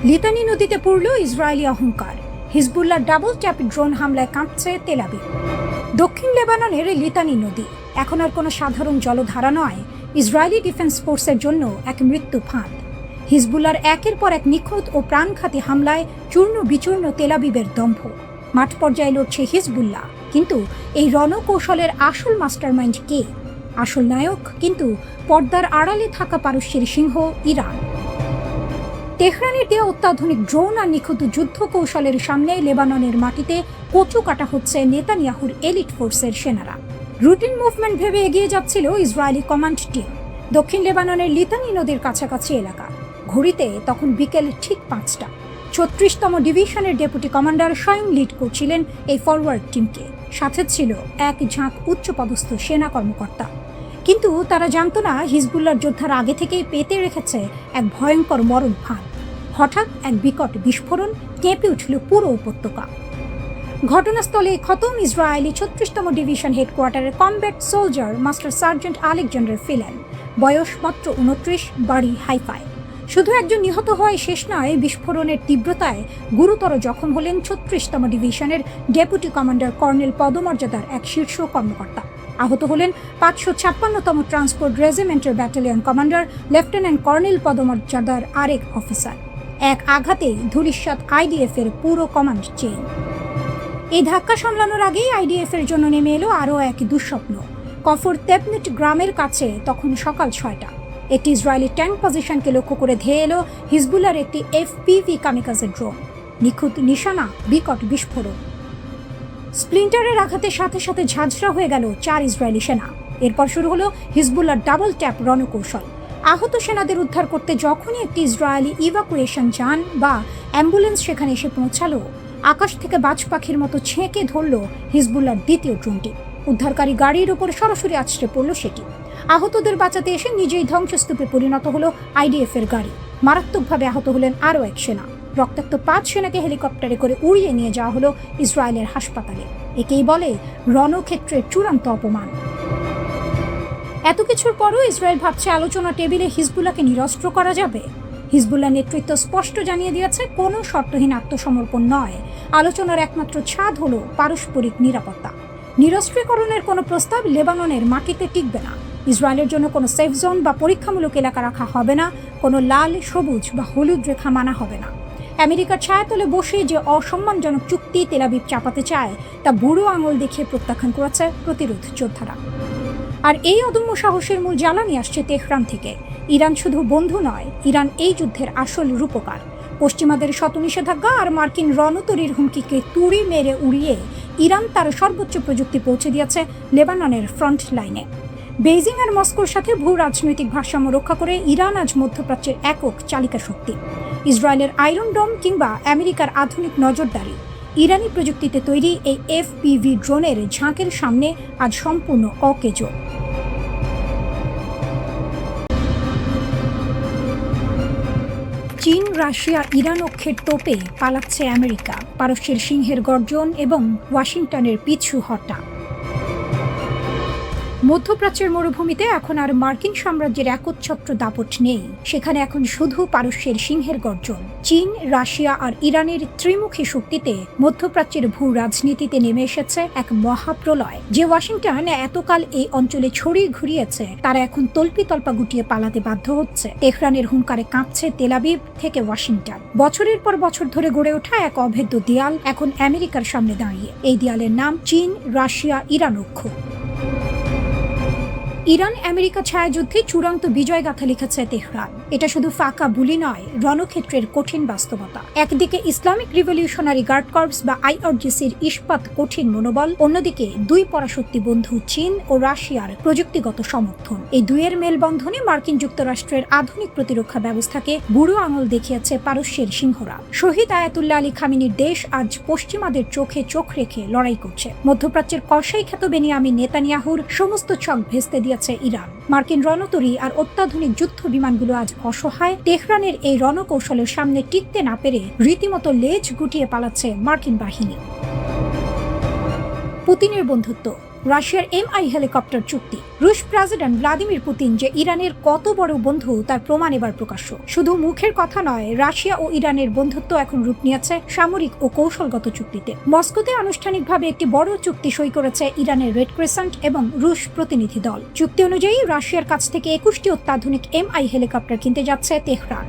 Litani নদীতে পড়ল Israeli অহংকার। হিজবুল্লাহ ডাবল ট্যাপ ড্রোন হামলায় কাঁপছে তেল আবিব। দক্ষিণ লেবাননের লিতানি নদী এখন আর কোনো সাধারণ জলধারা নয়, ইসরায়েলি ডিফেন্স ফোর্সের জন্য এক মৃত্যু ফাঁদ। হিজবুল্লাহর একের পর এক নিখুঁত ও প্রাণঘাতী হামলায় চূর্ণ বিচূর্ণ তেল আবিবের দম্ভ। মাঠ পর্যায়ে লড়ছে হিজবুল্লাহ, কিন্তু এই রণকৌশলের আসল মাস্টারমাইন্ড কে? আসল নায়ক কিন্তু পর্দার আড়ালে থাকা পারস্যের সিংহ ইরান। তেহরানের দেওয়া অত্যাধুনিক ড্রোন আর নিখুঁত যুদ্ধ কৌশলের সামনে লেবাননের মাটিতে কচু কাটা হচ্ছে নেতানিয়াহুর এলিট ফোর্সের সেনারা। রুটিন মুভমেন্ট ভেবে এগিয়ে যাচ্ছিল ইসরায়েলি কমান্ড টিম দক্ষিণ লেবাননের লিতানি নদীর কাছাকাছি এলাকা। ঘড়িতে তখন বিকেল ঠিক 5টা। 36তম ডিভিশনের ডেপুটি কমান্ডার স্বয়ং লিড করছিলেন এই ফরওয়ার্ড টিমকে। সাথে ছিল এক ঝাঁক উচ্চপদস্থ সেনা কর্মকর্তা। কিন্তু তারা জানত না হিজবুল্লাহর যোদ্ধারা আগে থেকেই পেতে রেখেছে এক ভয়ঙ্কর মরণ ফাঁদ। হঠাৎ এক বিকট বিস্ফোরণ, কেঁপে উঠল পুরো উপত্যকা। ঘটনাস্থলে খতম ইসরায়েলি 36তম ডিভিশন হেডকোয়ার্টারের combat soldier master sergeant Alexander Philen, বয়স মাত্র 29, বাড়ি হাইফায়। শুধু একজন নিহত হওয়ায় শেষ নয়, বিস্ফোরণের তীব্রতায় গুরুতর জখম হলেন 36তম ডিভিশনের ডেপুটি কমান্ডার কর্নেল পদমর্যাদার এক শীর্ষ কর্মকর্তা। আহত হলেন 556তম ট্রান্সপোর্ট রেজিমেন্টের ব্যাটালিয়ন কমান্ডার লেফটেন্যান্ট কর্নেল পদমর্যাদার আরেক অফিসার। এক আঘাতেই ধূলিসাৎ আইডিএফ এর পুরো কমান্ড চেইন। এই ধাক্কা সামলানোর আগেই আইডিএফ এর জন্য নেমে এলো আরও এক দুঃস্বপ্ন। কফর তেপনিট গ্রামের কাছে তখন সকাল 6টা। একটি ইসরায়েলি ট্যাঙ্ক পজিশনকে লক্ষ্য করে ধেয়ে এলো হিজবুল্লাহর একটি এফপিভি কামিকাজে ড্রোন। নিখুঁত নিশানা, বিকট বিস্ফোরণ। স্প্লিন্টারের আঘাতের সাথে সাথে ঝাঁঝরা হয়ে গেল 4 ইসরায়েলি সেনা। এরপর শুরু হলো হিজবুল্লাহর ডাবল ট্যাপ রণকৌশল। আহত সেনাদের উদ্ধার করতে যখনই একটি ইসরায়েলি ইভাকুয়েশন যান বা অ্যাম্বুলেন্স সেখানে এসে পৌঁছালো, আকাশ থেকে বাজ পাখির মতো ছেঁকে ধরল হিজবুল্লাহর দ্বিতীয় ড্রোনটি। উদ্ধারকারী গাড়ির উপর সরাসরি আছড়ে পড়ল সেটি। আহতদের বাঁচাতে এসে নিজেই ধ্বংসস্তূপে পরিণত হলো আইডিএফ এর গাড়ি। মারাত্মকভাবে আহত হলেন আরও এক সেনা। রক্তাক্ত 5 সেনাকে হেলিকপ্টারে করে উড়িয়ে নিয়ে যাওয়া হলো ইসরায়েলের হাসপাতালে। একেই বলে রণক্ষেত্রের চূড়ান্ত অপমান। এত কিছুর পরও ইসরায়েল ভাবছে আলোচনা টেবিলে হিজবুল্লাহকে নিরস্ত্র করা যাবে। হিজবুল্লাহ নেতৃত্ব স্পষ্ট জানিয়ে দিয়েছে, কোনো শর্তহীন আত্মসমর্পণ নয়। আলোচনার একমাত্র ছাদ হলো পারস্পরিক নিরাপত্তা। নিরস্ত্রীকরণের কোনো প্রস্তাব লেবাননের মাটিতে টিকবে না। ইসরায়েলের জন্য কোনো সেফ জোন বা পরীক্ষামূলক এলাকা রাখা হবে না। কোনো লাল, সবুজ বা হলুদ রেখা মানা হবে না। আমেরিকার ছায়াতলে বসে যে অসম্মানজনক চুক্তি তেল আবিব চাপাতে চায়, তা বুড়ো আঙুল দেখিয়ে প্রত্যাখ্যান করেছে প্রতিরোধ যোদ্ধারা। আর এই অদম্য সাহসের মূল জ্বালানি আসছে তেহরান থেকে। ইরান শুধু বন্ধু নয়, ইরান এই যুদ্ধের আসল রূপকার। পশ্চিমাদের শত নিষেধাজ্ঞা আর মার্কিন রণতরীর হুমকিকে তুড়ি মেরে উড়িয়ে ইরান তার সর্বোচ্চ প্রযুক্তি পৌঁছে দিয়েছে লেবাননের ফ্রন্ট লাইনে। বেইজিং আর মস্কোর সাথে ভূ রাজনৈতিক ভারসাম্য রক্ষা করে ইরান আজ মধ্যপ্রাচ্যের একক চালিকা শক্তি। ইসরায়েলের আয়রন ডোম কিংবা আমেরিকার আধুনিক নজরদারি, ইরানি প্রযুক্তিতে তৈরি এই এফপিভি ড্রোনের ঝাঁকের সামনে আজ সম্পূর্ণ অকেজো। চীন, রাশিয়া, ইরান অক্ষের তোপে পালাচ্ছে আমেরিকা। পারস্যের সিংহের গর্জন এবং ওয়াশিংটনের পিছু হটা। মধ্যপ্রাচ্যের মরুভূমিতে এখন আর মার্কিন সাম্রাজ্যের একচ্ছত্র দাপট নেই। সেখানে এখন শুধু পারস্যের সিংহের গর্জন। চীন, রাশিয়া আর ইরানের ত্রিমুখী শক্তিতে মধ্যপ্রাচ্যের ভূ রাজনীতিতে নেমে এসেছে এক মহাপ্রলয়। যে ওয়াশিংটন এতকাল এই অঞ্চলে ছড়িয়ে ঘুরিয়েছে, তারা এখন তল্পিতল্পা গুটিয়ে পালাতে বাধ্য হচ্ছে। তেহরানের হুঙ্কারে কাঁপছে তেল আবিব থেকে ওয়াশিংটন। বছরের পর বছর ধরে গড়ে ওঠা এক অভেদ্য দেয়াল এখন আমেরিকার সামনে দাঁড়িয়ে। এই দেয়ালের নাম চীন, রাশিয়া, ইরান অক্ষ। ইরান আমেরিকা ছায়াযুদ্ধে চূড়ান্ত বিজয় গাথা লিখেছে তেহরান। এটা শুধু ফাঁকা বুলি নয়, রণক্ষেত্রের কঠিন বাস্তবতা। একদিকে ইসলামিক রিভলিউশনারি গার্ড কর্পস বা আইআরজিসির ইস্পাত কঠিন মনোবল, অন্যদিকে দুই পরাশক্তি বন্ধু চীন ও রাশিয়ার প্রযুক্তিগত সমর্থন। এই দুইয়ের মেলবন্ধনে মার্কিন যুক্তরাষ্ট্রের আধুনিক প্রতিরক্ষা ব্যবস্থাকে বুড়ো আঙুল দেখিয়েছে পারস্যের সিংহরা। শহীদ আয়াতুল্লাহ আলী খামেনির দেশ আজ পশ্চিমাদের চোখে চোখ রেখে লড়াই করছে। মধ্যপ্রাচ্যের কসাই খ্যাত বেনিয়ামিন নেতানিয়াহুর সমস্ত ছক ভেস্তে দিয়েছে ইরান। মার্কিন রণতরী আর অত্যাধুনিক যুদ্ধ বিমানগুলো আজ অসহায়। তেহরানের এই রণকৌশলের সামনে টিকতে না পেরে রীতিমতো লেজ গুটিয়ে পালাচ্ছে মার্কিন বাহিনী। পুতিনের বন্ধুত্ব, রাশিয়ার MI হেলিকপ্টার চুক্তি। রুশ প্রেসিডেন্ট ভ্লাদিমির পুতিন যে ইরানের কত বড় বন্ধু তার প্রমাণ এবার প্রকাশ্য। শুধু মুখের কথা নয়, রাশিয়া ও ইরানের বন্ধুত্ব এখন রূপ নিয়েছে সামরিক ও কৌশলগত চুক্তিতে। মস্কোতে আনুষ্ঠানিকভাবে একটি বড় চুক্তি সই করেছে ইরানের রেড ক্রিসেন্ট এবং রুশ প্রতিনিধি দল। চুক্তি অনুযায়ী রাশিয়ার কাছ থেকে 21টি অত্যাধুনিক MI হেলিকপ্টার কিনতে যাচ্ছে তেহরান।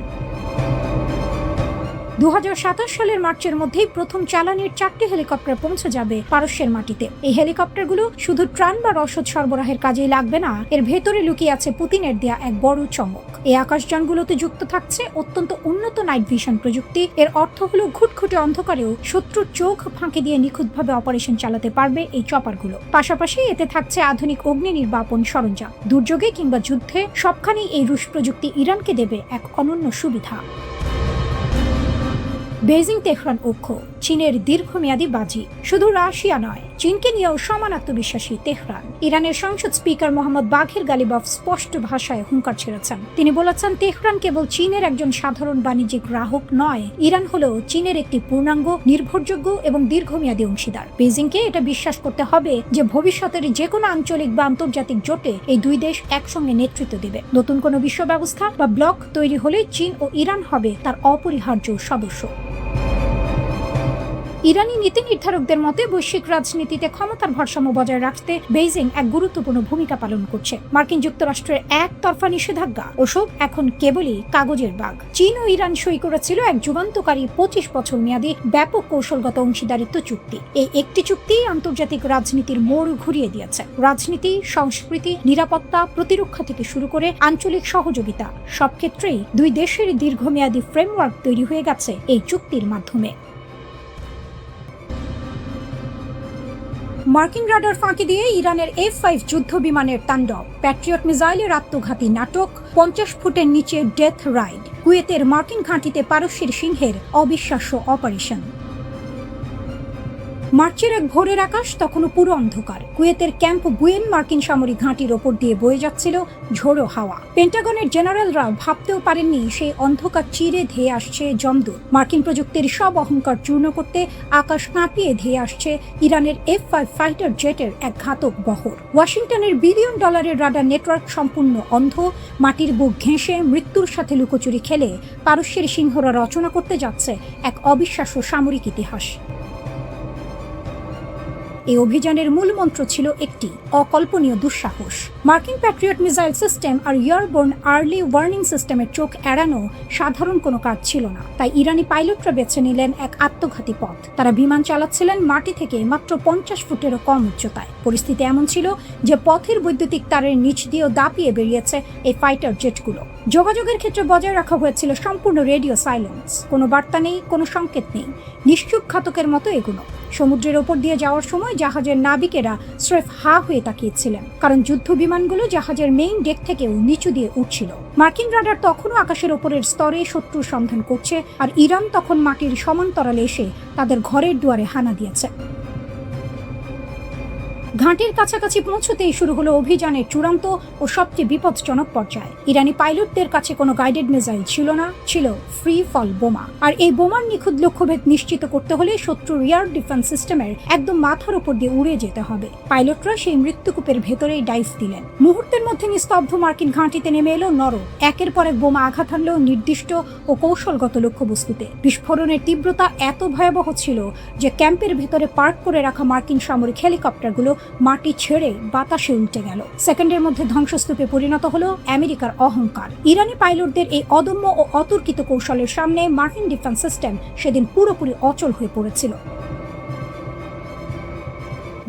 2027 সালের মার্চের মধ্যেই প্রথম চালানির 4টি হেলিকপ্টার পৌঁছে যাবে পারস্যের মাটিতে। এই হেলিকপ্টারগুলো শুধু ত্রাণ বা রসদ সরবরাহের কাজেই লাগবে না, এর ভেতরে লুকিয়ে আছে পুতিনের দেয়া এক বড় চমক। এই আকাশযানগুলোতে যুক্ত থাকছে অত্যন্ত উন্নত নাইট ভিশন প্রযুক্তি। এর অর্থ হলো ঘুটঘুটে অন্ধকারেও শত্রুর চোখ ফাঁকি দিয়ে নিখুঁতভাবে অপারেশন চালাতে পারবে এই চপারগুলো। পাশাপাশি এতে থাকছে আধুনিক অগ্নি নির্বাপন সরঞ্জাম। দুর্যোগে কিংবা যুদ্ধে সবখানেই এই রুশ প্রযুক্তি ইরানকে দেবে এক অনন্য সুবিধা। বেজিং তেহরান ঐক্য চীনের দীর্ঘমেয়াদী বাজি। শুধু রাশিয়া নয়, চীনকে নিয়েও সমান আত্মবিশ্বাসী তেহরান। ইরানের সংসদ স্পিকার মোহাম্মদ বাঘের গালিবাফ স্পষ্ট ভাষায় হুঙ্কার ছেড়েছেন। তিনি বলেছেন, তেহরান কেবল চীনের একজন সাধারণ বাণিজ্যিক গ্রাহক নয়, ইরান হলো চীনের একটি পূর্ণাঙ্গ, নির্ভরযোগ্য এবং দীর্ঘমেয়াদী অংশীদার। বেজিংকে এটা বিশ্বাস করতে হবে যে ভবিষ্যতের যে কোনো আঞ্চলিক বা আন্তর্জাতিক জোটে এই দুই দেশ একসঙ্গে নেতৃত্ব দেবে। নতুন কোনো বিশ্ব ব্যবস্থা বা ব্লক তৈরি হলে চীন ও ইরান হবে তার অপরিহার্য সদস্য। ইরানি নীতি নির্ধারকদের মতে বৈশ্বিক রাজনীতিতে ক্ষমতার ভারসাম্য বজায় রাখতে বেইজিং এক গুরুত্বপূর্ণ ভূমিকা পালন করছে। মার্কিন যুক্তরাষ্ট্রের একতরফা নিষেধাজ্ঞা ওসব এখন কেবলই কাগজের বাগ। চীন ও ইরান সই করেছিল এক যুগান্তকারী 25 বছর মেয়াদী ব্যাপক কৌশলগত অংশীদারিত্ব চুক্তি। এই একটি চুক্তি আন্তর্জাতিক রাজনীতির মোড় ঘুরিয়ে দিয়েছে। রাজনীতি, সংস্কৃতি, নিরাপত্তা, প্রতিরক্ষা থেকে শুরু করে আঞ্চলিক সহযোগিতা সব ক্ষেত্রেই দুই দেশের দীর্ঘমেয়াদী ফ্রেমওয়ার্ক তৈরি হয়ে গেছে এই চুক্তির মাধ্যমে। মার্কিন রাডার ফাঁকি দিয়ে ইরানের F-5 যুদ্ধ বিমানের তাণ্ডব, প্যাট্রিয়ট মিসাইলের আত্মঘাতী নাটক, 50 ফুটের নিচে ডেথ রাইড, কুয়েতের মার্কিন ঘাঁটিতে পারস্যের সিংহের অবিশ্বাস্য অপারেশন। মার্চের এক ভোরের আকাশ তখনও পুরো অন্ধকার। কুয়েতের ক্যাম্প বুয়েন মার্কিন সামরিক ঘাঁটির ওপর দিয়ে বয়ে যাচ্ছিল ঝোড়ো হাওয়া। পেন্টাগনের জেনারেলরা ভাবতেও পারেননি সেই অন্ধকার চিরে ধেয়ে আসছে যমদূত। মার্কিন প্রযুক্তির সব অহংকার চূর্ণ করতে আকাশ কাঁপিয়ে ধেয়ে আসছে ইরানের F-5 ফাইটার জেটের এক ঘাতক বহর। ওয়াশিংটনের $1 বিলিয়ন রাডার নেটওয়ার্ক সম্পূর্ণ অন্ধ। মাটির বুক ঘেঁষে মৃত্যুর সাথে লুকোচুরি খেলে পারস্যের সিংহরা রচনা করতে যাচ্ছে এক অবিশ্বাস্য সামরিক ইতিহাস। এই অভিযানের মূল মন্ত্র ছিল একটি অকল্পনীয় দুঃসাহস। মার্কিন প্যাট্রিয়ট মিসাইল সিস্টেম আর এয়ারবোর্ন আর্লি ওয়ার্নিং সিস্টেমের চোখ এড়ানো সাধারণ কোনো কাজ ছিল না। তাই ইরানি পাইলটরা বেছে নিলেন এক আত্মঘাতী পথ। তারা বিমান চালাচ্ছিলেন মাটি থেকে মাত্র 50 ফুটেরও কম উচ্চতায়। পরিস্থিতি এমন ছিল যে পথের বৈদ্যুতিক তারের নিচ দিয়েও দাপিয়ে বেরিয়েছে এই ফাইটার জেটগুলো। যোগাযোগের ক্ষেত্রে বজায় রাখা হয়েছিল সম্পূর্ণ রেডিও সাইলেন্স। কোনো বার্তা নেই, কোনো সংকেত নেই, নিশ্চুপ ঘাতকের মতো এগুলো। সমুদ্রের ওপর দিয়ে যাওয়ার সময় জাহাজের নাবিকেরা স্রেফ হা হয়ে তাকিয়েছিলেন, কারণ যুদ্ধ বিমানগুলো জাহাজের মেইন ডেক থেকেও নিচু দিয়ে উঠছিল। মার্কিন রাডার তখনও আকাশের ওপরের স্তরে শত্রুর সন্ধান করছে, আর ইরান তখন মাটির সমান্তরালে এসে তাদের ঘরের দুয়ারে হানা দিয়েছে। ঘাঁটির কাছাকাছি পৌঁছতেই শুরু হলো অভিযানের চূড়ান্ত ও সবচেয়ে বিপজ্জনক পর্যায়। ইরানি পাইলটদের কাছে কোনো গাইডেড মিসাইল ছিল না, ছিল ফ্রি ফল বোমা। আর এই বোমার নিখুঁত লক্ষ্যভেদ নিশ্চিত করতে হলে শত্রুর এয়ার ডিফেন্স সিস্টেমের একদম মাথার উপর দিয়ে উড়ে যেতে হবে। পাইলটরা সেই মৃত্যুকূপের ভেতরেই ডাইভ দিলেন। মুহূর্তের মধ্যে নিস্তব্ধ মার্কিন ঘাঁটিতে নেমে এলো নর। একের পর এক বোমা আঘাত হানল নির্দিষ্ট ও কৌশলগত লক্ষ্যবস্তুতে। বিস্ফোরণের তীব্রতা এত ভয়াবহ ছিল যে ক্যাম্পের ভেতরে পার্ক করে রাখা মার্কিন সামরিক হেলিকপ্টারগুলো মাটি ছেড়ে বাতাসে উল্টে গেল। সেকেন্ডের মধ্যে ধ্বংসস্তূপে পরিণত হলো আমেরিকার অহংকার। ইরানি পাইলটদের এই অদম্য ও অতর্কিত কৌশলের সামনে মার্কিন ডিফেন্স সিস্টেম সেদিন পুরোপুরি অচল হয়ে পড়েছিল।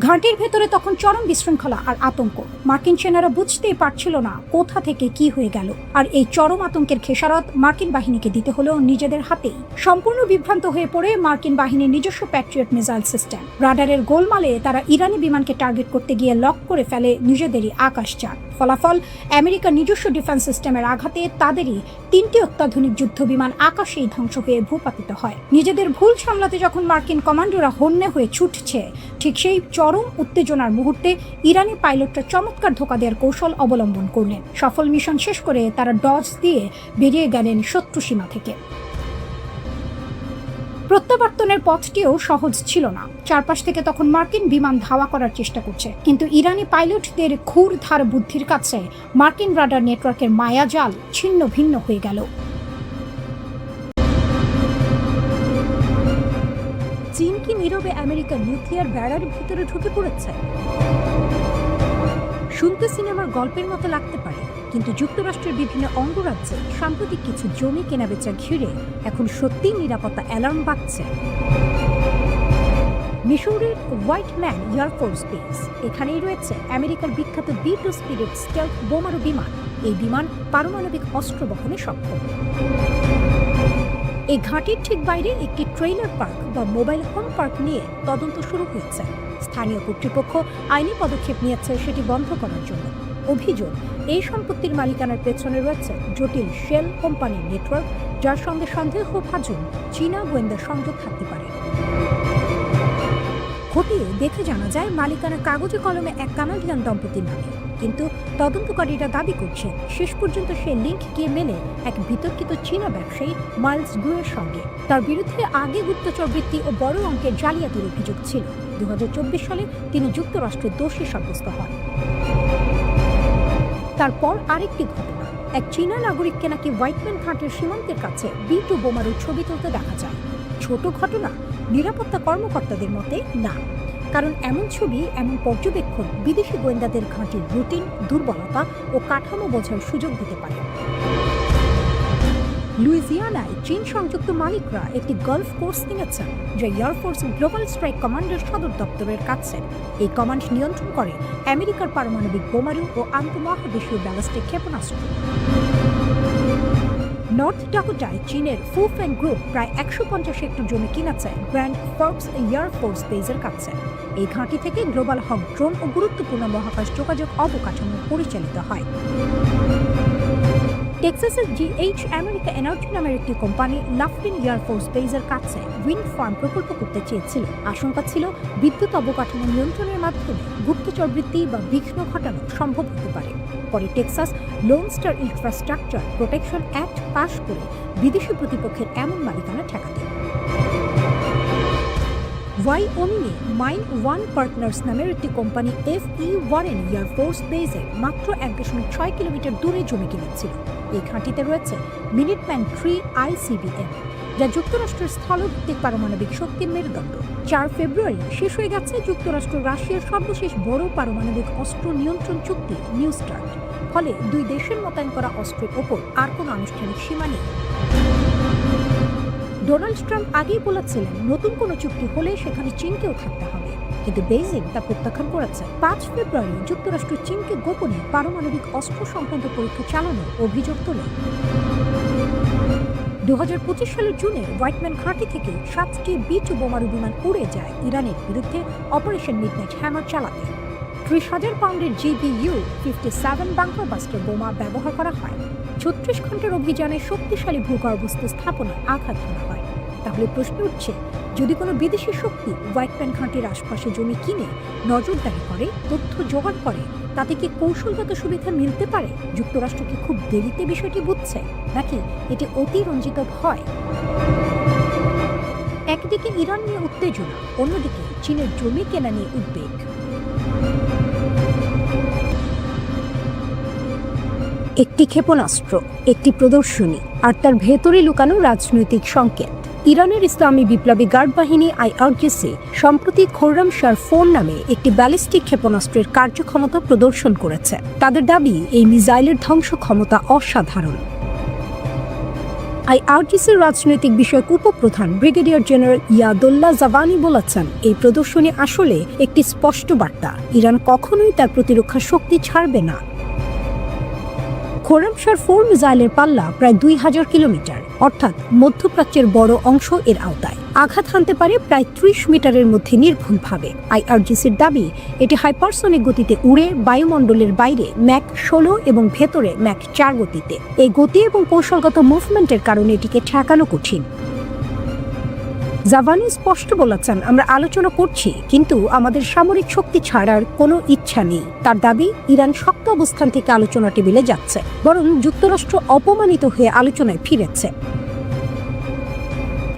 ঘাঁটির ভেতরে তখন চরম বিশৃঙ্খলা আর আতঙ্ক। মার্কিন সেনারা বুঝতেই পারছিল না কোথা থেকে কি হয়ে গেল। আর এই চরম আতঙ্কের খেসারত মার্কিন বাহিনীকে দিতে হলো নিজেদের হাতেই। সম্পূর্ণ বিভ্রান্ত হয়ে পড়ে মার্কিন বাহিনীর নিজস্ব প্যাট্রিয়ট মিসাইল সিস্টেম। রাডারের গোলমালে তারা ইরানি বিমানকে টার্গেট করতে গিয়ে লক করে ফেলে নিজেদেরই আকাশযান। ফলাফল, আমেরিকার নিজস্ব ডিফেন্স সিস্টেমের আঘাতে তাদেরই 3টি অত্যাধুনিক যুদ্ধ বিমান আকাশেই ধ্বংস হয়ে ভূপাতিত হয়। নিজেদের ভুল সামলাতে যখন মার্কিন কমান্ডোরা হন্যে হয়ে ছুটছে, ঠিক সেই চরম উত্তেজনার মুহূর্তে ইরানি পাইলটরা চমৎকার ধোঁকা দেওয়ার কৌশল অবলম্বন করলেন। সফল মিশন শেষ করে তারা ডজ দিয়ে বেরিয়ে গেলেন শত্রু সীমা থেকে। প্রত্যাবর্তনের পথটিও সহজ ছিল না। চারপাশ থেকে তখন মার্কিন বিমান ধাওয়া করার চেষ্টা করছে, কিন্তু ইরানি পাইলটদের ক্ষুরধার বুদ্ধির কাছে মার্কিন রাডার নেটওয়ার্কের মায়াজাল ছিন্ন ভিন্ন হয়ে গেল। চীন কি নীরবে আমেরিকার নিউক্লিয়ার ব্যারার ভিতরে ঢুকে পড়েছে? শুনতে সিনেমার গল্পের মতো লাগতে পারে, কিন্তু যুক্তরাষ্ট্রের বিভিন্ন অঙ্গরাজ্যে সাম্প্রতিক কিছু জমি কেনাবেচা ঘিরে এখন সত্যিই নিরাপত্তা অ্যালার্ম বাজছে। মিসৌরির হোয়াইট ম্যান এয়ারফোর্স বেস, এখানেই রয়েছে আমেরিকার বিখ্যাত B-2 স্পিরিট স্টেলথ বোমারু বিমান। এই বিমান পারমাণবিক অস্ত্র বহনে সক্ষম। এই ঘাঁটির ঠিক বাইরে একটি ট্রেইলার পার্ক বা মোবাইল হোম পার্ক নিয়ে তদন্ত শুরু হয়েছে। স্থানীয় কর্তৃপক্ষ আইনি পদক্ষেপ নিয়েছে সেটি বন্ধ করার জন্য। অভিযোগ, এই সম্পত্তির মালিকানার পেছনে রয়েছে জটিল শেল কোম্পানির নেটওয়ার্ক, যার সঙ্গে সন্দেহভাজন চীনা গোয়েন্দা সংযোগ থাকতে পারে। খতিয়ে দেখে জানা যায় মালিকানা কাগজে কলমে এক কানাডিয়ান দম্পতির নামে, কিন্তু তদন্তকারীরা দাবি করছেন শেষ পর্যন্ত সে লিঙ্ক গিয়ে মেলে এক বিতর্কিত চীনা ব্যবসায়ী মাইলস গুয়ের সঙ্গে। তার বিরুদ্ধে আগে গুপ্তচর বৃত্তি ও বড় অঙ্কের জালিয়াতির অভিযোগ ছিল। 2024 সালে তিনি যুক্তরাষ্ট্রে দোষী সাব্যস্ত হন। তারপর আরেকটি ঘটনা, এক চীনা নাগরিককে নাকি হোয়াইটম্যান ঘাটের সীমান্তের কাছে B-2 বোমারুর ছবি তুলতে দেখা যায়। ছোট ঘটনা, নিরাপত্তা কর্মকর্তাদের মতে না, কারণ এমন ছবি, এমন পর্যবেক্ষণ বিদেশি গোয়েন্দাদের ঘাঁটির রুটিন, দুর্বলতা ও কাঠামো বোঝার সুযোগ দিতে পারে। লুইজিয়ানায় চীন সংযুক্ত মালিকরা একটি গলফ কোর্স কিনেছেন, যা এয়ারফোর্স গ্লোবাল স্ট্রাইক কমান্ডের সদর দপ্তরের কাছে। এই কমান্ড নিয়ন্ত্রণ করে আমেরিকার পারমাণবিক বোমারু ও আন্তঃমহাদেশীয় ব্যালিস্টিক ক্ষেপণাস্ত্র। নর্থ ডাকোটায় চীনের ফুফেং গ্রুপ প্রায় 150 হেক্টর জমি কিনেছে গ্র্যান্ড ফর্কস এয়ারফোর্স বেসের কাছে। এই ঘাঁটি থেকে গ্লোবাল হক ড্রোন ও গুরুত্বপূর্ণ মহাকাশ যোগাযোগ অবকাঠামো পরিচালিত হয়। টেক্সাসের GH আমেরিকা এনার্জি নামের একটি কোম্পানি লাফলিন এয়ারফোর্স বেসের কাছে উইন্ড ফার্ম প্রকল্প করতে চেয়েছিল। আশঙ্কা ছিল বিদ্যুৎ অবকাঠামো নিয়ন্ত্রণের মাধ্যমে গুপ্তচর বৃত্তি বা বিঘ্ন ঘটানো সম্ভব হতে পারে। পরে Texas Lone Star infrastructure protection act পাশ করে বিদেশি প্রতিপক্ষের এমন মালিকানা ঠেকাতে। ওয়াইওমিংয়ে মাইন ওয়ান পার্টনার্স নামের একটি কোম্পানি FE ওয়ারেন এয়ারফোর্স বেসের মাত্র 1.6 কিলোমিটার দূরে জমি কিনেছিল। এই ঘাঁটিতে রয়েছে মিনিটম্যান 3 ICBM, যা যুক্তরাষ্ট্রের স্থলভিত্তিক পারমাণবিক শক্তির মেরুদণ্ড। 4 ফেব্রুয়ারি শেষ হয়ে গেছে যুক্তরাষ্ট্র রাশিয়ার সর্বশেষ বড় পারমাণবিক অস্ত্র নিয়ন্ত্রণ চুক্তি নিউ স্টার্ট। ফলে দুই দেশের মোতায়েন করা অস্ত্রের ওপর আর কোনো আনুষ্ঠানিক সীমা নেই। ডোনাল্ড ট্রাম্প আগেই বলেছিলেন নতুন কোনো চুক্তি হলে সেখানে চীনকেও থাকতে হবে, কিন্তু বেইজিং তা প্রত্যাখ্যান করেছে। 5 ফেব্রুয়ারি যুক্তরাষ্ট্র চীনকে গোপনে পারমাণবিক অস্ত্র সংক্রান্ত পরীক্ষা চালানোর অভিযোগ তোলে। 2025 সালের জুনে হোয়াইটম্যান ঘাঁটি থেকে 7টি B-2 বোমারু বিমান উড়ে যায় ইরানের বিরুদ্ধে অপারেশন মিডনাইট হ্যামার চালাতে। 30,000 পাউন্ডের GBU-57 বাংকার বাস্টার বোমা ব্যবহার করা হয়। 36 ঘন্টার অভিযানে শক্তিশালী ভূগর্ভস্থ স্থাপনায় আঘাত হানা হয়। তাহলে প্রশ্ন উঠছে, যদি কোনো বিদেশি শক্তি হোয়াইটম্যান ঘাঁটির আশপাশে জমি কিনে নজরদারি করে, তথ্য জোগাড় করে, তাতে কি কৌশলগত সুবিধা মিলতে পারে? যুক্তরাষ্ট্র কি খুব দেরিতে বিষয়টি বুঝছে, নাকি এটি অতিরঞ্জিত ভয়? একদিকে ইরান নিয়ে উত্তেজনা, অন্যদিকে চীনের জমি কেনা নিয়ে উদ্বেগ। একটি ক্ষেপণাস্ত্র, একটি প্রদর্শনী, আর তার ভেতরে লুকানো রাজনৈতিক সংকেত। ইরানের ইসলামী বিপ্লবী গার্ড বাহিনী IRGC সম্প্রতি খোররামশার 4 নামে একটি ব্যালিস্টিক ক্ষেপণাস্ত্রের কার্যক্ষমতা প্রদর্শন করেছে। তাদের দাবি, এই মিসাইলের ধ্বংস ক্ষমতা অসাধারণ। IRGCর রাজনৈতিক বিষয়ক উপপ্রধান ব্রিগেডিয়ার জেনারেল ইয়াদুল্লাহ জাভানি বলেছেন, এই প্রদর্শনী আসলে একটি স্পষ্ট বার্তা, ইরান কখনোই তার প্রতিরক্ষা শক্তি ছাড়বে না। খোররামশার 4 মিসাইলের পাল্লা প্রায় 2000 কিলোমিটার, অর্থাৎ মধ্যপ্রাচ্যের বড় অংশ এর আওতায়। আঘাত হানতে পারে প্রায় 30 মিটারের মধ্যে নির্ভুলভাবে। IRGCর দাবি, এটি হাইপারসনিক গতিতে উড়ে বায়ুমণ্ডলের বাইরে ম্যাক 16 এবং ভেতরে ম্যাক 4 গতিতে। এই গতি এবং কৌশলগত মুভমেন্টের কারণে এটিকে ঠেকানো কঠিন। জাভানি স্পষ্ট বলেছেন, আমরা আলোচনা করছি, কিন্তু আমাদের সামরিক শক্তি ছাড়ার কোনো ইচ্ছা নেই। তার দাবি, ইরান শক্ত অবস্থান থেকে আলোচনা টেবিলে যাচ্ছে, বরং যুক্তরাষ্ট্র অপমানিত হয়ে আলোচনায় ফিরেছে।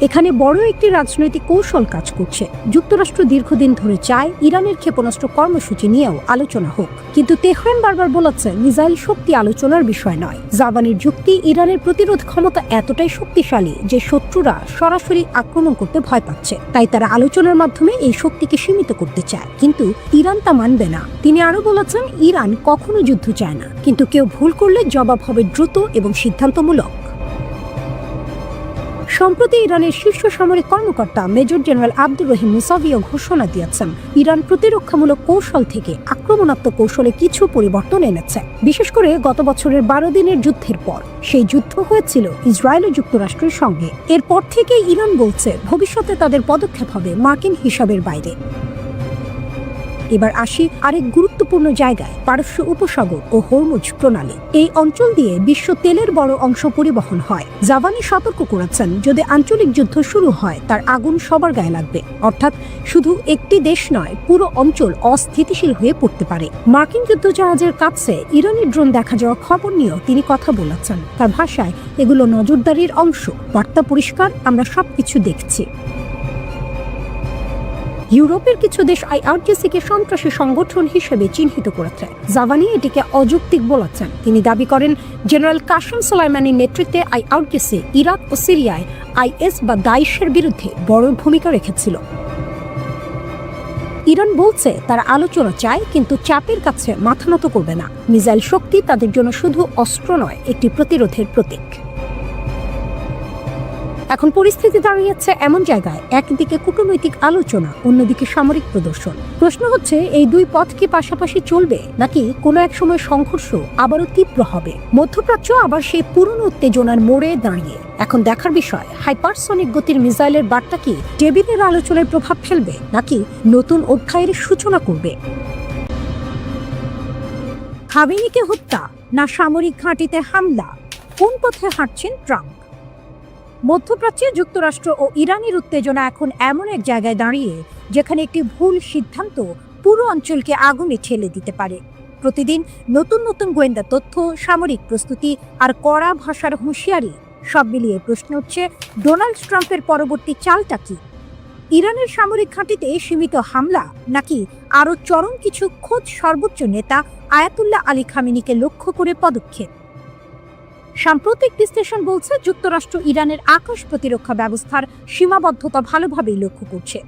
এখানে বড় একটি রাজনৈতিক কৌশল কাজ করছে। যুক্তরাষ্ট্র দীর্ঘদিন ধরে চায় ইরানের ক্ষেপণাস্ত্র কর্মসূচি নিয়েও আলোচনা হোক, কিন্তু তেহরান বারবার বলেছে মিসাইল শক্তি আলোচনার বিষয় নয়। জাভানির যুক্তি, ইরানের প্রতিরোধ ক্ষমতা এতটাই শক্তিশালী যে শত্রুরা সরাসরি আক্রমণ করতে ভয় পাচ্ছে, তাই তারা আলোচনার মাধ্যমে এই শক্তিকে সীমিত করতে চায়, কিন্তু ইরান তা মানবে না। তিনি আরো বলেছেন, ইরান কখনো যুদ্ধ চায় না, কিন্তু কেউ ভুল করলে জবাব হবে দ্রুত এবং সিদ্ধান্তমূলক। সম্প্রতি ইরানের শীর্ষ সামরিক কর্মকর্তা মেজর জেনারেল আব্দুর রহিম মুসাভিও ঘোষণা দিয়েছেন, ইরান প্রতিরক্ষামূলক কৌশল থেকে আক্রমণাত্মক কৌশলে কিছু পরিবর্তন এনেছে। বিশেষ করে গত বছরের 12 দিনের যুদ্ধের পর। সেই যুদ্ধ হয়েছিল ইসরায়েল ও যুক্তরাষ্ট্রের সঙ্গে। এরপর থেকে ইরান বলছে ভবিষ্যতে তাদের পদক্ষেপ হবে মার্কিন হিসাবের বাইরে। এবার আসি আরেক গুরুত্বপূর্ণ জায়গায়, পারস্য উপসাগর ও হরমুজ প্রণালী। এই অঞ্চল দিয়ে বিশ্ব তেলের বড় অংশ পরিবহন হয়। জাভানি সতর্ক করেছেন, যদি আঞ্চলিক যুদ্ধ শুরু হয় তার আগুন সবার গায়ে লাগবে, অর্থাৎ শুধু একটি দেশ নয়, পুরো অঞ্চল অস্থিতিশীল হয়ে পড়তে পারে। মার্কিন যুদ্ধজাহাজের কাছে ইরানি ড্রোন দেখা যাওয়ার খবর নিয়েও তিনি কথা বলেছেন। তার ভাষায়, এগুলো নজরদারির অংশ, বার্তা পরিষ্কার, আমরা সবকিছু দেখছি। ইউরোপের কিছু দেশ আইআরজিসিকে সন্ত্রাসী সংগঠন হিসেবে চিহ্নিত করেছে। জাভানি এটিকে অযৌক্তিক বলেছেন। তিনি দাবি করেন, জেনারেল কাসেম সোলাইমানির নেতৃত্বে আইআরজিসি ইরাক ও সিরিয়ায় আইএস বা দাইশের বিরুদ্ধে বড় ভূমিকা রেখেছিল। ইরান বলছে তারা আলোচনা চায়, কিন্তু চাপের কাছে মাথা নত করবে না। মিসাইল শক্তি তাদের জন্য শুধু অস্ত্র নয়, একটি প্রতিরোধের প্রতীক। এখন পরিস্থিতি দাঁড়িয়েছে এমন জায়গায়, একদিকে কূটনৈতিক আলোচনা, অন্যদিকে সামরিক প্রদর্শন। প্রশ্ন হচ্ছে, এই দুই পথ কি পাশাপাশি চলবে, নাকি কোনো এক সময় সংঘর্ষ আবারও তীব্র হবে? মধ্যপ্রাচ্য আবার সেই পুরনো উত্তেজনার মোড়ে দাঁড়িয়ে। এখন দেখার বিষয়, হাইপারসনিক গতির মিসাইলের বার্তা কি টেবিলের আলোচনায় প্রভাব ফেলবে, নাকি নতুন অধ্যায়ের সূচনা করবে? খামেনিকে হত্যা না সামরিক ঘাঁটিতে হামলা, কোন পথে হাঁটছেন ট্রাম্প? মধ্যপ্রাচ্যে যুক্তরাষ্ট্র ও ইরানের উত্তেজনা এখন এমন এক জায়গায় দাঁড়িয়ে যেখানে একটি ভুল সিদ্ধান্ত পুরো অঞ্চলকে আগুনে ঠেলে দিতে পারে। প্রতিদিন নতুন নতুন গোয়েন্দা তথ্য, সামরিক প্রস্তুতি আর কড়া ভাষার হুঁশিয়ারি, সব মিলিয়ে প্রশ্ন হচ্ছে, ডোনাল্ড ট্রাম্পের পরবর্তী চালটা কি? ইরানের সামরিক ঘাঁটিতে সীমিত হামলা, নাকি আরও চরম কিছু খোদ সর্বোচ্চ নেতা আয়াতুল্লাহ আলী খামেনিকে লক্ষ্য করে পদক্ষেপ? সাম্প্রতিক বিশ্লেষণ বলছে, যুক্তরাষ্ট্র ইরানের আকাশ প্রতিরক্ষা ব্যবস্থার সীমাবদ্ধতা ভালোভাবেই লক্ষ্য করছে।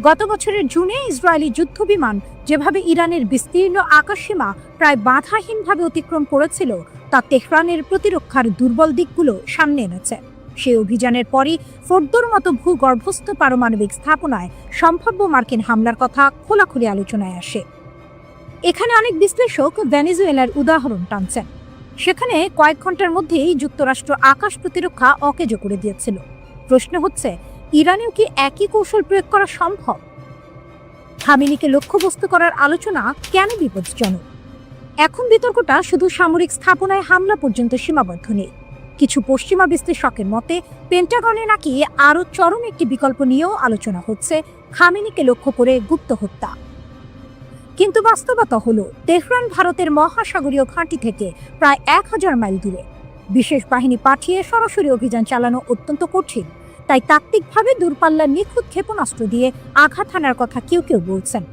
গত বছরের জুনে ইসরায়েলি যুদ্ধবিমান যেভাবে ইরানের বিস্তীর্ণ আকাশসীমা প্রায় বাধাহীনভাবে অতিক্রম করেছিল, তা তেহরানের প্রতিরক্ষার দুর্বল দিকগুলো সামনে এনেছে। সেই অভিযানের পরই ফোর্দোর মতো ভূগর্ভস্থ পারমাণবিক স্থাপনায় সম্ভাব্য মার্কিন হামলার কথা খোলাখুলি আলোচনায় আসে। এখানে অনেক বিশ্লেষক ভেনেজুয়েলার উদাহরণ টানছেন। সেখানে কয়েক ঘন্টার মধ্যেই যুক্তরাষ্ট্র আকাশ প্রতিরক্ষা অকেজো করে দিয়েছিল। প্রশ্ন হচ্ছে, ইরানেও কি একই কৌশল প্রয়োগ করা সম্ভব? খামেনিকে লক্ষ্যবস্তু করার আলোচনা কেন বিপজ্জনক? এখন বিতর্কটা শুধু সামরিক স্থাপনায় হামলা পর্যন্ত সীমাবদ্ধ নেই। কিছু পশ্চিমা বিশ্লেষকের মতে, পেন্টাগনে নাকি আরও চরম একটি বিকল্প নিয়েও আলোচনা হচ্ছে, খামেনিকে লক্ষ্য করে গুপ্ত হত্যা। কিন্তু বাস্তবতা হলো, তেহরান ভারতের মহাসাগরীয় ঘাঁটি থেকে প্রায় 1000 মাইল দূরে। বিশেষ বাহিনী পাঠিয়ে সরাসরি অভিযান চালানো অত্যন্ত কঠিন। তাই তাত্ত্বিকভাবে দূরপাল্লার নিখুঁত ক্ষেপণাস্ত্র দিয়ে আঘাত হানার কথা কেউ কেউ বলছেন।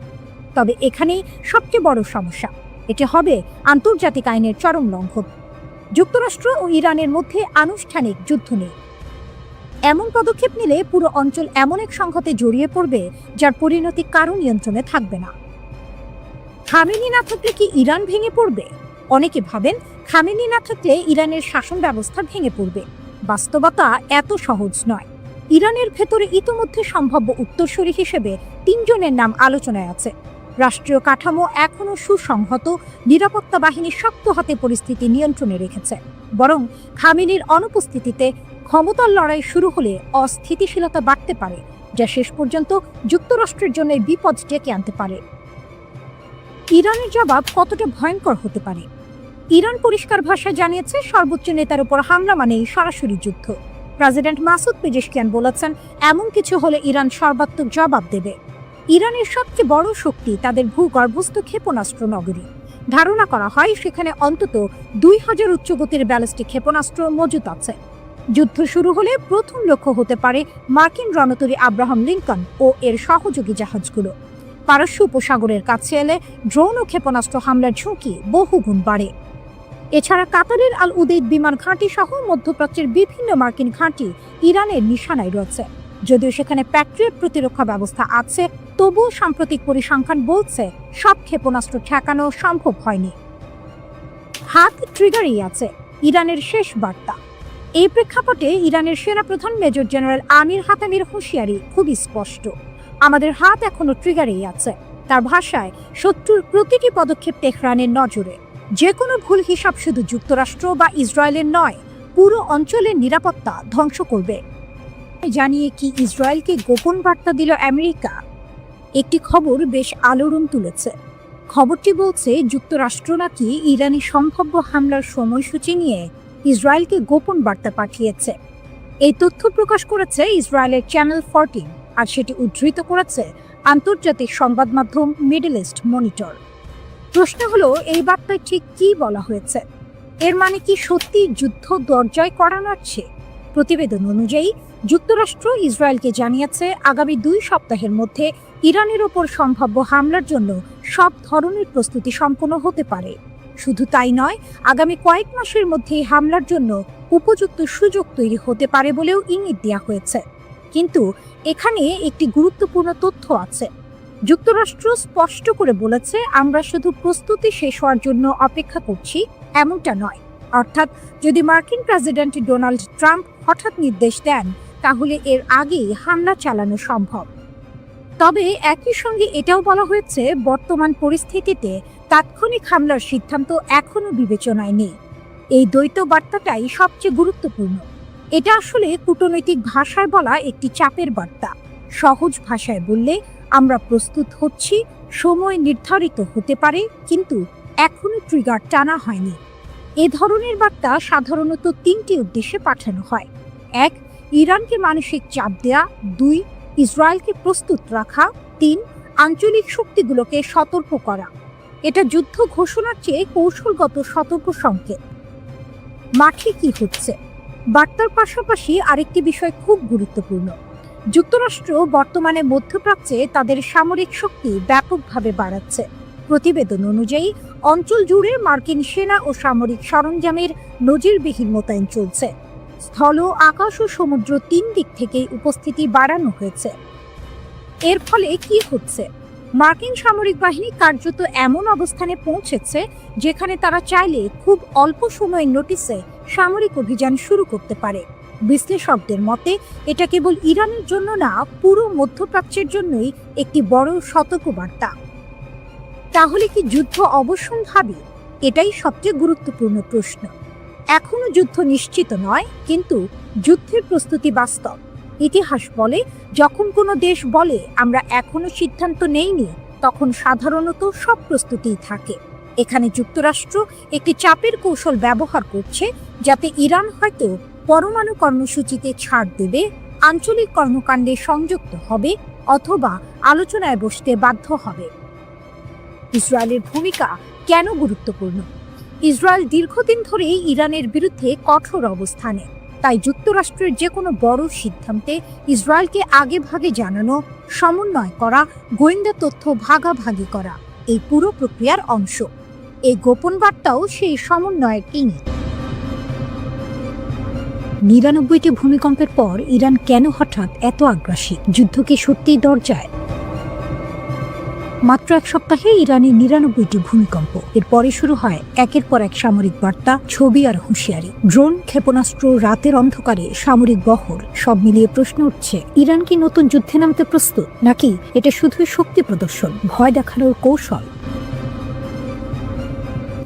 তবে এখানেই সবচেয়ে বড় সমস্যা, এটি হবে আন্তর্জাতিক আইনের চরম লঙ্ঘন। যুক্তরাষ্ট্র ও ইরানের মধ্যে আনুষ্ঠানিক যুদ্ধ নেই। এমন পদক্ষেপ নিলে পুরো অঞ্চল এমন এক সংঘাতে জড়িয়ে পড়বে যার পরিণতি কারো নিয়ন্ত্রণে থাকবে না। খামেনি না থাকলে কি ইরান ভেঙে পড়বে? অনেকে ভাবেন, খামেনি না থাকলে ইরানের শাসন ব্যবস্থা ভেঙে পড়বে। বাস্তবতা এত সহজ নয়। ইরানের ভেতরে ইতোমধ্যে সম্ভাব্য উত্তরসূরি হিসেবে 3 জনের নাম আলোচনায় আছে। রাষ্ট্রীয় কাঠামো এখনও সুসংহত, নিরাপত্তা বাহিনী শক্ত হাতে পরিস্থিতি নিয়ন্ত্রণে রেখেছে। বরং খামেনির অনুপস্থিতিতে ক্ষমতার লড়াই শুরু হলে অস্থিতিশীলতা বাড়তে পারে, যা শেষ পর্যন্ত যুক্তরাষ্ট্রের জন্য বিপদ ডেকে আনতে পারে। ইরানের জবাব কতটা ভয়ঙ্কর হতে পারে? ইরান পরিষ্কার ভাষায় জানিয়েছে, সর্বোচ্চ নেতার উপর হামলা মানেই সরাসরি যুদ্ধ। প্রেসিডেন্ট মাসুদ পেজেশকিয়ান বলেছেন, এমন কিছু হলে ইরান সর্বাত্মক জবাব দেবে। ইরানের সবচেয়ে বড় শক্তি তাদের ভূগর্ভস্থ ক্ষেপণাস্ত্র নগরী। ধারণা করা হয় সেখানে অন্তত 2000 উচ্চগতির ব্যালিস্টিক ক্ষেপণাস্ত্র মজুত আছে। যুদ্ধ শুরু হলে প্রথম লক্ষ্য হতে পারে মার্কিন রণতরী আব্রাহাম লিঙ্কন ও এর সহযোগী জাহাজগুলো। পারস্য উপসাগরের কাছে এলে ড্রোন ও ক্ষেপণাস্ত্র হামলার ঝুঁকি বহুগুণ বাড়ে। এছাড়া কাতারের আল উদেইদ বিমান ঘাঁটি সহ মধ্যপ্রাচ্যের বিভিন্ন মার্কিন ঘাঁটি ইরানের নিশানায় রয়েছে। যদিও সেখানে প্যাট্রিয়ট প্রতিরক্ষা ব্যবস্থা আছে, তবুও সাম্প্রতিক পরিসংখ্যান বলছে সব ক্ষেপণাস্ত্র ঠেকানো সম্ভব হয়নি। হাত ট্রিগারেই আছে ইরানের শেষ বার্তা। এই প্রেক্ষাপটে ইরানের সেনাপ্রধান মেজর জেনারেল আমির হাতামির হুঁশিয়ারি খুবই স্পষ্ট। আমাদের হাত এখনো ট্রিগারেই আছে। তার ভাষায়, শত্রুর প্রতিটি পদক্ষেপ তেহরানের নজরে। যে কোনো ভুল হিসাব শুধু যুক্তরাষ্ট্র বা ইসরায়েলের নয়, পুরো অঞ্চলের নিরাপত্তা ধ্বংস করবে। জানিয়ে কি ইসরায়েলকে গোপন বার্তা দিল আমেরিকা? একটি খবর বেশ আলোড়ন তুলেছে। খবরটি বলছে যুক্তরাষ্ট্র নাকি ইরানি সম্ভাব্য হামলার সময়সূচি নিয়ে ইসরায়েলকে গোপন বার্তা পাঠিয়েছে। এই তথ্য প্রকাশ করেছে ইসরায়েলের চ্যানেল 14, আর সেটি উদ্ধৃত করেছে আন্তর্জাতিক সংবাদ মাধ্যম মিডল ইস্ট মনিটর। প্রশ্ন হলো, এই বার্তায় ঠিক কি বলা হয়েছে? এর মানে কি সত্যি যুদ্ধ দরজায় কড়া নাড়ছে? প্রতিবেদন অনুযায়ী যুক্তরাষ্ট্র ইসরায়েলকে জানিয়েছে আগামী 2 সপ্তাহের মধ্যে ইরানের ওপর সম্ভাব্য হামলার জন্য সব ধরনের প্রস্তুতি সম্পন্ন হতে পারে। শুধু তাই নয়, আগামী কয়েক মাসের মধ্যেই হামলার জন্য উপযুক্ত সুযোগ তৈরি হতে পারে বলেও ইঙ্গিত দেওয়া হয়েছে। কিন্তু এখানে একটি গুরুত্বপূর্ণ তথ্য আছে। যুক্তরাষ্ট্র স্পষ্ট করে বলেছে, আমরা শুধু প্রস্তুতি শেষ হওয়ার জন্য অপেক্ষা করছি, এমনটা নয়। অর্থাৎ যদি মার্কিন প্রেসিডেন্ট ডোনাল্ড ট্রাম্প হঠাৎ নির্দেশ দেন, তাহলে এর আগেই হামলা চালানো সম্ভব। তবে একই সঙ্গে এটাও বলা হয়েছে, বর্তমান পরিস্থিতিতে তাৎক্ষণিক হামলার সিদ্ধান্ত এখনো বিবেচনায় নেই। এই দ্বৈত বার্তাটাই সবচেয়ে গুরুত্বপূর্ণ। এটা আসলে কূটনৈতিক ভাষায় বলা একটি চাপের বার্তা। সহজ ভাষায় বললে, আমরা প্রস্তুত হচ্ছি, সময় নির্ধারিত হতে পারে, কিন্তু এখনো ট্রিগার টানা হয়নি। এ ধরনের বার্তা সাধারণত 3টি উদ্দেশ্যে পাঠানো হয়। 1, ইরানকে মানসিক চাপ দেয়া। 2, ইসরায়েলকে প্রস্তুত রাখা। 3, আঞ্চলিক শক্তিগুলোকে সতর্ক করা। এটা যুদ্ধ ঘোষণার চেয়ে কৌশলগত সতর্ক সংকেত। মাঠে কি হচ্ছে? বার্তার পাশাপাশি আরেকটি বিষয় খুব গুরুত্বপূর্ণ। যুক্তরাষ্ট্র বর্তমানে মধ্যপ্রাচ্যে তাদের সামরিক শক্তি ব্যাপকভাবে বাড়াচ্ছে। প্রতিবেদন অনুযায়ী অঞ্চল জুড়ে মার্কিন সেনা ও সামরিক সরঞ্জামের নজিরবিহীন মোতায়েন চলছে। স্থল, আকাশ ও সমুদ্র 3 দিক থেকেই উপস্থিতি বাড়ানো হয়েছে। এর ফলে কি হচ্ছে? মার্কিন সামরিক বাহিনী কার্যত এমন অবস্থানে পৌঁছেছে যেখানে তারা চাইলে খুব অল্প সময়ের নোটিসে সামরিক অভিযান শুরু করতে পারে। বিশ্লেষকদের মতে এটা কেবল ইরানের জন্য না, পুরো মধ্যপ্রাচ্যের জন্যই একটি বড় সতর্কবার্তা। তাহলে কি যুদ্ধ অবশ্যম্ভাবী? এটাই সবচেয়ে গুরুত্বপূর্ণ প্রশ্ন। এখনো যুদ্ধ নিশ্চিত নয়, কিন্তু যুদ্ধের প্রস্তুতি বাস্তব। ইতিহাস বলে, যখন কোনো দেশ বলে আমরা এখনো সিদ্ধান্ত নেইনি, তখন সাধারণত সব প্রস্তুতিই থাকে। এখানে যুক্তরাষ্ট্র একটি চাপের কৌশল ব্যবহার করছে, যাতে ইরান হয়তো পরমাণু কর্মসূচিতে ছাড় দেবে, আঞ্চলিক কর্মকাণ্ডে সংযুক্ত হবে, অথবা আলোচনায় বসতে বাধ্য হবে। ইসরায়েলের ভূমিকা কেন গুরুত্বপূর্ণ? ইসরায়েল দীর্ঘদিন ধরেই ইরানের বিরুদ্ধে কঠোর অবস্থানে। তাই যুক্তরাষ্ট্রের যে কোনো বড় সিদ্ধান্তে ইসরায়েলকে আগে ভাগে জানানো, সমন্বয় করা, গোয়েন্দা তথ্য ভাগাভাগি করা এই পুরো প্রক্রিয়ার অংশ। এই গোপন বার্তাও সেই সমন্বয়ের ইঙ্গিত। 99টি ভূমিকম্পের পর ইরান কেন হঠাৎ এত আগ্রাসী? যুদ্ধ কি সত্যিই দরজায়? মাত্র 1 সপ্তাহে ইরানে 99টি ভূমিকম্প। এরপরে শুরু হয় একের পর এক সামরিক বার্তা, ছবি আর হুঁশিয়ারি। ড্রোন, ক্ষেপণাস্ত্র, রাতের অন্ধকারে সামরিক বহর, সব মিলিয়ে প্রশ্ন উঠছে, ইরান কি নতুন যুদ্ধে নামতে প্রস্তুত, নাকি এটা শুধুই শক্তি প্রদর্শন, ভয় দেখানোর কৌশল?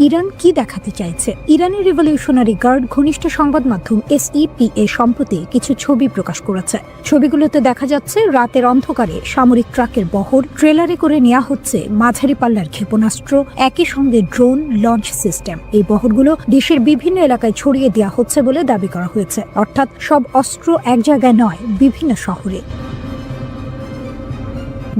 ইরান কি দেখাতে চাইছে? ইরানের রিভলিউশনারি গার্ড ঘনিষ্ঠ সংবাদ মাধ্যম SEPA সম্প্রতি কিছু ছবি প্রকাশ করেছে। ছবিগুলোতে দেখা যাচ্ছে রাতের অন্ধকারে সামরিক ট্রাকের বহর, ট্রেলারে করে নেওয়া হচ্ছে মাঝারি পাল্লার ক্ষেপণাস্ত্র, একই সঙ্গে ড্রোন, লঞ্চ সিস্টেম। এই বহরগুলো দেশের বিভিন্ন এলাকায় ছড়িয়ে দেওয়া হচ্ছে বলে দাবি করা হয়েছে। অর্থাৎ সব অস্ত্র এক জায়গায় নয়, বিভিন্ন শহরে।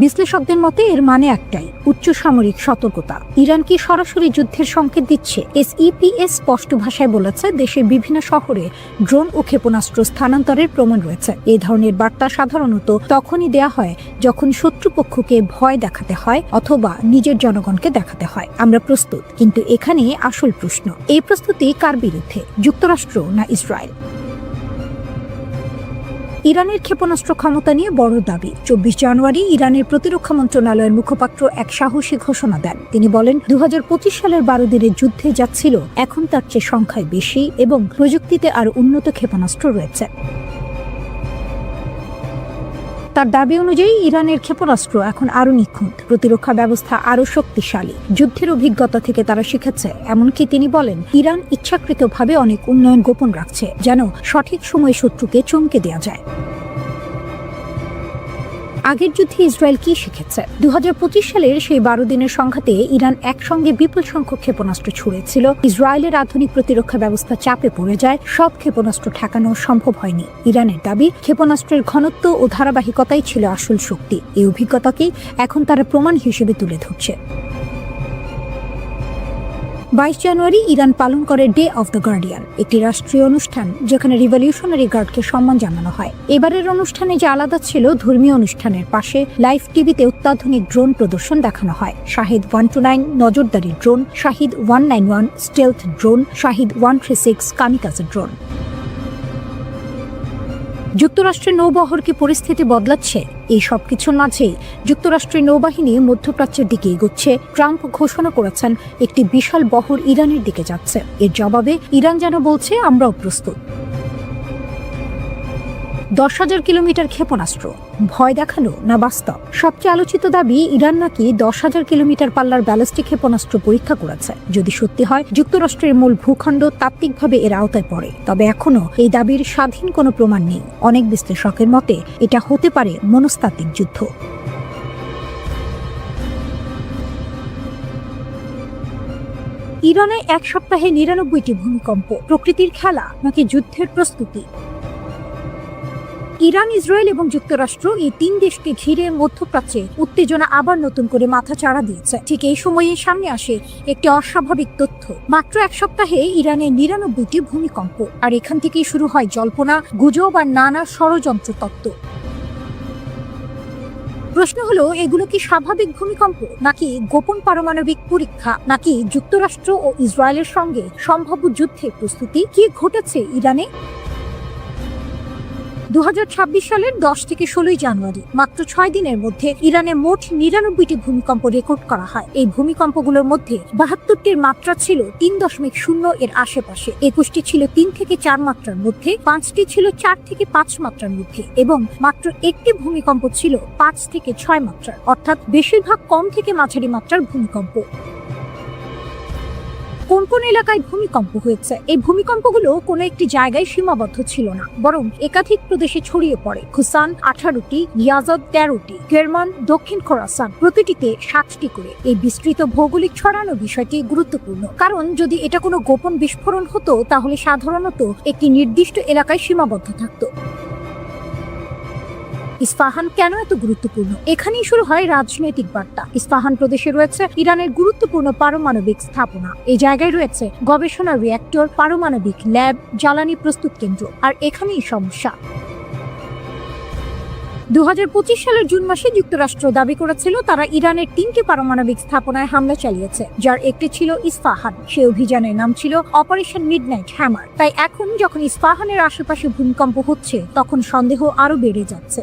বিশ্লেষকদের মতে এর মানে একটাই, উচ্চ সামরিক সতর্কতা। ইরান কি সরাসরি যুদ্ধের সংকেত দিচ্ছে? SEPS স্পষ্ট ভাষায় বলেছে দেশের বিভিন্ন শহরে ড্রোন ও ক্ষেপণাস্ত্র স্থানান্তরের প্রমাণ রয়েছে। এই ধরনের বার্তা সাধারণত তখনই দেয়া হয় যখন শত্রুপক্ষকে ভয় দেখাতে হয় অথবা নিজের জনগণকে দেখাতে হয় আমরা প্রস্তুত। কিন্তু এখানে আসল প্রশ্ন, এই প্রস্তুতি কার বিরুদ্ধে, যুক্তরাষ্ট্র না ইসরায়েল? ইরানের ক্ষেপণাস্ত্র ক্ষমতা নিয়ে বড় দাবি। 24 জানুয়ারি ইরানের প্রতিরক্ষা মন্ত্রণালয়ের মুখপাত্র এক সাহসী ঘোষণা দেন। তিনি বলেন 2025 সালের 12 দিনের যুদ্ধে যাচ্ছিল, এখন তার চেয়ে সংখ্যায় বেশি এবং প্রযুক্তিতে আরো উন্নত ক্ষেপণাস্ত্র রয়েছে। তার দাবি অনুযায়ী ইরানের ক্ষেপণাস্ত্র এখন আরো নিখুঁত, প্রতিরক্ষা ব্যবস্থা আরো শক্তিশালী, যুদ্ধের অভিজ্ঞতা থেকে তারা শিখেছে। এমনকি তিনি বলেন ইরান ইচ্ছাকৃতভাবে অনেক উন্নয়ন গোপন রাখছে, যেন সঠিক সময়ে শত্রুকে চমকে দেওয়া যায়। আগের যুদ্ধে ইসরায়েল কি শিখেছে? 2025 সালের সেই 12 দিনের সংঘাতে ইরান একসঙ্গে বিপুল সংখ্যক ক্ষেপণাস্ত্র ছুড়েছিল। ইসরায়েলের আধুনিক প্রতিরক্ষা ব্যবস্থা চাপে পড়ে যায়, সব ক্ষেপণাস্ত্র ঠেকানো সম্ভব হয়নি। ইরানের দাবি ক্ষেপণাস্ত্রের ঘনত্ব ও ধারাবাহিকতাই ছিল আসল শক্তি। এই অভিজ্ঞতাকেই এখন তারা প্রমাণ হিসেবে তুলে ধরছে। 22 জানুয়ারি ইরান পালন করে ডে অফ দ্য গার্ডিয়ান, একটি রাষ্ট্রীয় অনুষ্ঠান যেখানে রিভলিউশনারি গার্ডকে সম্মান জানানো হয়। এবারের অনুষ্ঠানে যে আলাদা ছিল, ধর্মীয় অনুষ্ঠানের পাশে লাইভ টিভিতে অত্যাধুনিক ড্রোন প্রদর্শন দেখানো হয়। শাহিদ 129 নজরদারি drone, Shahid 191 stealth drone, Shahid 136 kamikaze drone. যুক্তরাষ্ট্রের নৌবহর কি পরিস্থিতি বদলাচ্ছে? এই সবকিছুর মাঝেই যুক্তরাষ্ট্রের নৌবাহিনী মধ্যপ্রাচ্যের দিকে এগোচ্ছে। ট্রাম্প ঘোষণা করেছেন একটি বিশাল বহর ইরানের দিকে যাচ্ছে। এর জবাবে ইরান যেন বলছে আমরাও প্রস্তুত। 10,000 কিলোমিটার ক্ষেপণাস্ত্র, ভয় দেখানো না বাস্তব? সবচেয়ে আলোচিত দাবি, ইরান নাকি 10,000 কিলোমিটার পাল্লার ব্যালিস্টিক ক্ষেপণাস্ত্র পরীক্ষা করেছে। যদি সত্যি হয়, যুক্তরাষ্ট্রের মূল ভূখণ্ড তাত্ত্বিকভাবে এর আওতায় পড়ে। তবে এখনো এই দাবির স্বাধীন কোনো প্রমাণ নেই। অনেক বিশ্লেষকের মতে এটা হতে পারে মনস্তাত্ত্বিক যুদ্ধ। ইরানে এক সপ্তাহে 99টি ভূমিকম্প, প্রকৃতির খেলা নাকি যুদ্ধের প্রস্তুতি? ইরান, ইসরায়েল এবং যুক্তরাষ্ট্র এই তিন দেশকে ঘিরে মধ্যপ্রাচ্যে উত্তেজনা আবার নতুন করে মাথাচাড়া দিয়েছে। ঠিক এই সময়ে সামনে আসে একটি অস্বাভাবিক তথ্য। মাত্র এক সপ্তাহে ইরানে 99টি ভূমিকম্প, আর এখান থেকেই শুরু হয় জল্পনা, গুজব আর নানা ষড়যন্ত্র তত্ত্ব। প্রশ্ন হলো, এগুলো কি স্বাভাবিক ভূমিকম্প, নাকি গোপন পারমাণবিক পরীক্ষা, নাকি যুক্তরাষ্ট্র ও ইসরায়েলের সঙ্গে সম্ভাব্য যুদ্ধের প্রস্তুতি? কি ঘটেছে ইরানে? 2026 সালের 10 থেকে 16 জানুয়ারি, মাত্র 6 দিনের মধ্যে ইরানে মোট 99টি ভূমিকম্প রেকর্ড করা হয়। এই ভূমিকম্পগুলোর মধ্যে 72টির মাত্রা ছিল 3.0 এর আশেপাশে, 21টি ছিল 3 থেকে 4 মাত্রার মধ্যে, 5টি ছিল 4 থেকে 5 মাত্রার মধ্যে এবং মাত্র একটি ভূমিকম্প ছিল 5 থেকে 6 মাত্রার, অর্থাৎ বেশিরভাগ কম থেকে মাঝারি মাত্রার ভূমিকম্প। কোন কোন এলাকায় ভূমিকম্প হয়েছে? এই ভূমিকম্পগুলো কোনো একটি জায়গায় সীমাবদ্ধ ছিল না, বরং একাধিক প্রদেশে ছড়িয়ে পড়ে। খুসান 18টি, ইয়াজদ 13টি, কেরমান, দক্ষিণ খোরাসান প্রতিটিতে 7টি করে। এই বিস্তৃত ভৌগোলিক ছড়ানো বিষয়টি গুরুত্বপূর্ণ, কারণ যদি এটা কোনো গোপন বিস্ফোরণ হতো তাহলে সাধারণত একটি নির্দিষ্ট এলাকায় সীমাবদ্ধ থাকতো। ইস্পাহান কেন এত গুরুত্বপূর্ণ? এখানেই শুরু হয় রাজনৈতিক বার্তা। ইস্পাহান প্রদেশে রয়েছে ইরানের গুরুত্বপূর্ণ পারমাণবিক স্থাপনা। এই জায়গায় রয়েছে গবেষণা রিঅ্যাক্টর, পারমাণবিক ল্যাব, জ্বালানি প্রস্তুত কেন্দ্র। আর এখানেই সমস্যা। 2025 সালের জুন মাসে যুক্তরাষ্ট্র দাবি করেছিল তারা ইরানের 3টি পারমাণবিক স্থাপনায় হামলা চালিয়েছে, যার একটি ছিল ইস্পাহান। সেই অভিযানের নাম ছিল অপারেশন মিডনাইট হ্যামার। তাই এখন যখন ইস্পাহানের আশেপাশে ভূমিকম্প হচ্ছে, তখন সন্দেহ আরো বেড়ে যাচ্ছে।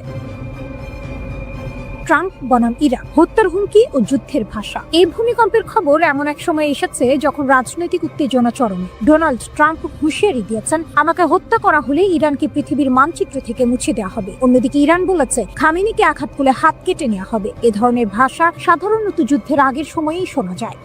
ট্রাম্প বনাম ইরান, হত্যার হুমকি ও যুদ্ধের ভাষা। এই ভূমিকম্পের খবর এমন এক সময় এসেছে যখন রাজনৈতিক উত্তেজনা চরমে। ডোনাল্ড ট্রাম্প হুঁশিয়ারি দিয়েছেন, আমাকে হত্যা করা হলে ইরানকে পৃথিবীর মানচিত্র থেকে মুছে দেওয়া হবে। অন্যদিকে ইরান বলেছে, খামেনিকে আঘাত করলে হাত কেটে নেওয়া হবে। এ ধরনের ভাষা সাধারণত যুদ্ধের আগের সময়েই শোনা যায়।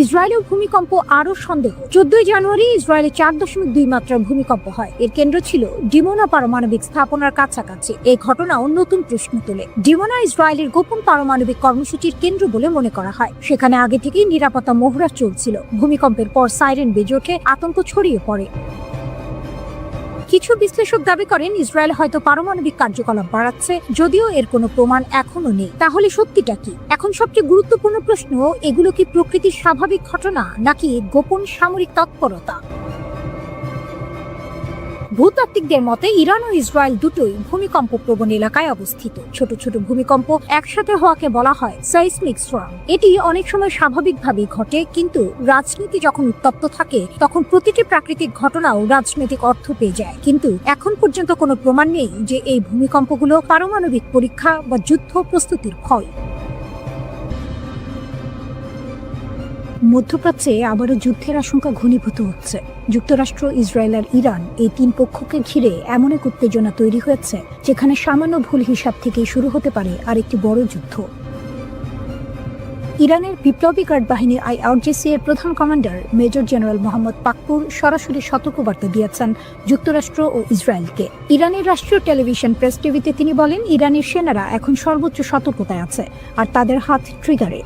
ইসরায়েলের ভূমিকম্প আরো সন্দেহ। 14 জানুয়ারি ইসরায়েলে 4.2 মাত্রার ভূমিকম্প হয়। এর কেন্দ্র ছিল ডিমোনা পারমাণবিক স্থাপনার কাছাকাছি। এই ঘটনাও নতুন প্রশ্ন তোলে। ডিমোনা ইসরায়েলের গোপন পারমাণবিক কর্মসূচির কেন্দ্র বলে মনে করা হয়। সেখানে আগে থেকেই নিরাপত্তা মহড়া চলছিল। ভূমিকম্পের পর সাইরেন বেজে ওঠে, আতঙ্ক ছড়িয়ে পড়ে। কিছু বিশ্লেষক দাবি করেন ইসরায়েল হয়তো পারমাণবিক কার্যকলাপ বাড়াচ্ছে, যদিও এর কোনো প্রমাণ এখনো নেই। তাহলে সত্যিটা কি? এখন সবচেয়ে গুরুত্বপূর্ণ প্রশ্ন, এগুলো কি প্রকৃতির স্বাভাবিক ঘটনা নাকি গোপন সামরিক তৎপরতা? ভূতাত্ত্বিকদের মতে ইরান ও ইসরায়েল দুটোই ভূমিকম্প প্রবণ এলাকায় অবস্থিত। ছোট ছোট ভূমিকম্প একসাথে হওয়াকে বলা হয় সাইসমিক স্টর্ম। এটি অনেক সময় স্বাভাবিকভাবেই ঘটে, কিন্তু রাজনীতি যখন উত্তপ্ত থাকে তখন প্রতিটি প্রাকৃতিক ঘটনাও রাজনৈতিক অর্থ পেয়ে যায়। কিন্তু এখন পর্যন্ত কোনো প্রমাণ নেই যে এই ভূমিকম্পগুলো পারমাণবিক পরীক্ষা বা যুদ্ধ প্রস্তুতির ফল। মধ্যপ্রাচ্যে আবারও যুদ্ধের আশঙ্কা ঘনীভূত হচ্ছে। যুক্তরাষ্ট্র, ইসরায়েল আর ইরান এই তিন পক্ষকে ঘিরে এমন এক উত্তেজনা তৈরি হয়েছে যেখানে সামান্য ভুল হিসাব থেকেই শুরু হতে পারে আরেকটি বড় যুদ্ধ। ইরানের বিপ্লবী গার্ড বাহিনী IRGC এর প্রধান commander major general Mohammad Pakpour সরাসরি সতর্কবার্তা দিয়েছেন যুক্তরাষ্ট্র ও ইসরায়েলকে। ইরানের রাষ্ট্রীয় টেলিভিশন প্রেস টিভিতে তিনি বলেন, ইরানের সেনারা এখন সর্বোচ্চ সতর্কতায় আছে আর তাদের হাত ট্রিগারে।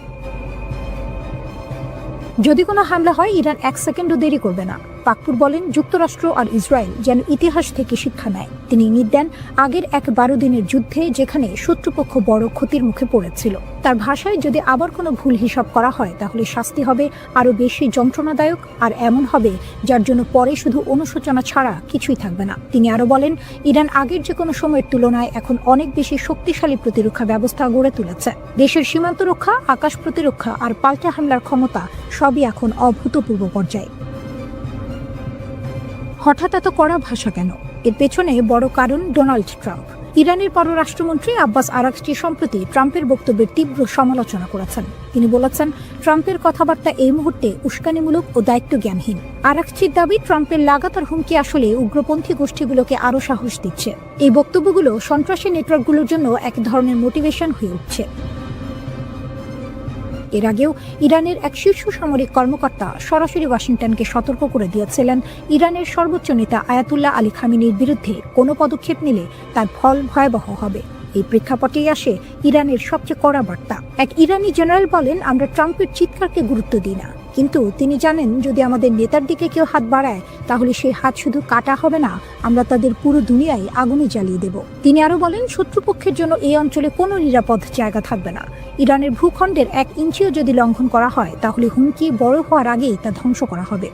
যদি কোনো হামলা হয় ইরান 1 সেকেন্ডও দেরি করবে না। পাকপুর বলেন, যুক্তরাষ্ট্র আর ইসরায়েল যেন ইতিহাস থেকে শিক্ষা নেয়। তিনি ইঙ্গিত দেন আগের 12 দিনের যুদ্ধে যেখানে শত্রুপক্ষ বড় ক্ষতির মুখে পড়েছিল। তার ভাষায়, যদি আবার কোনো ভুল হিসাব করা হয় তাহলে শাস্তি হবে আরও বেশি যন্ত্রণাদায়ক, আর এমন হবে যার জন্য পরে শুধু অনুশোচনা ছাড়া কিছুই থাকবে না। তিনি আরও বলেন, ইরান আগের যে কোনো সময়ের তুলনায় এখন অনেক বেশি শক্তিশালী প্রতিরক্ষা ব্যবস্থা গড়ে তুলেছে। দেশের সীমান্ত রক্ষা, আকাশ প্রতিরক্ষা আর পাল্টা হামলার ক্ষমতা সবই এখন অভূতপূর্ব পর্যায়ে। হঠাৎ এত কড়া ভাষা কেন? এর পেছনে বড় কারণ ডোনাল্ড ট্রাম্প। ইরানের পররাষ্ট্রমন্ত্রী আব্বাস আরাগচি সম্প্রতি ট্রাম্পের বক্তব্যের তীব্র সমালোচনা করেছেন। তিনি বলেছেন, ট্রাম্পের কথাবার্তা এই মুহূর্তে উস্কানিমূলক ও দায়িত্বজ্ঞানহীন। আরাগচির দাবি, ট্রাম্পের লাগাতার হুমকি আসলে উগ্রপন্থী গোষ্ঠীগুলোকে আরও সাহস দিচ্ছে। এই বক্তব্যগুলো সন্ত্রাসী নেটওয়ার্কগুলোর জন্য এক ধরনের মোটিভেশন হয়ে উঠছে। এর আগেও ইরানের এক শীর্ষ সামরিক কর্মকর্তা সরাসরি ওয়াশিংটনকে সতর্ক করে দিয়েছিলেন, ইরানের সর্বোচ্চ নেতা আয়াতুল্লাহ আলী খামেনির বিরুদ্ধে কোনো পদক্ষেপ নিলে তার ফল ভয়াবহ হবে। এই প্রেক্ষাপটেই আসে ইরানের সবচেয়ে কড়া বার্তা। এক ইরানি জেনারেল বলেন, আমরা ট্রাম্পের চিৎকারকে গুরুত্ব দিই না, কিন্তু তিনি জানেন যদি আমাদের নেতার দিকে কেউ হাত বাড়ায় তাহলে সেই হাত শুধু কাটা হবে না, আমরা তাদের পুরো দুনিয়ায় আগুনে জ্বালিয়ে দেব। তিনি আরও বলেন, শত্রুপক্ষের জন্য এই অঞ্চলে কোনো নিরাপদ জায়গা থাকবে না। ইরানের ভূখণ্ডের 1 ইঞ্চিও যদি লঙ্ঘন করা হয় তাহলে হুমকি বড় হওয়ার আগেই তা ধ্বংস করা হবে।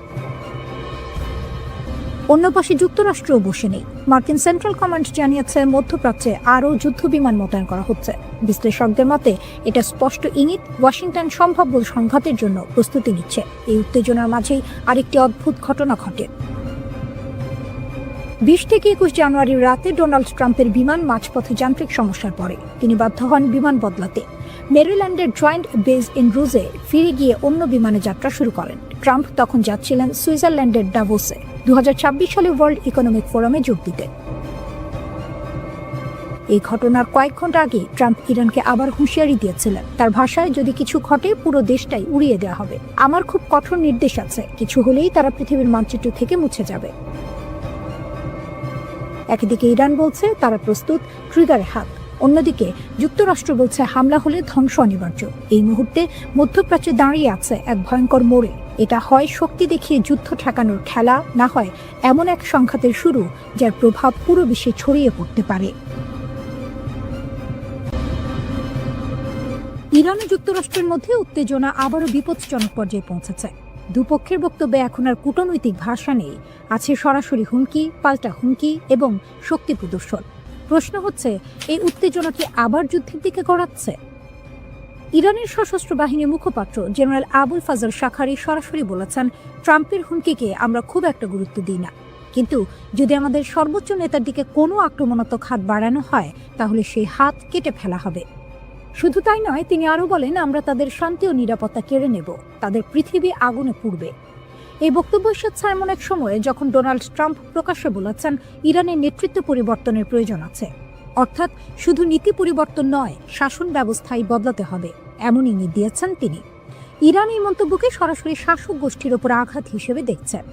অন্য পাশে যুক্তরাষ্ট্রও বসে নেই। মার্কিন সেন্ট্রাল কমান্ড জানিয়েছে মধ্যপ্রাচ্যে আরও যুদ্ধ বিমান মোতায়েন করা হচ্ছে। বিশ্লেষকদের মতে এটা স্পষ্ট ইঙ্গিত ওয়াশিংটন সম্ভাব্য সংঘাতের জন্য প্রস্তুতি নিচ্ছে। এই উত্তেজনার মাঝেই আরেকটি অদ্ভুত ঘটনা ঘটে। 20 থেকে 21 জানুয়ারির রাতে ডোনাল্ড ট্রাম্পের বিমান মাঝপথে যান্ত্রিক সমস্যার পরে তিনি বাধ্য হন বিমান বদলাতে। মেরিল্যান্ডের জয়েন্ট বেস ইন রুজে ফিরে গিয়ে অন্য বিমানে যাত্রা শুরু করেন। ট্রাম্প তখন যাচ্ছিলেন সুইজারল্যান্ডের ডাভোসে 2026 সালে ওয়ার্ল্ড ইকোনমিক ফোরামে যোগ দিতে। এই ঘটনার কয়েক ঘন্টা আগে ট্রাম্প ইরানকে আবার হুঁশিয়ারি দিয়েছিলেন। তার ভাষায়, যদি কিছু ঘটে পুরো দেশটাই উড়িয়ে দেওয়া হবে। আমার খুব কঠোর নির্দেশ আছে, কিছু হলেই তারা পৃথিবীর মানচিত্র থেকে মুছে যাবে। একদিকে ইরান বলছে তারা প্রস্তুত, ট্রিগারে হাত। অন্যদিকে যুক্তরাষ্ট্র বলছে হামলা হলে ধ্বংস অনিবার্য। এই মুহূর্তে মধ্যপ্রাচ্যে দাঁড়িয়ে আছে এক ভয়ঙ্কর মোড়ে। এটা হয় শক্তি দেখিয়ে যুদ্ধ ঠেকানোর খেলা, না হয় এমন এক সংঘাতের শুরু যার প্রভাব পুরো বিশ্বে ছড়িয়ে পড়তে পারে। ইরান ও যুক্তরাষ্ট্রের মধ্যে উত্তেজনা আবারও বিপজ্জনক পর্যায়ে পৌঁছেছে। দুপক্ষের বক্তব্যে এখন আর কূটনৈতিক ভাষা নেই, আছে সরাসরি হুমকি, পাল্টা হুমকি এবং শক্তি প্রদর্শন। প্রশ্ন হচ্ছে, এই উত্তেজনা কি আবার যুদ্ধের দিকে গড়াচ্ছে? ইরানের সশস্ত্র বাহিনীর মুখপাত্র জেনারেল আবুল ফাজল শাখারি সরাসরি বলেছেন, ট্রাম্পের হুমকিকে আমরা খুব একটা গুরুত্ব দিই না, কিন্তু যদি আমাদের সর্বোচ্চ নেতার দিকে কোনো আক্রমণাত্মক হাত বাড়ানো হয় তাহলে সেই হাত কেটে ফেলা হবে। শুধু তাই নয়, তিনি আরও বলেন, আমরা তাদের শান্তি ও নিরাপত্তা কেড়ে নেব, তাদের পৃথিবী আগুনে পুড়বে। এই বক্তব্য এসেছে এমন এক সময়ে যখন ডোনাল্ড ট্রাম্প প্রকাশ্যে বলেছেন ইরানের নেতৃত্ব পরিবর্তনের প্রয়োজন আছে। অর্থাৎ শুধু নীতি পরিবর্তন নয়, শাসন ব্যবস্থাই বদলাতে হবে, এমন ইঙ্গিত দিয়েছেন তিনি। ইরান এই মন্তব্যকে সরাসরি শাসক গোষ্ঠীর ওপর আঘাত হিসেবে দেখছেন।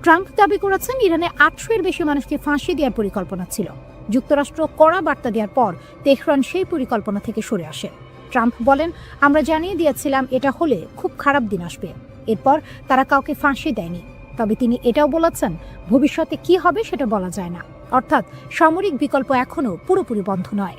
ট্রাম্প দাবি করেছেন ইরানে 800-এর বেশি মানুষকে ফাঁসি দেওয়ার পরিকল্পনা ছিল। যুক্তরাষ্ট্র কড়া বার্তা দেওয়ার পর তেহরান সেই পরিকল্পনা থেকে সরে আসে। ট্রাম্প বলেন, আমরা জানিয়ে দিয়েছিলাম এটা হলে খুব খারাপ দিন আসবে। এরপর তারা কাউকে ফাঁসি দেয়নি। তবে তিনি এটাও বলেছেন, ভবিষ্যতে কি হবে সেটা বলা যায় না, অর্থাৎ সামরিক বিকল্প এখনও পুরোপুরি বন্ধ নয়।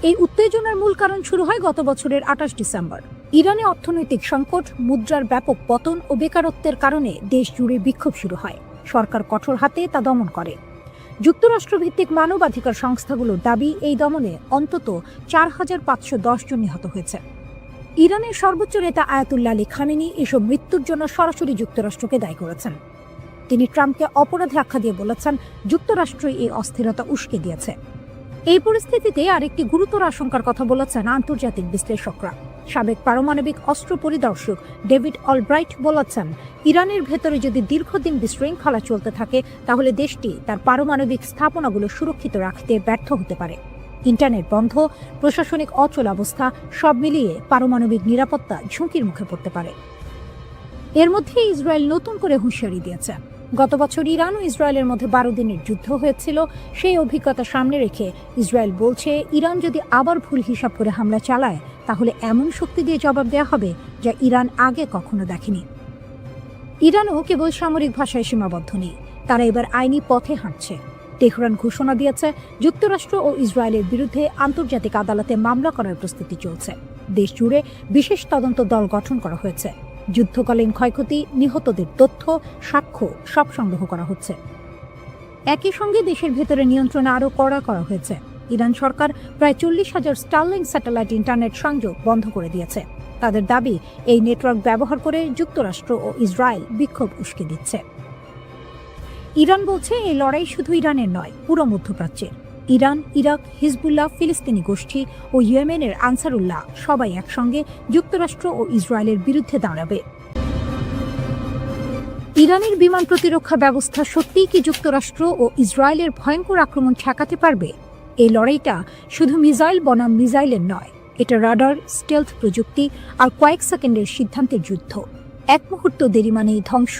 এই উত্তেজনার মূল কারণ শুরু হয় গত বছরের 28 ডিসেম্বর। ইরানে অর্থনৈতিক সংকট, মুদ্রার ব্যাপক পতন ও বেকারত্বের কারণে দেশ জুড়ে বিক্ষোভ শুরু হয়। সরকার কঠোর হাতে তা দমন করে। যুক্তরাষ্ট্রভিত্তিক মানবাধিকার সংস্থাগুলোর দাবি, এই দমনে অন্তত 4510 জন নিহত হয়েছে। ইরানের সর্বোচ্চ নেতা আয়াতুল্লাহ আলী খামেনি এসব মৃত্যুর জন্য সরাসরি যুক্তরাষ্ট্রকে দায়ী করেছেন। তিনি ট্রাম্পকে অপরাধী আখ্যা দিয়ে বলেছেন, যুক্তরাষ্ট্রই এই অস্থিরতা উস্কে দিয়েছে। এই পরিস্থিতিতে আরেকটি গুরুতর আশঙ্কার কথা বলেছেন আন্তর্জাতিক বিশ্লেষকরা। সাবেক পারমাণবিক অস্ত্র পরিদর্শক ডেভিড অলব্রাইট বলেছেন, ইরানের ভেতরে যদি দীর্ঘদিন বিশৃঙ্খলা চলতে থাকে তাহলে দেশটি তার পারমাণবিক স্থাপনাগুলো সুরক্ষিত রাখতে ব্যর্থ হতে পারে। ইন্টারনেট বন্ধ, প্রশাসনিক অচলাবস্থা সব মিলিয়ে পারমাণবিক নিরাপত্তা ঝুঁকির মুখে পড়তে পারে। এর মধ্যে ইসরায়েল নতুন করে হুঁশিয়ারি দিয়েছে। গত বছর ইরান ও ইসরায়েলের মধ্যে 12 দিনের যুদ্ধ হয়েছিল। সেই অভিজ্ঞতা সামনে রেখে ইসরায়েল বলছে, ইরান যদি আবার ভুল হিসাব করে হামলা চালায় তাহলে এমন শক্তি দিয়ে জবাব দেওয়া হবে যা ইরান আগে কখনো দেখেনি। ইরানও কেবল সামরিক ভাষায় সীমাবদ্ধ নেই, তারা এবার আইনি পথে হাঁটছে। তেহরান ঘোষণা দিয়েছে, যুক্তরাষ্ট্র ও ইসরায়েলের বিরুদ্ধে আন্তর্জাতিক আদালতে মামলা করার প্রস্তুতি চলছে। দেশ জুড়ে বিশেষ তদন্ত দল গঠন করা হয়েছে। যুদ্ধকালীন ক্ষয়ক্ষতি, নিহতদের তথ্য, সাক্ষ্য সব সংগ্রহ করা হচ্ছে। একই সঙ্গে দেশের ভেতরে নিয়ন্ত্রণ আরও কড়া করা হয়েছে। ইরান সরকার প্রায় 40,000 স্টারলিংক স্যাটেলাইট ইন্টারনেট সংযোগ বন্ধ করে দিয়েছে। তাদের দাবি, এই নেটওয়ার্ক ব্যবহার করে যুক্তরাষ্ট্র ও ইসরায়েল বিক্ষোভ উস্কে দিচ্ছে। ইরান বলছে, এই লড়াই শুধু ইরানের নয়, পুরো মধ্যপ্রাচ্যের। ইরান, ইরাক, হিজবুল্লাহ, ফিলিস্তিনি গোষ্ঠী ও ইয়েমেনের আনসারুল্লাহ সবাই একসঙ্গে যুক্তরাষ্ট্র ও ইসরায়েলের বিরুদ্ধে দাঁড়াবে। ইরানের বিমান প্রতিরক্ষা ব্যবস্থা সত্যিই কি যুক্তরাষ্ট্র ও ইসরায়েলের ভয়ঙ্কর আক্রমণ ঠেকাতে পারবে? এই লড়াইটা শুধু মিসাইল বনাম মিসাইলের নয়, এটা রাডার, স্টেলথ প্রযুক্তি আর কয়েক সেকেন্ডের সিদ্ধান্তের যুদ্ধ। এক মুহূর্ত দেরি মানেই ধ্বংস।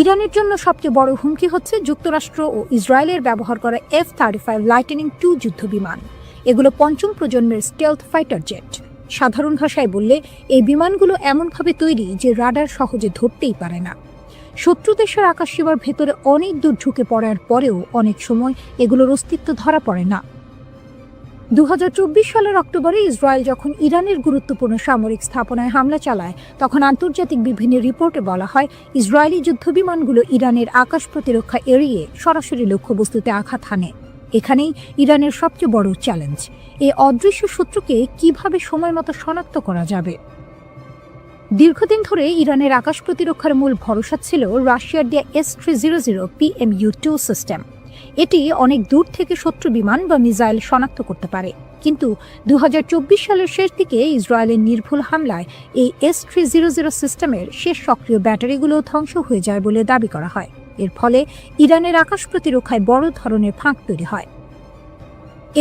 ইরানের জন্য সবচেয়ে বড় হুমকি হচ্ছে যুক্তরাষ্ট্র ও ইসরায়েলের ব্যবহার করা F-35 লাইটেনিং II যুদ্ধ বিমান। এগুলো পঞ্চম প্রজন্মের স্টেলথ ফাইটার জেট। সাধারণ ভাষায় বললে, এই বিমানগুলো এমনভাবে তৈরি যে রাডার সহজে ধরতেই পারে না। শত্রু দেশের আকাশসীমার ভেতরে অনেক দূর ঢুকে পড়ার পরেও অনেক সময় এগুলোর অস্তিত্ব ধরা পড়ে না। 2024 সালের অক্টোবরে ইসরায়েল যখন ইরানের গুরুত্বপূর্ণ সামরিক স্থাপনায় হামলা চালায়, তখন আন্তর্জাতিক বিভিন্ন রিপোর্টে বলা হয়, ইসরায়েলি যুদ্ধবিমানগুলো ইরানের আকাশ প্রতিরক্ষা এড়িয়ে সরাসরি লক্ষ্যবস্তুতে আঘাত হানে। এখানেই ইরানের সবচেয়ে বড় চ্যালেঞ্জ, এই অদৃশ্য শত্রুকে কিভাবে সময় মতো শনাক্ত করা যাবে। দীর্ঘদিন ধরে ইরানের আকাশ প্রতিরক্ষার মূল ভরসা ছিল রাশিয়ার দেয়া S-300 PMU-2 সিস্টেম। এটি অনেক দূর থেকে শত্রু বিমান বা মিসাইল শনাক্ত করতে পারে, কিন্তু 2024 সালের শেষ দিকে ইসরায়েলের নির্ভুল হামলায় এই S-300 সিস্টেমের শেষ সক্রিয় ব্যাটারিগুলো ধ্বংস হয়ে যায় বলে দাবি করা হয়। এর ফলে ইরানের আকাশ প্রতিরক্ষায় বড় ধরনের ফাঁক তৈরি হয়।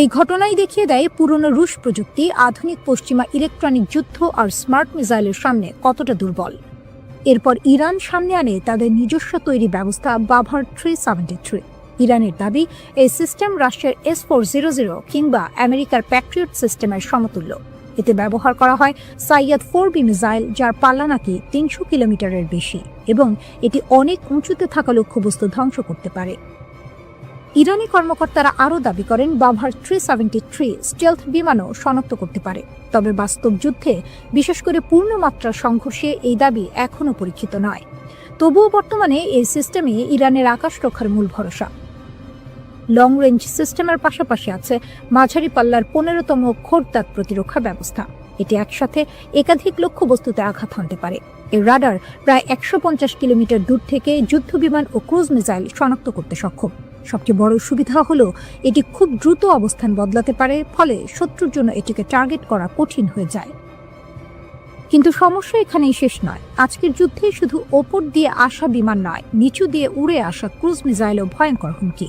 এই ঘটনাই দেখিয়ে দেয় পুরনো রুশ প্রযুক্তি আধুনিক পশ্চিমা ইলেকট্রনিক যুদ্ধ আর স্মার্ট মিসাইলের সামনে কতটা দুর্বল। এরপর ইরান সামনে আনে তাদের নিজস্ব তৈরি ব্যবস্থা বাভার 373। ইরানের দাবি, এই সিস্টেম রাশিয়ার S-400 কিংবা আমেরিকার প্যাট্রিয়ট সিস্টেমের সমতুল্য। এতে ব্যবহার করা হয় সাইয়াদ 4B মিসাইল, যার পাল্লা নাকি 300 কিলোমিটারের বেশি, এবং এটি অনেক উঁচুতে থাকা লক্ষ্যবস্তু ধ্বংস করতে পারে। ইরানি কর্মকর্তারা আরও দাবি করেন, বাভার 373 স্টেলথ বিমানও শনাক্ত করতে পারে। তবে বাস্তব যুদ্ধে, বিশেষ করে পূর্ণমাত্রার সংঘর্ষে এই দাবি এখনও পরীক্ষিত নয়। তবুও বর্তমানে এই সিস্টেমে ইরানের আকাশ রক্ষার মূল ভরসা। লং রেঞ্জ সিস্টেমের পাশাপাশি আছে মাঝারি পাল্লার 15তম খোরদাত প্রতিরক্ষা ব্যবস্থা। এটি একসাথে একাধিক লক্ষ্যবস্তুতে আঘাত হানতে পারে। এর রাডার প্রায় 150 কিলোমিটার দূর থেকে যুদ্ধবিমান ও ক্রুজ মিসাইল শনাক্ত করতে সক্ষম। সবচেয়ে বড় সুবিধা হলো, এটি খুব দ্রুত অবস্থান বদলাতে পারে, ফলে শত্রুর জন্য এটিকে টার্গেট করা কঠিন হয়ে যায়। কিন্তু সমস্যা এখানেই শেষ নয়। আজকের যুদ্ধে শুধু ওপর দিয়ে আসা বিমান নয়, নিচু দিয়ে উড়ে আসা ক্রুজ মিসাইলও ভয়ঙ্কর হুমকি।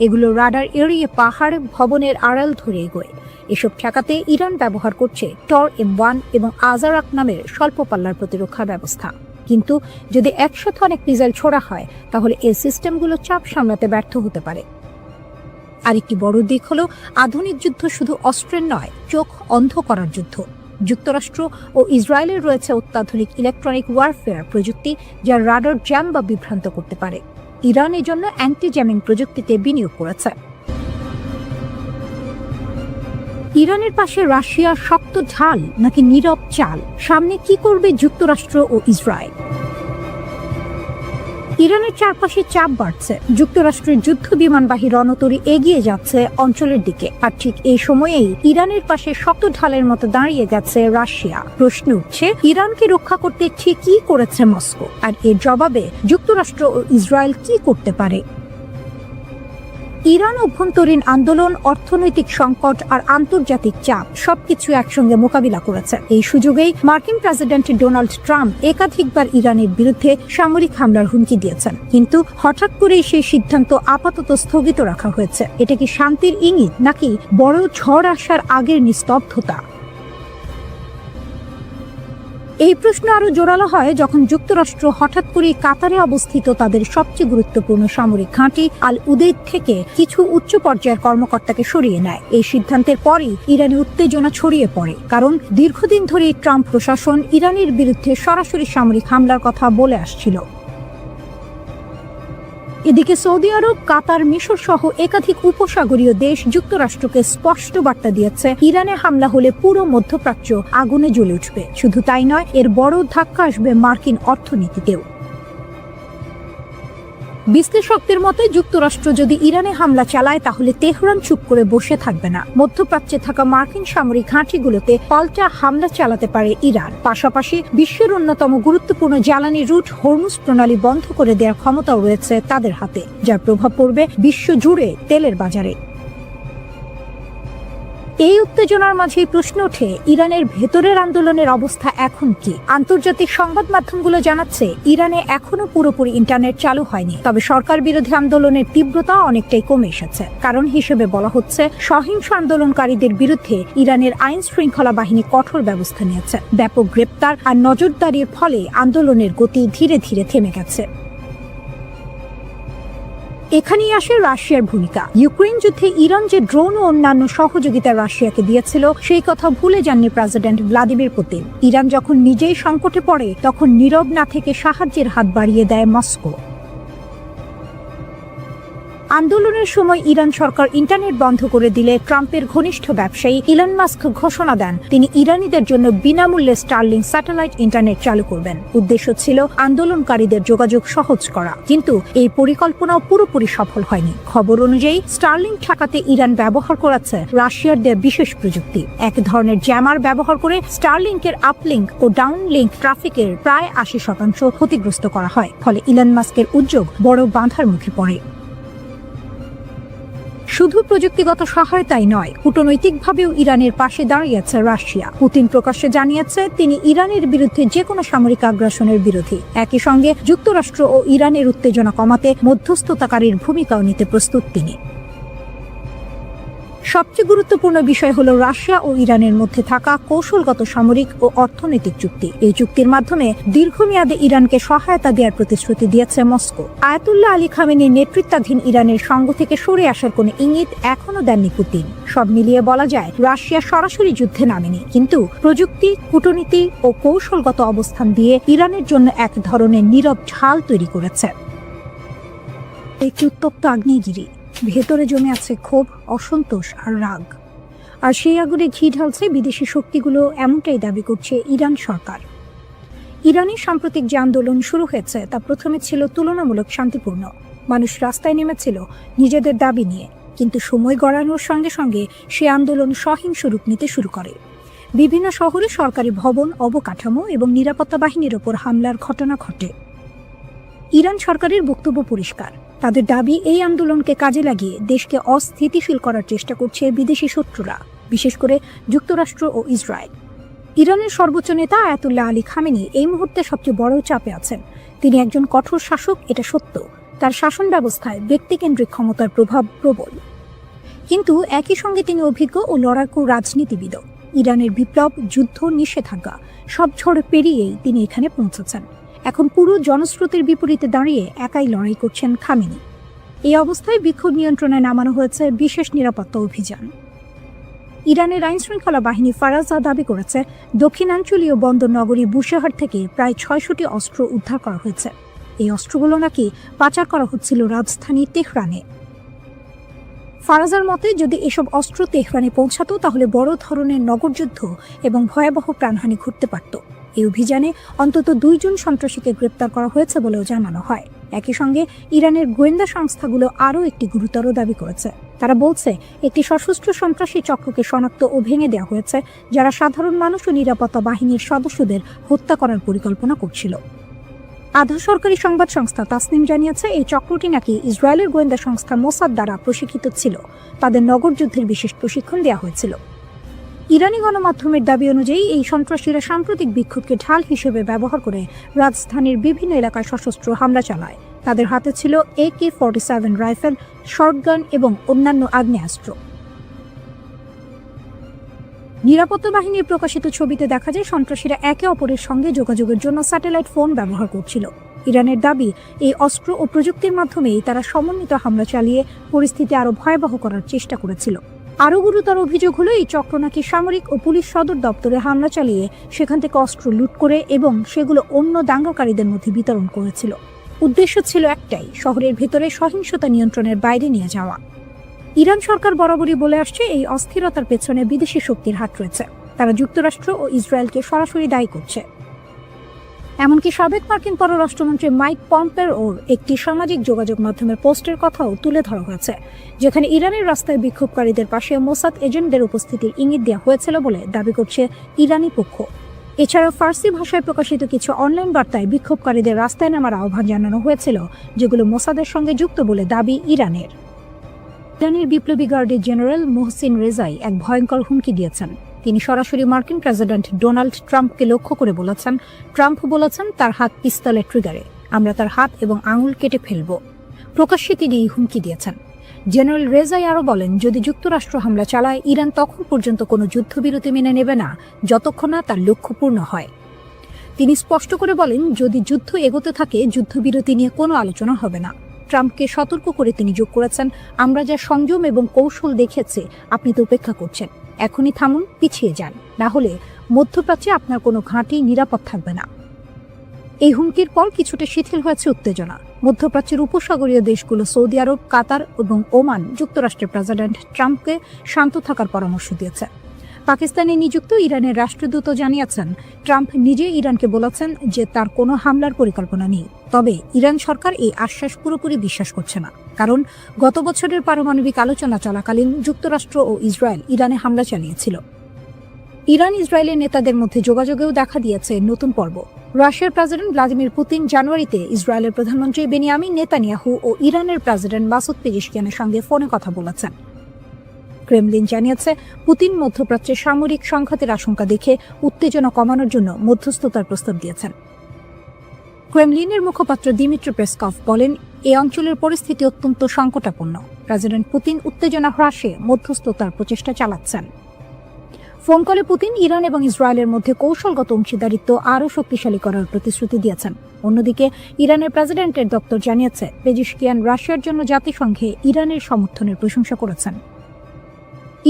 এগুলো রাডার এড়িয়ে পাহাড়, ভবনের আড়াল ধরে এগোয়। এসব ঠেকাতে ইরান ব্যবহার করছে টর M1 এবং আজারাক নামের স্বল্প পাল্লার প্রতিরক্ষা ব্যবস্থা। কিন্তু যদি একসাথে অনেক মিসাইল ছোড়া হয়, তাহলে এই সিস্টেমগুলো চাপ সামলাতে ব্যর্থ হতে পারে। আরেকটি বড় দিক হলো, আধুনিক যুদ্ধ শুধু অস্ত্রের নয়, চোখ অন্ধ করার যুদ্ধ। যুক্তরাষ্ট্র ও ইসরায়েলের রয়েছে অত্যাধুনিক ইলেকট্রনিক ওয়ারফেয়ার প্রযুক্তি, যা রাডার জ্যাম বা বিভ্রান্ত করতে পারে। ইরান এর জন্য অ্যান্টি জ্যামিং প্রযুক্তিতে বিনিয়োগ করেছে। ইরানের পাশে রাশিয়া শক্ত ঢাল নাকি নীরব চাল? সামনে কি করবে যুক্তরাষ্ট্র ও ইসরায়েল? ইরানের চারপাশে চাপ বাড়ছে। যুক্তরাষ্ট্রের যুদ্ধ বিমানবাহী রণতরী এগিয়ে যাচ্ছে অঞ্চলের দিকে, আর ঠিক এই সময়েই ইরানের পাশে শক্ত ঢালের মতো দাঁড়িয়ে গেছে রাশিয়া। প্রশ্ন উঠছে, ইরানকে রক্ষা করতে ঠিক কি করেছে মস্কো, আর এর জবাবে যুক্তরাষ্ট্র ও ইসরায়েল কি করতে পারে? ইরান অভ্যন্তরীণ আন্দোলন, অর্থনৈতিক সংকট আর আন্তর্জাতিক চাপ সবকিছু একসঙ্গে মোকাবিলা করেছে। এই সুযোগেই মার্কিন প্রেসিডেন্ট ডোনাল্ড ট্রাম্প একাধিকবার ইরানের বিরুদ্ধে সামরিক হামলার হুমকি দিয়েছেন, কিন্তু হঠাৎ করেই সেই সিদ্ধান্ত আপাতত স্থগিত রাখা হয়েছে। এটা কি শান্তির ইঙ্গিত নাকি বড় ঝড় আসার আগের নিস্তব্ধতা? এই প্রশ্ন আরো জোরালো হয় যখন যুক্তরাষ্ট্র হঠাৎ করে কাতারে অবস্থিত তাদের সবচেয়ে গুরুত্বপূর্ণ সামরিক ঘাঁটি আল উদেইদ থেকে কিছু উচ্চ পর্যায়ের কর্মকর্তাকে সরিয়ে নেয়। এই সিদ্ধান্তের পরই ইরানে উত্তেজনা ছড়িয়ে পড়ে, কারণ দীর্ঘদিন ধরে ট্রাম্প প্রশাসন ইরানের বিরুদ্ধে সরাসরি সামরিক হামলার কথা বলে আসছিল। এদিকে সৌদি আরব, কাতার, মিশর সহ একাধিক উপসাগরীয় দেশ যুক্তরাষ্ট্রকে স্পষ্ট বার্তা দিয়েছে, ইরানে হামলা হলে পুরো মধ্যপ্রাচ্য আগুনে জ্বলে উঠবে। শুধু তাই নয়, এর বড় ধাক্কা আসবে মার্কিন অর্থনীতিতেও। বিশ্লেষকদের মতে যুক্তরাষ্ট্র যদি ইরানে হামলা চালায় তাহলে তেহরান চুপ করে বসে থাকবে না। মধ্যপ্রাচ্যে থাকা মার্কিন সামরিক ঘাঁটিগুলোতে পাল্টা হামলা চালাতে পারে ইরান। পাশাপাশি বিশ্বের অন্যতম গুরুত্বপূর্ণ জ্বালানি রুট হরমুজ প্রণালী বন্ধ করে দেওয়ার ক্ষমতাও রয়েছে তাদের হাতে, যার প্রভাব পড়বে বিশ্ব জুড়ে তেলের বাজারে। এই উত্তেজনার মাঝেই প্রশ্ন ওঠে, ইরানের ভেতরের আন্দোলনের অবস্থা এখন কি? আন্তর্জাতিক সংবাদ মাধ্যমগুলো জানাচ্ছে ইরানে এখনো পুরোপুরি ইন্টারনেট চালু হয়নি, তবে সরকার বিরোধী আন্দোলনের তীব্রতা অনেকটাই কমে এসেছে। কারণ হিসেবে বলা হচ্ছে, সহিংস আন্দোলনকারীদের বিরুদ্ধে ইরানের আইন শৃঙ্খলা বাহিনী কঠোর ব্যবস্থা নিয়েছে। ব্যাপক গ্রেপ্তার আর নজরদারির ফলে আন্দোলনের গতি ধীরে ধীরে থেমে গেছে। এখানেই আসে রাশিয়ার ভূমিকা। ইউক্রেন যুদ্ধে ইরান যে ড্রোন ও অন্যান্য সহযোগিতা রাশিয়াকে দিয়েছিল, সেই কথা ভুলে যাননি প্রেসিডেন্ট ভ্লাদিমির পুতিন। ইরান যখন নিজেই সংকটে পড়ে, তখন নীরব না থেকে সাহায্যের হাত বাড়িয়ে দেয় মস্কো। আন্দোলনের সময় ইরান সরকার ইন্টারনেট বন্ধ করে দিলে ট্রাম্পের ঘনিষ্ঠ ব্যবসায়ী ইলন মাস্ক ঘোষণা দেন তিনি ইরানিদের জন্য বিনামূল্যে স্টারলিংক স্যাটেলাইট ইন্টারনেট চালু করবেন। উদ্দেশ্য ছিল আন্দোলনকারীদের যোগাযোগ সহজ করা, কিন্তু এই পরিকল্পনাও পুরোপুরি সফল হয়নি। খবর অনুযায়ী স্টারলিংক ঠেকাতে ইরান ব্যবহার করেছে রাশিয়ার দেয়া বিশেষ প্রযুক্তি। এক ধরনের জ্যামার ব্যবহার করে স্টারলিংকের আপলিংক ও ডাউনলিংক ট্রাফিকের প্রায় ৮০% ক্ষতিগ্রস্ত করা হয়। ফলে ইলন মাস্কের উদ্যোগ বড় বাধার মুখে পড়ে। শুধু প্রযুক্তিগত সহায়তাই নয়, কূটনৈতিকভাবেও ইরানের পাশে দাঁড়িয়েছে রাশিয়া। পুতিন প্রকাশ্যে জানিয়েছে তিনি ইরানের বিরুদ্ধে যে কোনো সামরিক আগ্রাসনের বিরোধী। একই সঙ্গে যুক্তরাষ্ট্র ও ইরানের উত্তেজনা কমাতে মধ্যস্থতাকারীর ভূমিকাও নিতে প্রস্তুত তিনি। সবচেয়ে গুরুত্বপূর্ণ বিষয় হলো রাশিয়া ও ইরানের মধ্যে থাকা কৌশলগত সামরিক ও অর্থনৈতিক চুক্তি। এই চুক্তির মাধ্যমে দীর্ঘমেয়াদে ইরানকে সহায়তা দেওয়ার প্রতিশ্রুতি দিয়েছে মস্কো। আয়াতুল্লাহ আলী খামেনির নেতৃত্বাধীন ইরানের সঙ্গ থেকে সরে আসার কোনো ইঙ্গিত এখনো দেননি পুতিন। সব মিলিয়ে বলা যায়, রাশিয়া সরাসরি যুদ্ধে নামেনি, কিন্তু প্রযুক্তি, কূটনীতি ও কৌশলগত অবস্থান দিয়ে ইরানের জন্য এক ধরনের নীরব ঢাল তৈরি করেছে। একটি উত্তপ্ত আগ্নেয়গিরি, ভেতরে জমে আছে ক্ষোভ, অসন্তোষ আর রাগ। আর সেই আগুনে ঘি ঢালছে বিদেশি শক্তিগুলো, এমনটাই দাবি করছে ইরান সরকার। ইরানের সাম্প্রতিক যে আন্দোলন শুরু হয়েছে তা প্রথমে ছিল তুলনামূলক শান্তিপূর্ণ। মানুষ রাস্তায় নেমেছিল নিজেদের দাবি নিয়ে, কিন্তু সময় গড়ানোর সঙ্গে সঙ্গে সে আন্দোলন সহিংস রূপ নিতে শুরু করে। বিভিন্ন শহরে সরকারি ভবন, অবকাঠামো এবং নিরাপত্তা বাহিনীর ওপর হামলার ঘটনা ঘটে। ইরান সরকারের বক্তব্য পরিষ্কার, তাদের দাবি এই আন্দোলনকে কাজে লাগিয়ে দেশকে অস্থিতিশীল করার চেষ্টা করছে বিদেশি শত্রুরা, বিশেষ করে যুক্তরাষ্ট্র ও ইসরায়েল। ইরানের সর্বোচ্চ নেতা আয়াতুল্লাহ আলী খামেনি এই মুহূর্তে সবচেয়ে বড় চাপে আছেন। তিনি একজন কঠোর শাসক, এটা সত্য। তার শাসন ব্যবস্থায় ব্যক্তিকেন্দ্রিক ক্ষমতার প্রভাব প্রবল, কিন্তু একই সঙ্গে তিনি অভিজ্ঞ ও লড়াকু রাজনীতিবিদও। ইরানের বিপ্লব, যুদ্ধ, নিষেধাজ্ঞা সব ঝড় পেরিয়েই তিনি এখানে পৌঁছেছেন। এখন পুরো জনস্রোতের বিপরীতে দাঁড়িয়ে একাই লড়াই করছেন খামেনি। এই অবস্থায় বিক্ষোভ নিয়ন্ত্রণে নামানো হয়েছে বিশেষ নিরাপত্তা অভিযান। ইরানের আইনশৃঙ্খলা বাহিনী ফারাজা দাবি করেছে দক্ষিণাঞ্চলীয় বন্দর নগরী বুশেহর থেকে প্রায় ৬০০টি অস্ত্র উদ্ধার করা হয়েছে। এই অস্ত্রগুলো নাকি পাচার করা হচ্ছিল রাজধানী তেহরানে। ফারাজার মতে, যদি এসব অস্ত্র তেহরানে পৌঁছাতো তাহলে বড় ধরনের নগরযুদ্ধ এবং ভয়াবহ প্রাণহানি ঘটতে পারত। এই অভিযানে অন্তত 2 জন সন্ত্রাসীকে গ্রেপ্তার করা হয়েছে বলেও জানানো হয়। একই সঙ্গে ইরানের গোয়েন্দা সংস্থাগুলো আরও একটি গুরুতর দাবি করেছে। তারা বলছে একটি সশস্ত্র সন্ত্রাসী চক্রকে শনাক্ত ও ভেঙে দেওয়া হয়েছে, যারা সাধারণ মানুষ ও নিরাপত্তা বাহিনীর সদস্যদের হত্যা করার পরিকল্পনা করছিল। আধা সরকারি সংবাদ সংস্থা তাসনিম জানিয়েছে এই চক্রটি নাকি ইসরায়েলের গোয়েন্দা সংস্থা মোসাদ দ্বারা প্রশিক্ষিত ছিল। তাদের নগরযুদ্ধের বিশেষ প্রশিক্ষণ দেওয়া হয়েছিল। ইরানি গণমাধ্যমের দাবি অনুযায়ী এই সন্ত্রাসীরা সাম্প্রতিক বিক্ষোভকে ঢাল হিসেবে ব্যবহার করে রাজধানীর বিভিন্ন এলাকায় সশস্ত্র হামলা চালায়। তাদের হাতে ছিল AK-47 রাইফেল, শর্টগান এবং অন্যান্য আগ্নেয়াস্ত্র। নিরাপত্তা বাহিনীর প্রকাশিত ছবিতে দেখা যায় সন্ত্রাসীরা একে অপরের সঙ্গে যোগাযোগের জন্য স্যাটেলাইট ফোন ব্যবহার করছিল। ইরানের দাবি, এই অস্ত্র ও প্রযুক্তির মাধ্যমেই তারা সমন্বিত হামলা চালিয়ে পরিস্থিতি আরও ভয়াবহ করার চেষ্টা করেছিল। আরও গুরুতর অভিযোগ হলো এই চক্র নাকি সামরিক ও পুলিশ সদর দপ্তরে হামলা চালিয়ে সেখান থেকে অস্ত্র লুট করে এবং সেগুলো অন্য দাঙ্গাকারীদের মধ্যে বিতরণ করেছিল। উদ্দেশ্য ছিল একটাই, শহরের ভেতরে সহিংসতা নিয়ন্ত্রণের বাইরে নিয়ে যাওয়া। ইরান সরকার বরাবরই বলে আসছে এই অস্থিরতার পেছনে বিদেশি শক্তির হাত রয়েছে। তারা যুক্তরাষ্ট্র ও ইসরায়েলকে সরাসরি দায়ী করছে। এমনকি সাবেক মার্কিন পররাষ্ট্রমন্ত্রী মাইক পম্পেওর একটি সামাজিক যোগাযোগ মাধ্যমের পোস্টের কথাও তুলে ধরা হয়েছে, যেখানে ইরানের রাস্তায় বিক্ষোভকারীদের পাশে মোসাদ এজেন্টদের উপস্থিতির ইঙ্গিত দেওয়া হয়েছিল বলে দাবি করছে ইরানি পক্ষ। এছাড়াও ফার্সি ভাষায় প্রকাশিত কিছু অনলাইন বার্তায় বিক্ষোভকারীদের রাস্তায় নামার আহ্বান জানানো হয়েছিল, যেগুলো মোসাদের সঙ্গে যুক্ত বলে দাবি ইরানের। ইরানের বিপ্লবী গার্ডের জেনারেল মোহসিন রেজাই এক ভয়ঙ্কর হুমকি দিয়েছেন। তিনি সরাসরি মার্কিন প্রেসিডেন্ট ডোনাল্ড ট্রাম্পকে লক্ষ্য করে বলেছেন, ট্রাম্প বলেছেন তার হাত পিস্তলের ট্রিগারে, আমরা তার হাত এবং আঙুল কেটে ফেলব। প্রকাশ্যে তিনি এই হুমকি দিয়েছেন। জেনারেল রেজাই আরও বলেন, যদি যুক্তরাষ্ট্র হামলা চালায় ইরান তখন পর্যন্ত কোনো যুদ্ধবিরতি মেনে নেবে না যতক্ষণ না তার লক্ষ্য পূর্ণ হয়। তিনি স্পষ্ট করে বলেন, যদি যুদ্ধ এগোতে থাকে যুদ্ধবিরতি নিয়ে কোনো আলোচনা হবে না। ট্রাম্পকে সতর্ক করে তিনি যোগ করেছেন, আমরা যা সংযম এবং কৌশল দেখেছি আপনি তো উপেক্ষা করছেন, এখনই থামুন, পিছিয়ে যান, না হলে মধ্যপ্রাচ্যে আপনার কোনো ঘাঁটি নিরাপদ থাকবে না। এই হুমকির পর কিছুটা শিথিল হয়েছে উত্তেজনা। মধ্যপ্রাচ্যের উপসাগরীয় দেশগুলো সৌদি আরব, কাতার এবং ওমান যুক্তরাষ্ট্রের প্রেসিডেন্ট ট্রাম্পকে শান্ত থাকার পরামর্শ দিয়েছে। পাকিস্তানে নিযুক্ত ইরানের রাষ্ট্রদূত জানিয়েছেন, ট্রাম্প নিজে ইরানকে বলেছেন যে তার কোনো হামলার পরিকল্পনা নেই। তবে ইরান সরকার এই আশ্বাস পুরোপুরি বিশ্বাস করছে না, কারণ গত বছরের পারমাণবিক আলোচনা চলাকালীন যুক্তরাষ্ট্র ও ইসরায়েল ইরানে হামলা চালিয়েছিল। ইরান ইসরায়েলের নেতাদের মধ্যে যোগাযোগেও দেখা দিয়েছে নতুন পর্ব। রাশিয়ার প্রেসিডেন্ট ভ্লাদিমির পুতিন জানুয়ারিতে ইসরায়েলের প্রধানমন্ত্রী বেনিয়ামিন নেতানিয়াহু ও ইরানের প্রেসিডেন্ট মাসুদ পেজিশকিয়ানের সঙ্গে ফোনে কথা বলেছেন। ক্রেমলিন জানিয়েছে, পুতিন মধ্যপ্রাচ্যের সামরিক সংঘাতের আশঙ্কা দেখে উত্তেজনা কমানোর জন্য মধ্যস্থতার প্রস্তাব দিয়েছেন। ক্রেমলিনের মুখপাত্র দিমিত্রি পেসকভ বলেন, এই অঞ্চলের পরিস্থিতি অত্যন্ত সংকটাপন্ন। প্রেসিডেন্ট পুতিন উত্তেজনা হ্রাসে মধ্যস্থতার প্রচেষ্টা চালাচ্ছেন। ফোন কলে পুতিন ইরান এবং ইসরায়েলের মধ্যে কৌশলগত অংশীদারিত্ব আরও শক্তিশালী করার প্রতিশ্রুতি দিয়েছেন। অন্যদিকে ইরানের প্রেসিডেন্টের দপ্তর জানিয়েছে, পেজিশকিয়ান রাশিয়ার জন্য জাতিসংঘে ইরানের সমর্থনের প্রশংসা করেছেন।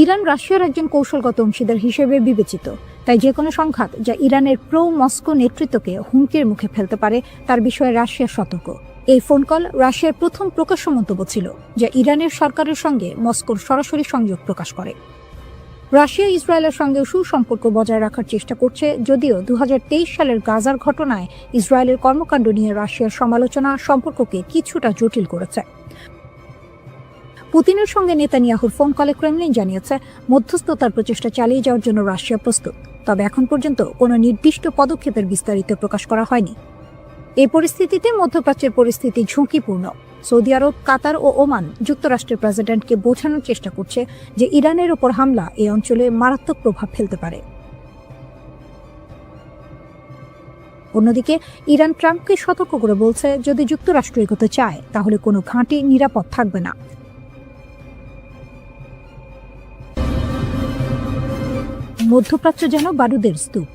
ইরান রাশিয়ার একজন কৌশলগত অংশীদার হিসেবে বিবেচিত, তাই যে কোনো সংঘাত যা ইরানের প্রো মস্কো নেতৃত্বকে হুমকির মুখে ফেলতে পারে তার বিষয়ে রাশিয়া সতর্ক। এই ফোন কল রাশিয়ার প্রথম প্রকাশ্য মন্তব্য ছিল, যা ইরানের সরকারের সঙ্গে মস্কোর সরাসরি সংযোগ প্রকাশ করে। রাশিয়া ইসরায়েলের সঙ্গে সুসম্পর্ক বজায় রাখার চেষ্টা করছে, যদিও 2023 সালের গাজার ঘটনায় ইসরায়েলের কর্মকাণ্ড নিয়ে রাশিয়ার সমালোচনা সম্পর্ককে কিছুটা জটিল করেছে। পুতিনের সঙ্গে নেতানিয়াহুর ফোন কলে ক্রেমলিন জানিয়েছে, মধ্যস্থতার প্রচেষ্টা চালিয়ে যাওয়ার জন্য রাশিয়া প্রস্তুত, তবে এখন পর্যন্ত কোনো নির্দিষ্ট পদক্ষেপের বিস্তারিত প্রকাশ করা হয়নি। এই পরিস্থিতিতে মধ্যপ্রাচ্যের পরিস্থিতি ঝুঁকিপূর্ণ। সৌদি আরব, কাতার ও ওমান যুক্তরাষ্ট্রের প্রেসিডেন্টকে বোঝানোর চেষ্টা করছে যে ইরানের ওপর হামলা এই অঞ্চলে মারাত্মক প্রভাব ফেলতে পারে। অন্যদিকে ইরান ট্রাম্পকে সতর্ক করে বলছে, যদি যুক্তরাষ্ট্র এগোতে চায় তাহলে কোনো ঘাঁটি নিরাপদ থাকবে না। মধ্যপ্রাচ্য যেন বারুদের স্তূপ,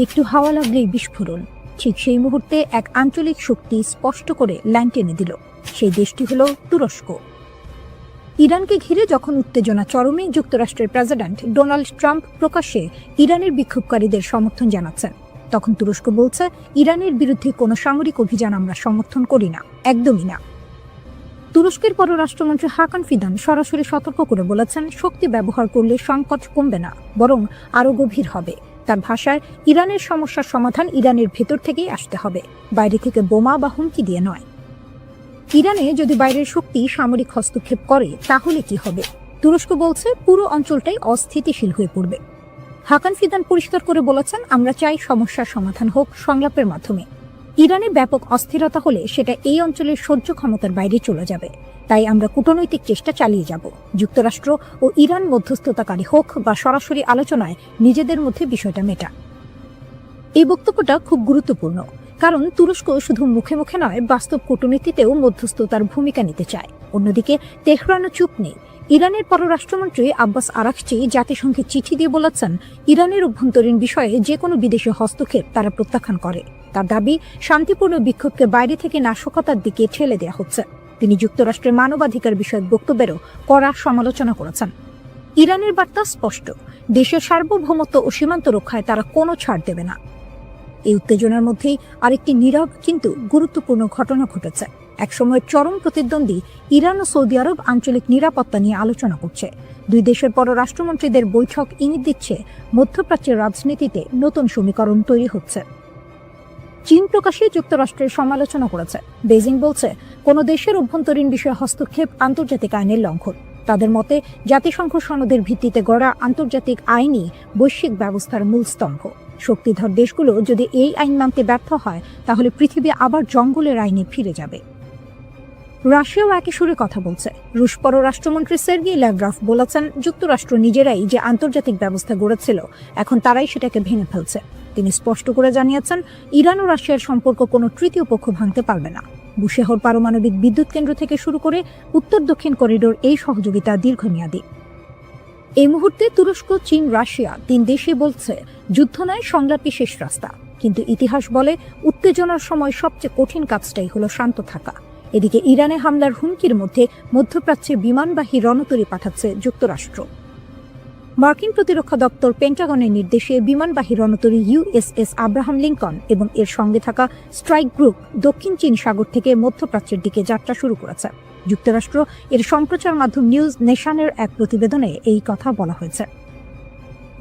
একটু হাওয়া লাগলেই বিস্ফোরণ। ঠিক সেই মুহূর্তে এক আঞ্চলিক শক্তি স্পষ্ট করে লাইন টেনে দিল। সেই দেশটি হলো তুরস্ক। ইরানকে ঘিরে যখন উত্তেজনা চরমে, যুক্তরাষ্ট্রের প্রেসিডেন্ট ডোনাল্ড ট্রাম্প প্রকাশ্যে ইরানের বিক্ষোভকারীদের সমর্থন জানাচ্ছেন, তখন তুরস্ক বলছে ইরানের বিরুদ্ধে কোনো সামরিক অভিযান আমরা সমর্থন করি না, একদমই না। তুরস্কের পররাষ্ট্রমন্ত্রী হাকান ফিদান সরাসরি সতর্ক করে বলেছেন, শক্তি ব্যবহার করলে সংকট কমবে না, বরং আরও গভীর হবে। তার ভাষায়, ইরানের সমস্যার সমাধান ইরানের ভেতর থেকেই আসতে হবে, বাইরে থেকে বোমা বা হুমকি দিয়ে নয়। ইরানে যদি বাইরের শক্তি সামরিক হস্তক্ষেপ করে তাহলে কি হবে? তুরস্ক বলছে পুরো অঞ্চলটাই অস্থিতিশীল হয়ে পড়বে। হাকান ফিদান পরিষ্কার করে বলেছেন, আমরা চাই সমস্যার সমাধান হোক সংলাপের মাধ্যমে। ইরানে ব্যাপক অস্থিরতা হলে সেটা এই অঞ্চলের সহ্য ক্ষমতার বাইরে চলে যাবে, তাই আমরা কূটনৈতিক চেষ্টা চালিয়ে যাব। যুক্তরাষ্ট্র ও ইরান মধ্যস্থতাকারী হোক বা সরাসরি আলোচনায় নিজেদের মধ্যে বিষয়টা মেটা। এই বক্তব্যটা খুব গুরুত্বপূর্ণ, কারণ তুরস্ক শুধু মুখে মুখে নয়, বাস্তব কূটনীতিতেও মধ্যস্থতার ভূমিকা নিতে চায়। অন্যদিকে তেহরানও চুপ নেই। ইরানের পররাষ্ট্রমন্ত্রী আব্বাস আরাকচি জাতিসংঘে চিঠি দিয়ে বলেছেন, ইরানের অভ্যন্তরীণ বিষয়ে যে কোনো বিদেশি হস্তক্ষেপ তারা প্রত্যাখ্যান করে। তার দাবি, শান্তিপূর্ণ বিক্ষোভকে বাইরে থেকে নাশকতার দিকে ঠেলে দেওয়া হচ্ছে। তিনি যুক্তরাষ্ট্রের মানবাধিকার বিষয়ক বক্তব্যেরও কড়া সমালোচনা করেছেন। ইরানের বার্তা স্পষ্ট, দেশের সার্বভৌমত্ব ও সীমান্ত রক্ষায় তারা কোনো ছাড় দেবে না। এই উত্তেজনার মধ্যেই আরেকটি নীরব কিন্তু গুরুত্বপূর্ণ ঘটনা ঘটেছে। একসময়ের চরম প্রতিদ্বন্দ্বী ইরান ও সৌদি আরব আঞ্চলিক নিরাপত্তা নিয়ে আলোচনা করছে। দুই দেশের পররাষ্ট্রমন্ত্রীদের বৈঠক ইঙ্গিত দিচ্ছে মধ্যপ্রাচ্যের রাজনীতিতে নতুন সমীকরণ তৈরি হচ্ছে। চীন প্রকাশ্যে যুক্তরাষ্ট্রের সমালোচনা করেছে। বেজিং বলছে, কোনো দেশের অভ্যন্তরীণ বিষয়ে হস্তক্ষেপ আন্তর্জাতিক আইনের লঙ্ঘন। তাদের মতে, জাতিসংঘ সনদের ভিত্তিতে গড়া আন্তর্জাতিক আইনই বৈশ্বিক ব্যবস্থার মূল স্তম্ভ। শক্তিধর দেশগুলো যদি এই আইন মানতে ব্যর্থ হয়, তাহলে পৃথিবী আবার জঙ্গলের আইনে ফিরে যাবে। রাশিয়াও একই সুরে কথা বলছে। রুশ পররাষ্ট্রমন্ত্রী সের্গেই ল্যাভরভ বলেছেন, যুক্তরাষ্ট্র নিজেরাই যে আন্তর্জাতিক ব্যবস্থা গড়েছিল, এখন তারাই সেটাকে ভেঙে ফেলছে। তিনি স্পষ্ট করে জানিয়েছেন, ইরান ও রাশিয়ার সম্পর্ক কোনো তৃতীয় পক্ষ ভাঙতে পারবে না। বুশেহর পারমাণবিক বিদ্যুৎ কেন্দ্র থেকে শুরু করে উত্তর দক্ষিণ করিডোর এই সহযোগিতা দীর্ঘমেয়াদী। এই মুহূর্তে তুরস্ক, চীন, রাশিয়া তিন দেশই বলছে, যুদ্ধ নয়, সংলাপই শেষ রাস্তা। কিন্তু ইতিহাস বলে, উত্তেজনার সময় সবচেয়ে কঠিন কাজটাই হলো শান্ত থাকা। এদিকে ইরানে হামলার হুমকির মধ্যে মধ্যপ্রাচ্যে বিমানবাহী রণতরী পাঠাচ্ছে যুক্তরাষ্ট্র। মার্কিন প্রতিরক্ষা দপ্তর পেন্টাগনের নির্দেশে বিমানবাহী রণতরী USS আব্রাহাম লিঙ্কন এবং এর সঙ্গে থাকা স্ট্রাইক গ্রুপ দক্ষিণ চীন সাগর থেকে মধ্যপ্রাচ্যের দিকে যাত্রা শুরু করেছে। যুক্তরাষ্ট্র এর সম্প্রচার মাধ্যম নিউজ নেশনের এক প্রতিবেদনে এই কথা বলা হয়েছে।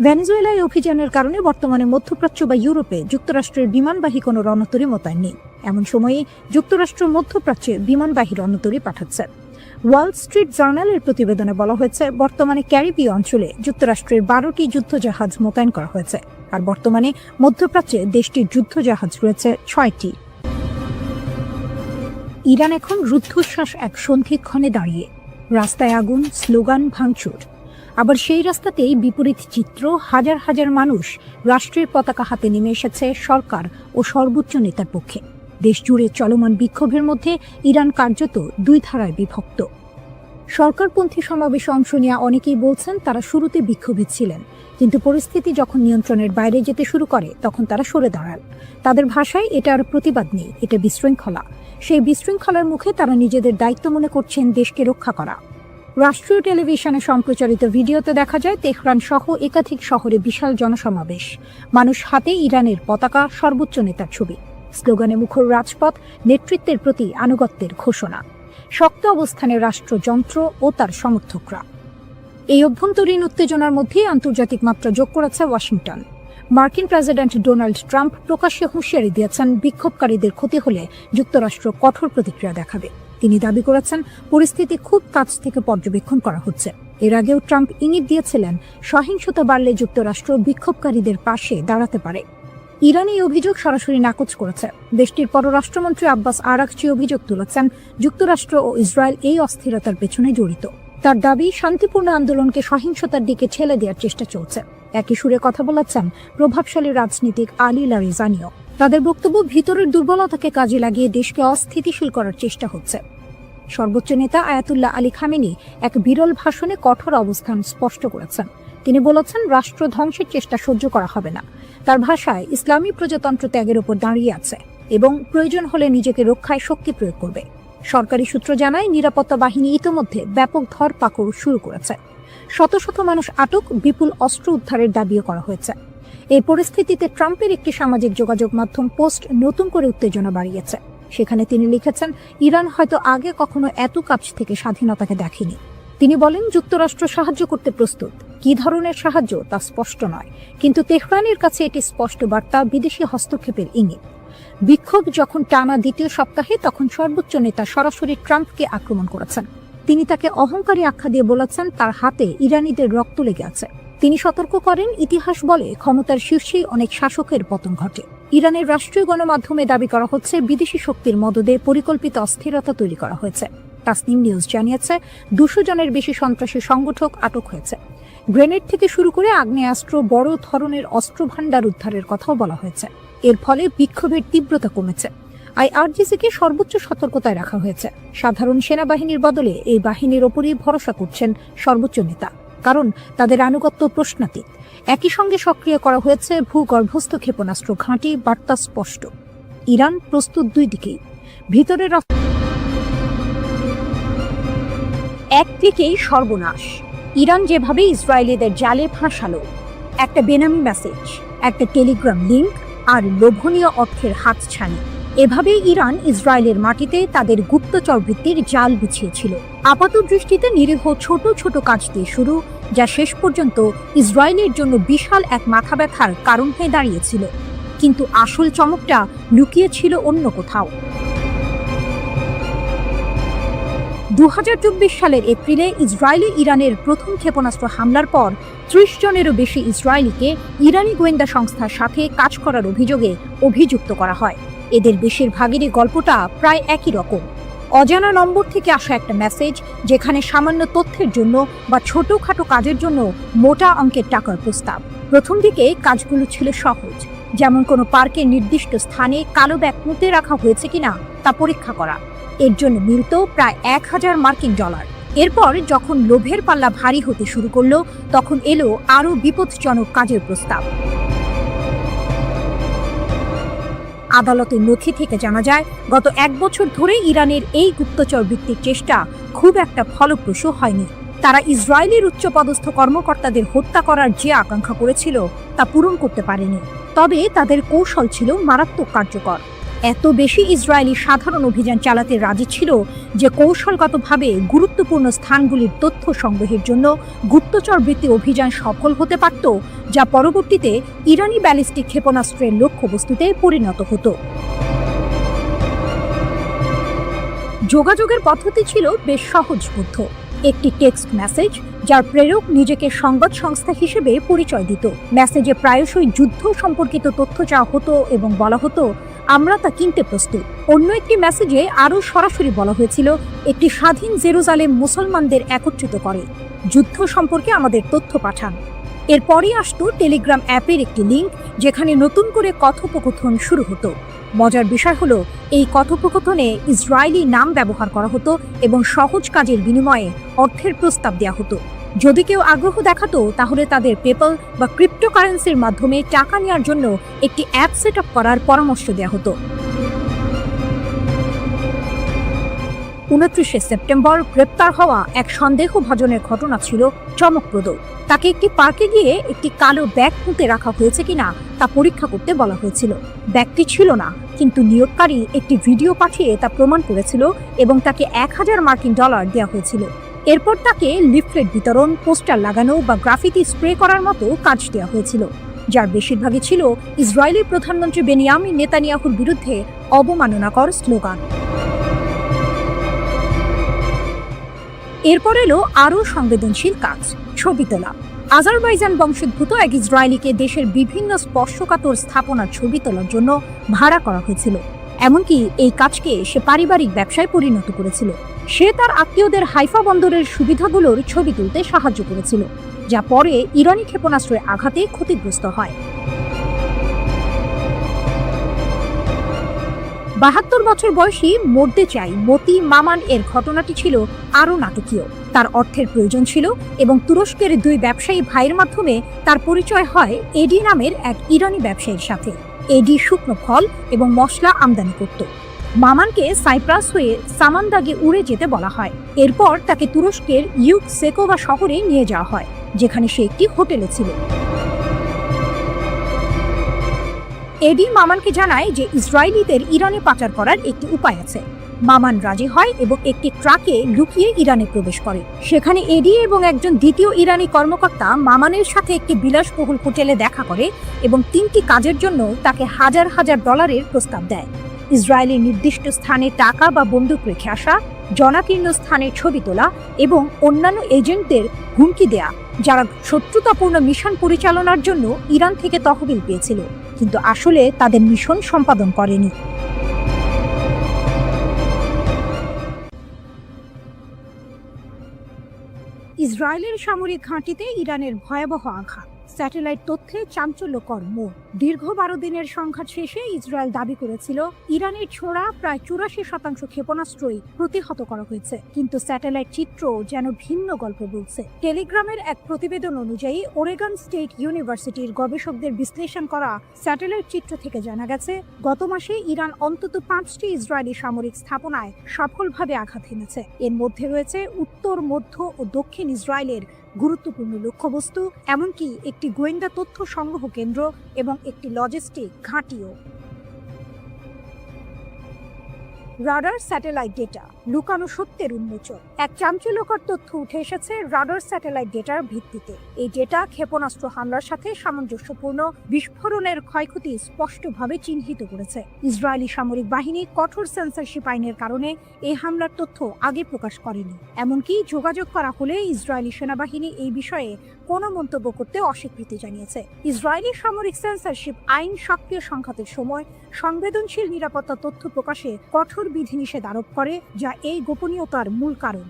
ভেনেজুয়েলায় অভিযানের কারণে বর্তমানে মধ্যপ্রাচ্য বা ইউরোপে যুক্তরাষ্ট্রের বিমানবাহী কোনো রণতরী মোতায়েন নেই। এমন সময়ে যুক্তরাষ্ট্র মধ্যপ্রাচ্যে বিমানবাহী রণতরী পাঠাচ্ছে। ওয়াল স্ট্রিট জার্নালের প্রতিবেদনে বলা হয়েছে, বর্তমানে ক্যারিবীয় অঞ্চলে যুক্তরাষ্ট্রের 12টি যুদ্ধজাহাজ মোতায়েন করা হয়েছে, আর বর্তমানে মধ্যপ্রাচ্যে দেশটির যুদ্ধজাহাজ রয়েছে 6টি। ইরান এখন রুদ্ধশ্বাস এক সন্ধিক্ষণে দাঁড়িয়ে। রাস্তায় আগুন, স্লোগান, ভাঙচুর। আবার সেই রাস্তাতেই বিপরীত চিত্র, হাজার হাজার মানুষ রাষ্ট্রের পতাকা হাতে নেমে এসেছে সরকার ও সর্বোচ্চ নেতার পক্ষে। দেশ জুড়ে চলমান বিক্ষোভের মধ্যে ইরান কার্যত দুই ধারায় বিভক্ত। সরকারপন্থী সমাবেশে অংশ নেওয়া অনেকেই বলছেন, তারা শুরুতে বিক্ষোভে ছিলেন, কিন্তু পরিস্থিতি যখন নিয়ন্ত্রণের বাইরে যেতে শুরু করে তখন তারা সরে দাঁড়ান। তাদের ভাষায় এটা আর প্রতিবাদ নেই, এটা বিশৃঙ্খলা। সেই বিশৃঙ্খলার মুখে তারা নিজেদের দায়িত্ব মনে করছেন দেশকে রক্ষা করা। রাষ্ট্রীয় টেলিভিশনে সম্প্রচারিত ভিডিওতে দেখা যায়, তেহরান সহ একাধিক শহরে বিশাল জনসমাবেশ, মানুষ হাতে ইরানের পতাকা, সর্বোচ্চ নেতার ছবি, স্লোগানে মুখর রাজপথ, নেতৃত্বের প্রতি আনুগত্যের ঘোষণা, শক্ত অবস্থানে রাষ্ট্রযন্ত্র ও তার সমর্থকরা। এই অভ্যন্তরীণ উত্তেজনার মধ্যে আন্তর্জাতিক মাত্রা যোগ করেছে ওয়াশিংটন। মার্কিন প্রেসিডেন্ট ডোনাল্ড ট্রাম্প প্রকাশ্যে হুঁশিয়ারি দিয়েছেন, বিক্ষোভকারীদের ক্ষতি হলে যুক্তরাষ্ট্র কঠোর প্রতিক্রিয়া দেখাবে। তিনি দাবি করেছেন, পরিস্থিতি খুব কাছ থেকে পর্যবেক্ষণ করা হচ্ছে। এর আগেও ট্রাম্প ইঙ্গিত দিয়েছিলেন, সহিংসতা বাড়লে যুক্তরাষ্ট্র বিক্ষোভকারীদের পাশে দাঁড়াতে পারে। ইরান এই অভিযোগ সরাসরি নাকচ করেছে। দেশটির পররাষ্ট্রমন্ত্রী আব্বাস আরাকচি অভিযোগ তুলেছেন, যুক্তরাষ্ট্র ও ইসরায়েল এই অস্থিরতার পেছনে জড়িত। তার দাবি, শান্তিপূর্ণ আন্দোলনকে সহিংসতার দিকে ঠেলে দেওয়ার চেষ্টা চলছে। একই সুরে কথা বলেছেন প্রভাবশালী রাজনীতিক আলী লারিজানিও। তাদের বক্তব্য, ভিতরের দুর্বলতাকে কাজে লাগিয়ে দেশকে অস্থিতিশীল করার চেষ্টা হচ্ছে। সর্বোচ্চ নেতা আয়াতুল্লাহ আলী খামেনি এক বিরল ভাষণে কঠোর অবস্থান স্পষ্ট করেছেন। তিনি বলেছেন, রাষ্ট্র ধ্বংসের চেষ্টা সহ্য করা হবে না। তার ভাষায়, ইসলামী প্রজাতন্ত্র ত্যাগের উপর দাঁড়িয়ে আছে এবং প্রয়োজন হলে নিজেকে রক্ষায় শক্তি প্রয়োগ করবে। সরকারি সূত্র জানায়, নিরাপত্তা বাহিনী ইতোমধ্যে ব্যাপক ধরপাকড় শুরু করেছে। শত শত মানুষ আটক, বিপুল অস্ত্র উদ্ধারের দাবিও করা হয়েছে। এই পরিস্থিতিতে ট্রাম্পের একটি সামাজিক যোগাযোগ মাধ্যম পোস্ট নতুন করে উত্তেজনা বাড়িয়েছে। সেখানে তিনি লিখেছেন, ইরান হয়তো আগে কখনো এত কাছ থেকে স্বাধীনতাকে দেখেনি। তিনি বলেন, যুক্তরাষ্ট্র সাহায্য করতে প্রস্তুত। কী ধরনের সাহায্য তা স্পষ্ট নয়, কিন্তু তেহরানের কাছে এটি স্পষ্ট বার্তা, বিদেশি হস্তক্ষেপের ইঙ্গিত। বিক্ষোভ যখন টানা দ্বিতীয় সপ্তাহে, তখন সর্বোচ্চ নেতা সরাসরি ট্রাম্পকে আক্রমণ করেছেন। তিনি তাকে অহংকারী আখ্যা দিয়ে বলেছেন, তার হাতে ইরানিদের রক্ত লেগে আছে। তিনি সতর্ক করেন, ইতিহাস বলে ক্ষমতার শীর্ষেই অনেক শাসকের পতন ঘটে। ইরানের রাষ্ট্রীয় গণমাধ্যমে দাবি করা হচ্ছে, বিদেশি শক্তির মদদে পরিকল্পিত অস্থিরতা তৈরি করা হয়েছে। তাসনিম নিউজ জানিয়েছে, 200 জনের বেশি সন্ত্রাসী সংগঠক আটক হয়েছে। গ্রেনেড থেকে শুরু করে আগ্নেয়াস্ত্র, বড় ধরনের অস্ত্র ভাণ্ডার উদ্ধারের কথাও বলা হয়েছে। এর ফলে বিক্ষোভের তীব্রতা কমেছে। IRGC-কে সর্বোচ্চ সতর্কতায় রাখা হয়েছে। সাধারণ সেনাবাহিনীর বদলে এই বাহিনীর ওপরই ভরসা করছেন সর্বোচ্চ নেতা, কারণ তাদের আনুগত্য প্রশ্নাতীত। একই সঙ্গে সক্রিয় করা হয়েছে ভূগর্ভস্থ ক্ষেপণাস্ত্র ঘাঁটি। বার্তা স্পষ্ট, ইরান প্রস্তুত দুই দিকেই। ভিতরের একদিকেই সর্বনাশ। ইরান যেভাবে ইসরায়েলিদের জালে ফাঁসালো, একটা বেনামি মেসেজ, একটা টেলিগ্রাম লিঙ্ক আর লোভনীয় অর্থের হাতছানি, এভাবেই ইরান ইসরায়েলের মাটিতে তাদের গুপ্তচর বৃত্তির জাল বিছিয়েছিল। আপাত দৃষ্টিতে নিরীহ ছোট ছোট কাজ দিয়ে শুরু, যা শেষ পর্যন্ত ইসরায়েলের জন্য বিশাল এক মাথা ব্যথার কারণ হয়ে দাঁড়িয়েছিল। কিন্তু আসল চমকটা লুকিয়ে ছিল অন্য কোথাও। 2024 সালের এপ্রিলে ইসরায়েলে ইরানের প্রথম ক্ষেপণাস্ত্র হামলার পর 30 জনেরও বেশি ইসরায়েলিকে ইরানি গোয়েন্দা সংস্থার সাথে কাজ করার অভিযোগে অভিযুক্ত করা হয়। এদের বেশিরভাগেরই গল্পটা প্রায় একই রকম। অজানা নম্বর থেকে আসা একটা মেসেজ, যেখানে সামান্য তথ্যের জন্য বা ছোটখাটো কাজের জন্য মোটা অঙ্কের টাকার প্রস্তাব। প্রথম দিকে কাজগুলো ছিল সহজ, যেমন কোনো পার্কের নির্দিষ্ট স্থানে কালো ব্যাগ পুঁতে রাখা হয়েছে কিনা তা পরীক্ষা করা। এর জন্য মিলত প্রায় $1000 মার্কিন। এরপর যখন লোভের পাল্লা ভারী হতে শুরু করলো, তখন এলো আরও বিপজ্জনক কাজের প্রস্তাব। আদালতের নথি থেকে জানা যায়, গত 1 বছর ধরে ইরানের এই গুপ্তচর বৃত্তির চেষ্টা খুব একটা ফলপ্রসূ হয়নি। তারা ইসরায়েলের উচ্চপদস্থ কর্মকর্তাদের হত্যা করার যে আকাঙ্ক্ষা করেছিল তা পূরণ করতে পারেনি। তবে তাদের কৌশল ছিল মারাত্মক কার্যকর। এত বেশি ইসরায়েলি সাধারণ অভিযান চালাতে রাজি ছিল যে কৌশলগতভাবে গুরুত্বপূর্ণ স্থানগুলির তথ্য সংগ্রহের জন্য গুপ্তচর বৃত্তি অভিযান সফল হতে পারত, যা পরবর্তীতে ইরানি ব্যালিস্টিক ক্ষেপণাস্ত্রের লক্ষ্যবস্তুতে পরিণত হতো। যোগাযোগের পদ্ধতি ছিল বেশ সহজবোধ্য। একটি টেক্সট মেসেজ, যার প্রেরক নিজেকে সংবাদ সংস্থা হিসেবে পরিচয় দিত। মেসেজে প্রায়শই যুদ্ধ সম্পর্কিত তথ্য চাওয়া হতো এবং বলা হতো, আমরা তা কিনতে প্রস্তুত। অন্য একটি মেসেজে আরও সরাসরি বলা হয়েছিল, একটি স্বাধীন জেরুজালেম মুসলমানদের একত্রিত করে, যুদ্ধ সম্পর্কে আমাদের তথ্য পাঠান। এরপরই আসতো টেলিগ্রাম অ্যাপের একটি লিঙ্ক, যেখানে নতুন করে কথোপকথন শুরু হতো। মজার বিষয় হলো, এই কথোপকথনে ইসরায়েলি নাম ব্যবহার করা হতো এবং সহজ কাজের বিনিময়ে অর্থের প্রস্তাব দেওয়া হতো। যদি কেউ আগ্রহ দেখাতো, তাহলে তাদের পেপ্যাল বা ক্রিপ্টোকারেন্সির মাধ্যমে টাকা নেওয়ার জন্য একটি অ্যাপ সেট আপ করার পরামর্শ দেওয়া হতো। 29 সেপ্টেম্বর গ্রেপ্তার হওয়া এক সন্দেহভাজনের ঘটনা ছিল চমকপ্রদ। তাকে একটি পার্কে গিয়ে একটি কালো ব্যাগ পুঁতে রাখা হয়েছে কিনা তা পরীক্ষা করতে বলা হয়েছিল। ব্যাগটি ছিল না, কিন্তু নিয়োগকারী একটি ভিডিও পাঠিয়ে তা প্রমাণ করেছিল এবং তাকে $1000 মার্কিন দেওয়া হয়েছিল। এরপর তাকে লিফলেট বিতরণ, পোস্টার লাগানো বা গ্রাফিতি স্প্রে করার মতো কাজ দেওয়া হয়েছিল, যার বেশিরভাগই ছিল ইসরায়েলি প্রধানমন্ত্রী বেনিয়ামিন নেতানিয়াহুর বিরুদ্ধে অবমাননাকর স্লোগান। এরপর এলো আরও সংবেদনশীল কাজ, ছবি তোলা। আজারবাইজান বংশোদ্ভূত এক ইসরায়েলিকে দেশের বিভিন্ন স্পর্শকাতর স্থাপনার ছবি তোলার জন্য ভাড়া করা হয়েছিল। এমনকি এই কাজকে সে পারিবারিক ব্যবসায় পরিণত করেছিল। সে তার আত্মীয়দের হাইফা বন্দরের সুবিধাগুলোর ছবি তুলতে সাহায্য করেছিল, যা পরে ইরানি ক্ষেপণাস্ত্রের আঘাতে ক্ষতিগ্রস্ত হয়। 72 বছর বয়সী মরতে চাই মতি মামান এর ঘটনাটি ছিল আরও নাটকীয়। তার অর্থের প্রয়োজন ছিল এবং তুরস্কের 2 ব্যবসায়ী ভাইয়ের মাধ্যমে তার পরিচয় হয় এডি নামের এক ইরানি ব্যবসায়ীর সাথে। এডি শুকনো ফল এবং মশলা আমদানি করত। মামানকে সাইপ্রাস হয়ে সামান্দাগে উড়ে যেতে বলা হয়। এরপর তাকে তুরস্কের ইউকসেকোভা শহরে নিয়ে যাওয়া হয়, যেখানে সে একটি হোটেলে ছিল। এডি মামানকে জানায় যে ইসরায়েলিদের ইরানে পাচার করার একটি উপায় আছে। মামান রাজি হয় এবং একটি ট্রাকে লুকিয়ে ইরানে প্রবেশ করে। সেখানে এডি এবং একজন দ্বিতীয় ইরানি কর্মকর্তা মামানের সাথে একটি বিলাসবহুল হোটেলে দেখা করে এবং 3টি কাজের জন্য তাকে হাজার হাজার ডলারের প্রস্তাব দেয়। ইসরায়েলের নির্দিষ্ট স্থানে টাকা বা বন্দুক রেখে আসা, জনাকীর্ণ স্থানের ছবি তোলা এবং অন্যান্য এজেন্টদের হুমকি দেয়া, যারা শত্রুতাপূর্ণ মিশন পরিচালনার জন্য ইরান থেকে তহবিল পেয়েছিল কিন্তু আসলে তাদের মিশন সম্পাদন করেনি। ইসরায়েলের সামরিক ঘাঁটিতে ইরানের ভয়াবহ আঘাত, স্যাটেলাইট তথ্যে চাঞ্চল্যকর মোড়। দীর্ঘ 12 দিনের সংঘাত শেষে ইসরায়েল দাবি করেছিল ইরানের ছোড়া প্রায় 84% ক্ষেপণাস্ত্রই প্রতিহত করা হয়েছে, কিন্তু স্যাটেলাইট চিত্র যেন ভিন্ন গল্প বলছে। টেলিগ্রামের এক প্রতিবেদন অনুযায়ী ওরেগন স্টেট ইউনিভার্সিটির গবেষকদের বিশ্লেষণ করা স্যাটেলাইট চিত্র থেকে জানা গেছে গত মাসে ইরান অন্তত 5টি ইসরায়েলি সামরিক স্থাপনায় সফলভাবে আঘাত হেনেছে। এর মধ্যে রয়েছে উত্তর, মধ্য ও দক্ষিণ ইসরায়েলের গুরুত্বপূর্ণ লক্ষ্যবস্তু, এমনকি একটি গোয়েন্দা তথ্য সংগ্রহ কেন্দ্র এবং একটি লজিস্টিক ঘাঁটিও। রাডার স্যাটেলাইট ডেটা, লুকানো সত্যের উন্মোচন। এক চাঞ্চল্যকর তথ্য উঠে এসেছে রাডার স্যাটেলাইট ডেটার ভিত্তিতে। এই ডেটা ক্ষেপণাস্ত্র হামলার সাথে সামঞ্জস্যপূর্ণ বিস্ফোরণের ক্ষয়ক্ষতি স্পষ্টভাবে চিহ্নিত করেছে। ইসরায়েলি সামরিক বাহিনী কঠোর সেন্সরশিপ আইনের কারণে এই হামলার তথ্য আগে প্রকাশ করেনি। এমনকি যোগাযোগ করা হলে ইসরায়েলি সেনাবাহিনী এই বিষয়ে কোনো মন্তব্য করতে অস্বীকৃতি জানিয়েছে। ইসরায়েলি সামরিক সেন্সরশিপ আইন সক্রিয় সংঘাতের সময় সংবেদনশীল নিরাপত্তা তথ্য প্রকাশে কঠোর বিধিনিষেধ আরোপ করে, যা এই গোপনীয়তার মূল কারণ।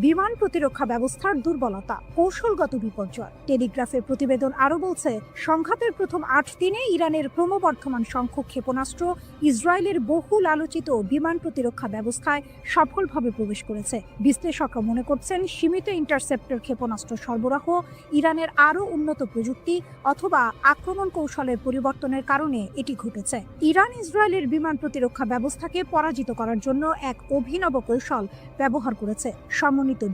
বিমান প্রতিরক্ষা ব্যবস্থার দুর্বলতা, কৌশলগত বিপর্যয়। টেলিগ্রাফের প্রতিবেদন আরও বলছে, সংঘাতের প্রথম 8 দিনে ইরানের ক্রমবর্ধমান সংখ্যক ক্ষেপণাস্ত্র ইসরায়েলের বহুল আলোচিত বিমান প্রতিরক্ষা ব্যবস্থায় সফলভাবে প্রবেশ করেছে। বিশ্লেষকরা মনে করছেন সীমিত ইন্টারসেপ্টর ক্ষেপণাস্ত্র সরবরাহ, ইরানের আরও উন্নত প্রযুক্তি অথবা আক্রমণ কৌশলের পরিবর্তনের কারণে এটি ঘটেছে। ইরান ইসরায়েলের বিমান প্রতিরক্ষা ব্যবস্থাকে পরাজিত করার জন্য এক অভিনব কৌশল ব্যবহার করেছে,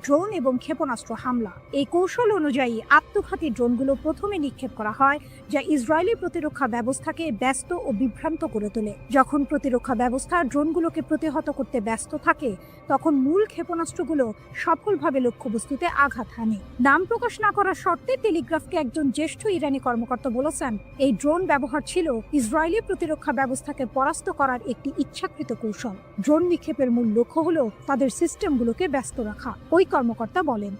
ড্রোন এবং ক্ষেপণাস্ত্র হামলা। এই কৌশল অনুযায়ী আত্মঘাতী ড্রোনগুলো প্রথমে নিক্ষেপ করা হয়, যা ইসরায়েলি প্রতিরক্ষা ব্যবস্থাকে ব্যস্ত ও বিভ্রান্ত করে তোলে। যখন প্রতিরক্ষা ব্যবস্থা ড্রোনগুলোকে প্রতিহত করতে ব্যস্ত থাকে, তখন মূল ক্ষেপণাস্ত্রগুলো সফলভাবে লক্ষ্যবস্তুতে আঘাত হানে। নাম প্রকাশ না করার শর্তে টেলিগ্রাফকে একজন জ্যেষ্ঠ ইরানি কর্মকর্তা বলেছেন, এই ড্রোন ব্যবহার ছিল ইসরায়েলি প্রতিরক্ষা ব্যবস্থাকে পরাস্ত করার একটি ইচ্ছাকৃত কৌশল। ড্রোন নিক্ষেপের মূল লক্ষ্য হলো তাদের সিস্টেমগুলোকে ব্যস্ত রাখা, ওই কর্মকর্তা বলেন।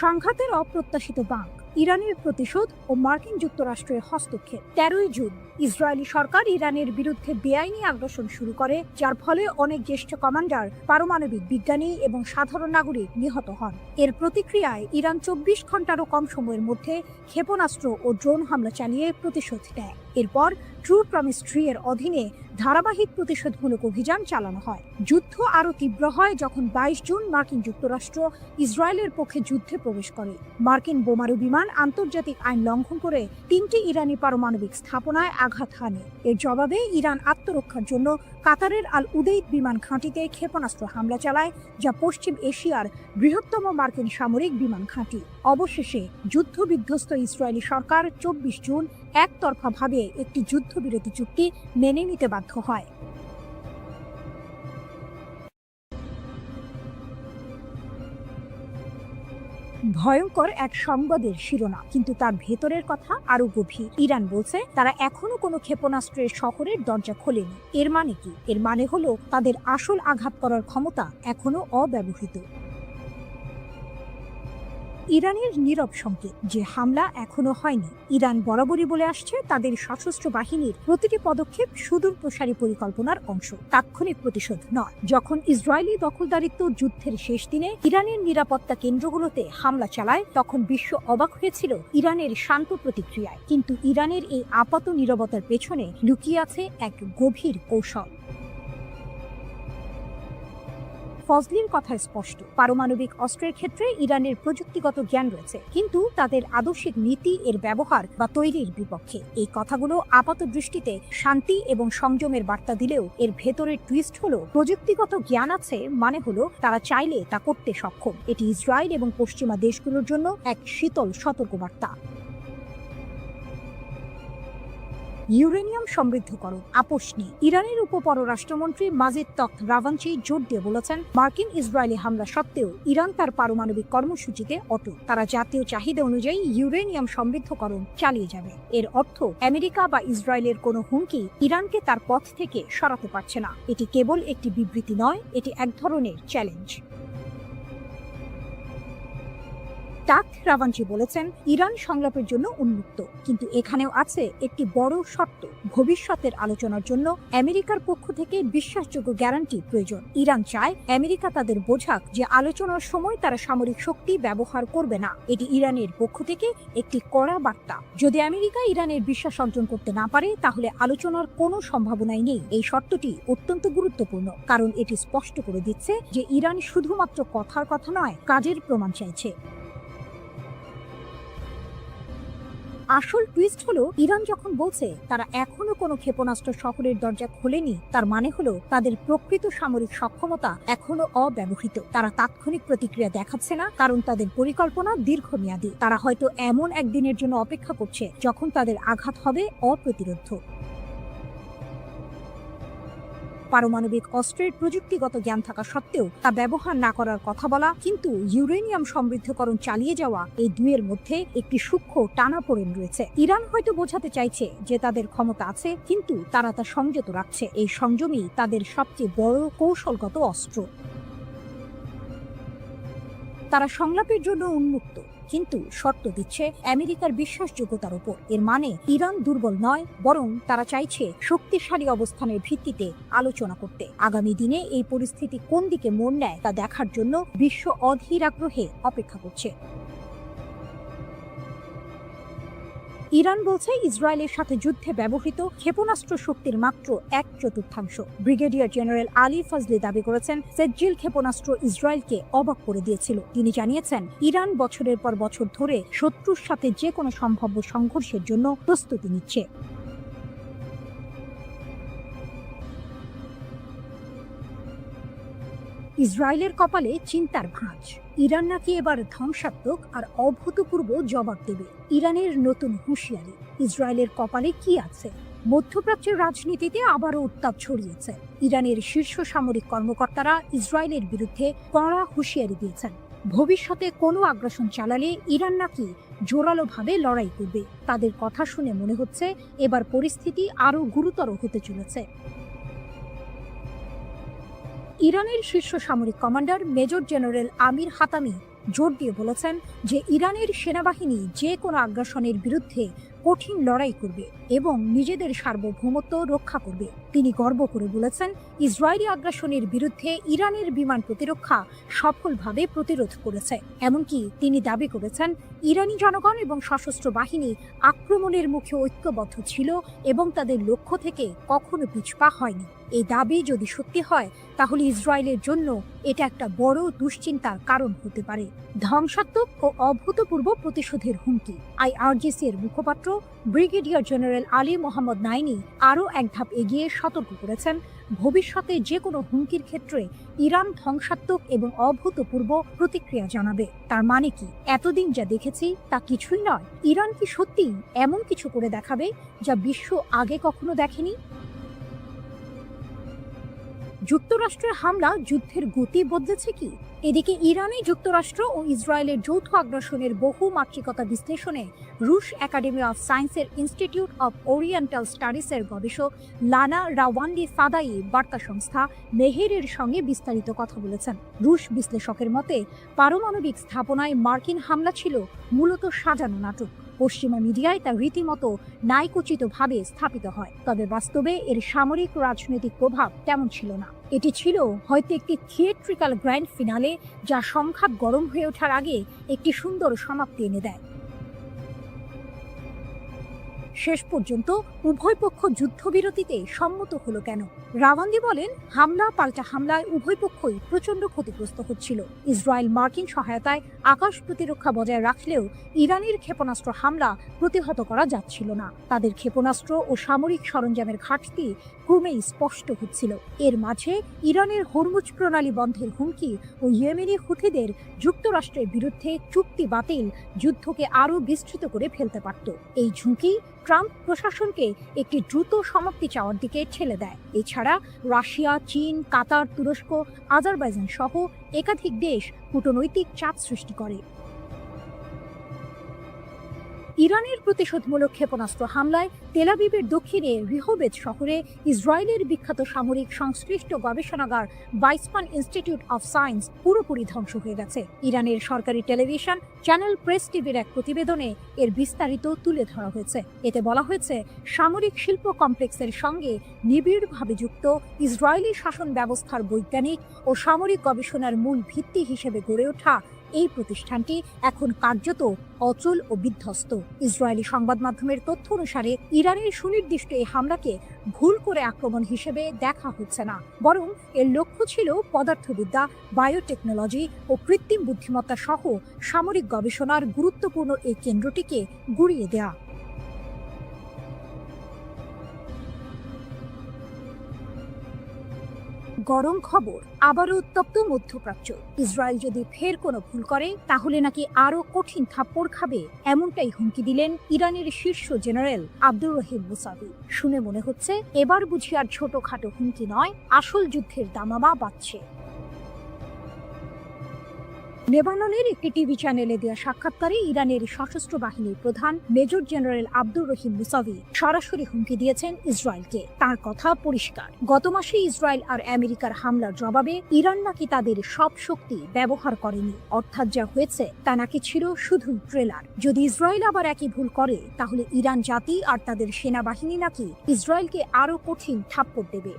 সংঘাতের অপ্রত্যাশিত বাঁক, ইরানের প্রতিশোধ ও মার্কিন যুক্তরাষ্ট্রের হস্তক্ষেপ। 13 জুন ইসরায়েলি সরকার ইরানের বিরুদ্ধে বেআইনি আগ্রাসন শুরু করে, যার ফলে অনেক জ্যেষ্ঠ কমান্ডার, পারমাণবিক বিজ্ঞানী এবং সাধারণ নাগরিক নিহত হন। এর প্রতিক্রিয়ায় ইরান 24 ঘন্টারও কম সময়ের মধ্যে ক্ষেপণাস্ত্র ও ড্রোন হামলা চালিয়ে প্রতিশোধ নেয়। এরপর ট্রু প্রমিস 3 এর অধীনে ধারাবাহিক প্রতিশোধমূলক অভিযান চালানো হয়। যুদ্ধ আরও তীব্র হয় যখন 22 জুন মার্কিন যুক্তরাষ্ট্র ইসরায়েলের পক্ষে যুদ্ধে প্রবেশ করে। মার্কিন বোমারু বিমান আন্তর্জাতিক আইন লঙ্ঘন করে 3টি ইরানি পারমাণবিক স্থাপনায় আঘাত হানে। এর জবাবে ইরান আত্মরক্ষার জন্য কাতারের আল উদেইদ বিমান ঘাঁটিতে ক্ষেপণাস্ত্র হামলা চালায়, যা পশ্চিম এশিয়ার বৃহত্তম মার্কিন সামরিক বিমান ঘাঁটি। অবশেষে যুদ্ধবিধ্বস্ত ইসরায়েলি সরকার 24 জুন একতরফাভাবে একটি যুদ্ধবিরতি চুক্তি মেনে নিতে বাধ্য হয়। ভয়ঙ্কর এক সংবাদের শিরোনাম, কিন্তু তার ভেতরের কথা আরো গভীর। ইরান বলছে তারা এখনো কোনো ক্ষেপণাস্ত্রের শহরের দরজা খোলেনি। এর মানে কি? এর মানে হলো তাদের আসল আঘাত করার ক্ষমতা এখনো অব্যবহৃত। ইরানের নীরব সংকেত যে হামলা এখনো হয়নি। ইরান বরাবরই বলে আসছে তাদের সশস্ত্র বাহিনীর প্রতিটি পদক্ষেপ সুদূর প্রসারী পরিকল্পনার অংশ, তাৎক্ষণিক প্রতিশোধ নয়। যখন ইসরায়েলি দখলদারিত্ব যুদ্ধের শেষ দিনে ইরানের নিরাপত্তা কেন্দ্রগুলোতে হামলা চালায়, তখন বিশ্ব অবাক হয়েছিল ইরানের শান্ত প্রতিক্রিয়ায়। কিন্তু ইরানের এই আপাত নীরবতার পেছনে লুকিয়ে আছে এক গভীর কৌশল। ফজলির কথা স্পষ্ট, পারমাণবিক অস্ত্রের ক্ষেত্রে ইরানের প্রযুক্তিগত জ্ঞান রয়েছে, কিন্তু তাদের আদর্শিক নীতি এর ব্যবহার বা তৈরির বিপক্ষে। এই কথাগুলো আপাত দৃষ্টিতে শান্তি এবং সংযমের বার্তা দিলেও এর ভেতরের টুইস্ট হলো প্রযুক্তিগত জ্ঞান আছে মানে হলো তারা চাইলে তা করতে সক্ষম। এটি ইসরায়েল এবং পশ্চিমা দেশগুলোর জন্য এক শীতল সতর্কবার্তা। ইউরেনিয়াম সমৃদ্ধকরণ আপোষ নিয়ে ইরানের উপপররাষ্ট্রমন্ত্রী মাজিদ তখত রাভাঞ্চি জোর দিয়ে বলেছেন, মার্কিন ইসরায়েলি হামলা সত্ত্বেও ইরান তার পারমাণবিক কর্মসূচিতে অটল। তারা জাতীয় চাহিদা অনুযায়ী ইউরেনিয়াম সমৃদ্ধকরণ চালিয়ে যাবে। এর অর্থ আমেরিকা বা ইসরায়েলের কোনো হুমকি ইরানকে তার পথ থেকে সরাতে পারছে না। এটি কেবল একটি বিবৃতি নয়, এটি এক ধরনের চ্যালেঞ্জ। তখত রাভাঞ্চি বলেছেন, ইরান সংলাপের জন্য উন্মুক্ত, কিন্তু এখানেও আছে একটি বড় শর্ত। ভবিষ্যতের আলোচনার জন্য আমেরিকার পক্ষ থেকে বিশ্বাসযোগ্য গ্যারান্টি প্রয়োজন। ইরান চায় আমেরিকা তাদের বোঝাক যে আলোচনার সময় তারা সামরিক শক্তি ব্যবহার করবে না। এটি ইরানের পক্ষ থেকে একটি কড়া বার্তা। যদি আমেরিকা ইরানের বিশ্বাস অর্জন করতে না পারে, তাহলে আলোচনার কোনো সম্ভাবনাই নেই। এই শর্তটি অত্যন্ত গুরুত্বপূর্ণ, কারণ এটি স্পষ্ট করে দিচ্ছে যে ইরান শুধুমাত্র কথার কথা নয়, কাজের প্রমাণ চাইছে। আসল টুইস্ট হলো, ইরান যখন বলছে তারা এখনো কোনো ক্ষেপণাস্ত্র শহরের দরজা খোলেনি, তার মানে হলো তাদের প্রকৃত সামরিক সক্ষমতা এখনো অব্যবহৃত। তারা তাৎক্ষণিক প্রতিক্রিয়া দেখাচ্ছে না, কারণ তাদের পরিকল্পনা দীর্ঘমেয়াদী। তারা হয়তো এমন একদিনের জন্য অপেক্ষা করছে যখন তাদের আঘাত হবে অপ্রতিরোধ্য। পারমাণবিক অস্ত্রের প্রযুক্তিগত জ্ঞান থাকা সত্ত্বেও তা ব্যবহার না করার কথা বলা, কিন্তু ইউরেনিয়াম সমৃদ্ধকরণ চালিয়ে যাওয়া, এই দুইয়ের মধ্যে একটি সূক্ষ্ম টানাপোড়েন রয়েছে। ইরান হয়তো বোঝাতে চাইছে যে তাদের ক্ষমতা আছে, কিন্তু তারা তা সংযত রাখছে। এই সংযমই তাদের সবচেয়ে বড় কৌশলগত অস্ত্র। তারা সংলাপের জন্য উন্মুক্ত, কিন্তু শর্ত দিচ্ছে আমেরিকার বিশ্বাসযোগ্যতার উপর। এর মানে ইরান দুর্বল নয়, বরং তারা চাইছে শক্তিশালী অবস্থানের ভিত্তিতে আলোচনা করতে। আগামী দিনে এই পরিস্থিতি কোন দিকে মোড় নেয় তা দেখার জন্য বিশ্ব অধীর আগ্রহে অপেক্ষা করছে। ইরান বলছে ইসরায়েলের সাথে যুদ্ধে ব্যবহৃত ক্ষেপণাস্ত্র শক্তির মাত্র 1/4। ব্রিগেডিয়ার জেনারেল আলী ফজলি দাবি করেছেন, সেজ্জিল ক্ষেপণাস্ত্র ইসরায়েলকে অবাক করে দিয়েছিল। তিনি জানিয়েছেন, ইরান বছরের পর বছর ধরে শত্রুর সাথে যে কোনো সম্ভাব্য সংঘর্ষের জন্য প্রস্তুতি নিচ্ছে। ইসরায়েলের কপালে চিন্তার ভাঁজ। ইরান নাকি এবার ধ্বংসাত্মক আর অভূতপূর্ব জবাব দেবে। ইরানের নতুন হুঁশিয়ারি। ইসরায়েলের কপালে কি আছে? মধ্যপ্রাচ্যের রাজনীতিতে আবারও উত্তাপ ছড়িয়েছে। ইরানের শীর্ষ সামরিক কর্মকর্তারা ইসরায়েলের বিরুদ্ধে কড়া হুঁশিয়ারি দিয়েছেন। ভবিষ্যতে কোনো আগ্রাসন চালালে ইরান নাকি জোরালোভাবে লড়াই করবে। তাদের কথা শুনে মনে হচ্ছে এবার পরিস্থিতি আরও গুরুতর হতে চলেছে। ইরানের শীর্ষ সামরিক কমান্ডার মেজর জেনারেল আমির হাতামি জোর দিয়ে বলেছেন যে ইরানের সেনাবাহিনী যে কোনো আগ্রাসনের বিরুদ্ধে কঠিন লড়াই করবে এবং নিজেদের সার্বভৌমত্ব রক্ষা করবে। তিনি গর্ব করে বলেছেন, ইসরায়েলি আগ্রাসনের বিরুদ্ধে ইরানের বিমান প্রতিরক্ষা সফলভাবে প্রতিরোধ করেছে। এমনকি তিনি দাবি করেছেন, ইরানি জনগণ এবং সশস্ত্র বাহিনী আক্রমণের মুখে ঐক্যবদ্ধ ছিল এবং তাদের লক্ষ্য থেকে কখনো পিছপা হয়নি। এই দাবি যদি সত্যি হয়, তাহলে ইসরায়েলের জন্য এটা একটা বড় দুশ্চিন্তার কারণ হতে পারে। ধ্বংসাত্মক ও অভূতপূর্ব প্রতিশোধের হুমকি। আইআরজিসি এর মুখপাত্র ব্রিগেডিয়ার জেনারেল আলী মোহাম্মদ নাইনি আরও এক ধাপ এগিয়ে সতর্ক করেছেন, ভবিষ্যতে যে কোনো হুমকির ক্ষেত্রে ইরান ধ্বংসাত্মক এবং অভূতপূর্ব প্রতিক্রিয়া জানাবে। তার মানে কি, এতদিন যা দেখেছি তা কিছুই নয়? ইরান কি সত্যিই এমন কিছু করে দেখাবে যা বিশ্ব আগে কখনো দেখেনি? যুক্তরাষ্ট্রের হামলা যুদ্ধের গতি বদলেছে কি? এদিকে ইরানে যুক্তরাষ্ট্র ও ইসরায়েলের যৌথ আগ্রাসনের বহু মাত্রিকতা বিশ্লেষণে রুশ একাডেমি অফ সায়েন্সের ইনস্টিটিউট অফ ওরিয়েন্টাল স্টাডিজের গবেষক লানা রাওয়ান্ডি ফাদাই বার্তা সংস্থা মেহেরের সঙ্গে বিস্তারিত কথা বলেছেন। রুশ বিশ্লেষকের মতে, পারমাণবিক স্থাপনায় মার্কিন হামলা ছিল মূলত সাজানো নাটক। পশ্চিমা মিডিয়ায় তা রীতিমতো ন্যায়কোচিতভাবে স্থাপিত হয়, তবে বাস্তবে এর সামরিক রাজনৈতিক প্রভাব তেমন ছিল না। এটি ছিল হয়তো একটি থিয়েট্রিক্যাল গ্র্যান্ড ফিনালে, যা সংঘাত গরম হয়ে ওঠার আগে একটি সুন্দর সমাপ্তি এনে দেয়। শেষ পর্যন্ত উভয় পক্ষ যুদ্ধবিরতিতে সম্মত হলো কেন? রাওয়ান্দি বলেন, হামলা পাল্টা হামলায় উভয় পক্ষই প্রচণ্ড ক্ষতিগ্রস্ত হচ্ছিল। ইসরায়েল মার্কিন সহায়তায় আকাশ প্রতিরক্ষা বজায় রাখলেও ইরানের ক্ষেপণাস্ত্র হামলা প্রতিহত করা যাচ্ছিল না। তাদের ক্ষেপণাস্ত্র ও সামরিক সরঞ্জামের ঘাটতি ক্রমেই স্পষ্ট হচ্ছিল। এর মাঝে ইরানের হরমুজ প্রণালী বন্ধের হুমকি ও ইয়েমেনি হুথিদের যুক্তরাষ্ট্রের বিরুদ্ধে চুক্তি বাতিল যুদ্ধকে আরও বিস্তৃত করে ফেলতে পারত। এই ঝুঁকি ট্রাম্প প্রশাসনকে একটি দ্রুত সমাপ্তি চাওয়ার দিকে ঠেলে দেয়। এছাড়া রাশিয়া, চীন, কাতার, তুরস্ক, আজারবাইজান সহ একাধিক দেশ কূটনৈতিক চাপ সৃষ্টি করে। ইরানের প্রতিশোধমূলক ক্ষেপণাস্ত্র হামলায় তেল আবিবের দক্ষিণে রিহোবেদ শহরে ইসরায়েলের বিখ্যাত সামরিক সংশ্লিষ্ট গবেষণাগার বাইসমান ইনস্টিটিউট অফ সায়েন্স পুরোপুরি ধ্বংস হয়ে গেছে। ইরানের সরকারি টেলিভিশন চ্যানেল প্রেস টিভির এক প্রতিবেদনে এর বিস্তারিত তুলে ধরা হয়েছে। এতে বলা হয়েছে, সামরিক শিল্প কমপ্লেক্সের সঙ্গে নিবিড়ভাবে যুক্ত ইসরায়েলি শাসন ব্যবস্থার বৈজ্ঞানিক ও সামরিক গবেষণার মূল ভিত্তি হিসেবে গড়ে ওঠা এই প্রতিষ্ঠানটি এখন কার্যত অচল ও বিধ্বস্ত। ইসরায়েলি সংবাদ মাধ্যমের তথ্য অনুসারে ইরানের সুনির্দিষ্ট এই হামলাকে ভুল করে আক্রমণ হিসেবে দেখা হচ্ছে না, বরং এর লক্ষ্য ছিল পদার্থবিদ্যা, বায়োটেকনোলজি ও কৃত্রিম বুদ্ধিমত্তা সহ সামরিক গবেষণার গুরুত্বপূর্ণ এই কেন্দ্রটিকে গুঁড়িয়ে দেয়া। গরম খবর, আবারও উত্তপ্ত মধ্যপ্রাচ্য। ইসরায়েল যদি ফের কোনো ভুল করে তাহলে নাকি আরো কঠিন থাপ্পড় খাবে, এমনটাই হুমকি দিলেন ইরানের শীর্ষ জেনারেল আব্দুর রহিম মুসাভি। শুনে মনে হচ্ছে এবার বুঝি আর ছোটখাটো হুমকি নয়, আসল যুদ্ধের দামামা বাজছে। লেবাননের একটি টিভি চ্যানেলে দেওয়া সাক্ষাৎকারে ইরানের সশস্ত্র বাহিনীর প্রধান major general Abdur Rahim Musavi সরাসরি হুমকি দিয়েছেন ইসরায়েলকে। তার কথা পরিষ্কার, গত মাসে ইসরায়েল আর আমেরিকার হামলার জবাবে ইরান নাকি তাদের সব শক্তি ব্যবহার করেনি, অর্থাৎ যা হয়েছে তা নাকি ছিল শুধুই ট্রেলার। যদি ইসরায়েল আবার একই ভুল করে তাহলে ইরান জাতি আর তাদের সেনাবাহিনী নাকি ইসরায়েলকে আরো কঠিন থাপ্পড় দেবে।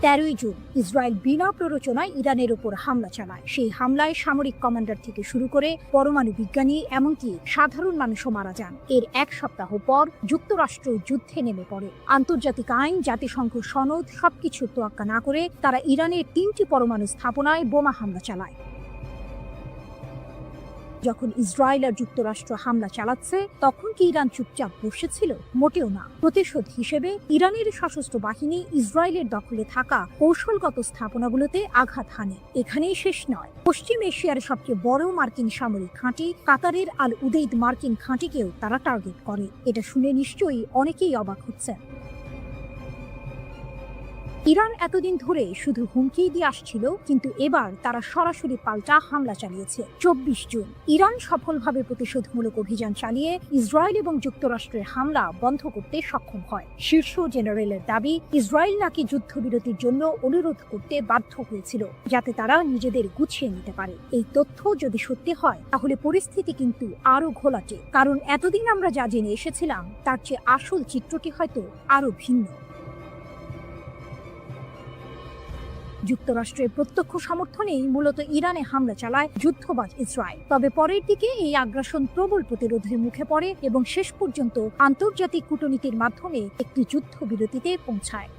13ই জুন ইসরায়েল বিনা প্ররোচনায় ইরানের উপর হামলা চালায়। সেই হামলায় সামরিক কমান্ডার থেকে শুরু করে পরমাণু বিজ্ঞানী এমনকি সাধারণ মানুষও মারা যান। এর এক সপ্তাহ পর যুক্তরাষ্ট্র যুদ্ধে নেমে পড়ে। আন্তর্জাতিক আইন, জাতিসংঘ সনদ সবকিছু তোয়াক্কা না করে তারা ইরানের 3টি পরমাণু স্থাপনায় বোমা হামলা চালায়। যখন ইসরায়েল আর যুক্তরাষ্ট্র হামলা চালাচ্ছে তখন কি ইরান চুপচাপ বসেছিল? মোটেও না। প্রতিশোধ হিসেবে ইরানের সশস্ত্র বাহিনী ইসরায়েলের দখলে থাকা কৌশলগত স্থাপনাগুলোতে আঘাত হানে। এখানেই শেষ নয়, পশ্চিম এশিয়ার সবচেয়ে বড় মার্কিন সামরিক ঘাঁটি কাতারের আল উদেইদ মার্কিন ঘাঁটিকেও তারা টার্গেট করে। এটা শুনে নিশ্চয়ই অনেকেই অবাক হচ্ছেন। ইরান এতদিন ধরে শুধু হুমকি দিয়ে আসছিল, কিন্তু এবার তারা সরাসরি পাল্টা হামলা চালিয়েছে। 24 জুন ইরান সফলভাবে প্রতিশোধমূলক অভিযান চালিয়ে ইসরায়েল এবং যুক্তরাষ্ট্রের হামলা বন্ধ করতে সক্ষম হয়। শীর্ষ জেনারেলের দাবি, ইসরায়েল নাকি যুদ্ধবিরতির জন্য অনুরোধ করতে বাধ্য হয়েছিল যাতে তারা নিজেদের গুছিয়ে নিতে পারে। এই তথ্য যদি সত্যি হয় তাহলে পরিস্থিতি কিন্তু আরো ঘোলাটে, কারণ এতদিন আমরা যা জেনে এসেছিলাম তার চেয়ে আসল চিত্রটি হয়তো আরো ভিন্ন। যুক্তরাষ্ট্রের প্রত্যক্ষ সমর্থনেই মূলত ইরানে হামলা চালায় যুদ্ধবাজ ইসরায়েল। তবে পরের দিকে এই আগ্রাসন প্রবল প্রতিরোধের মুখে পড়ে এবং শেষ পর্যন্ত আন্তর্জাতিক কূটনীতির মাধ্যমে একটি যুদ্ধবিরতিতে পৌঁছায়।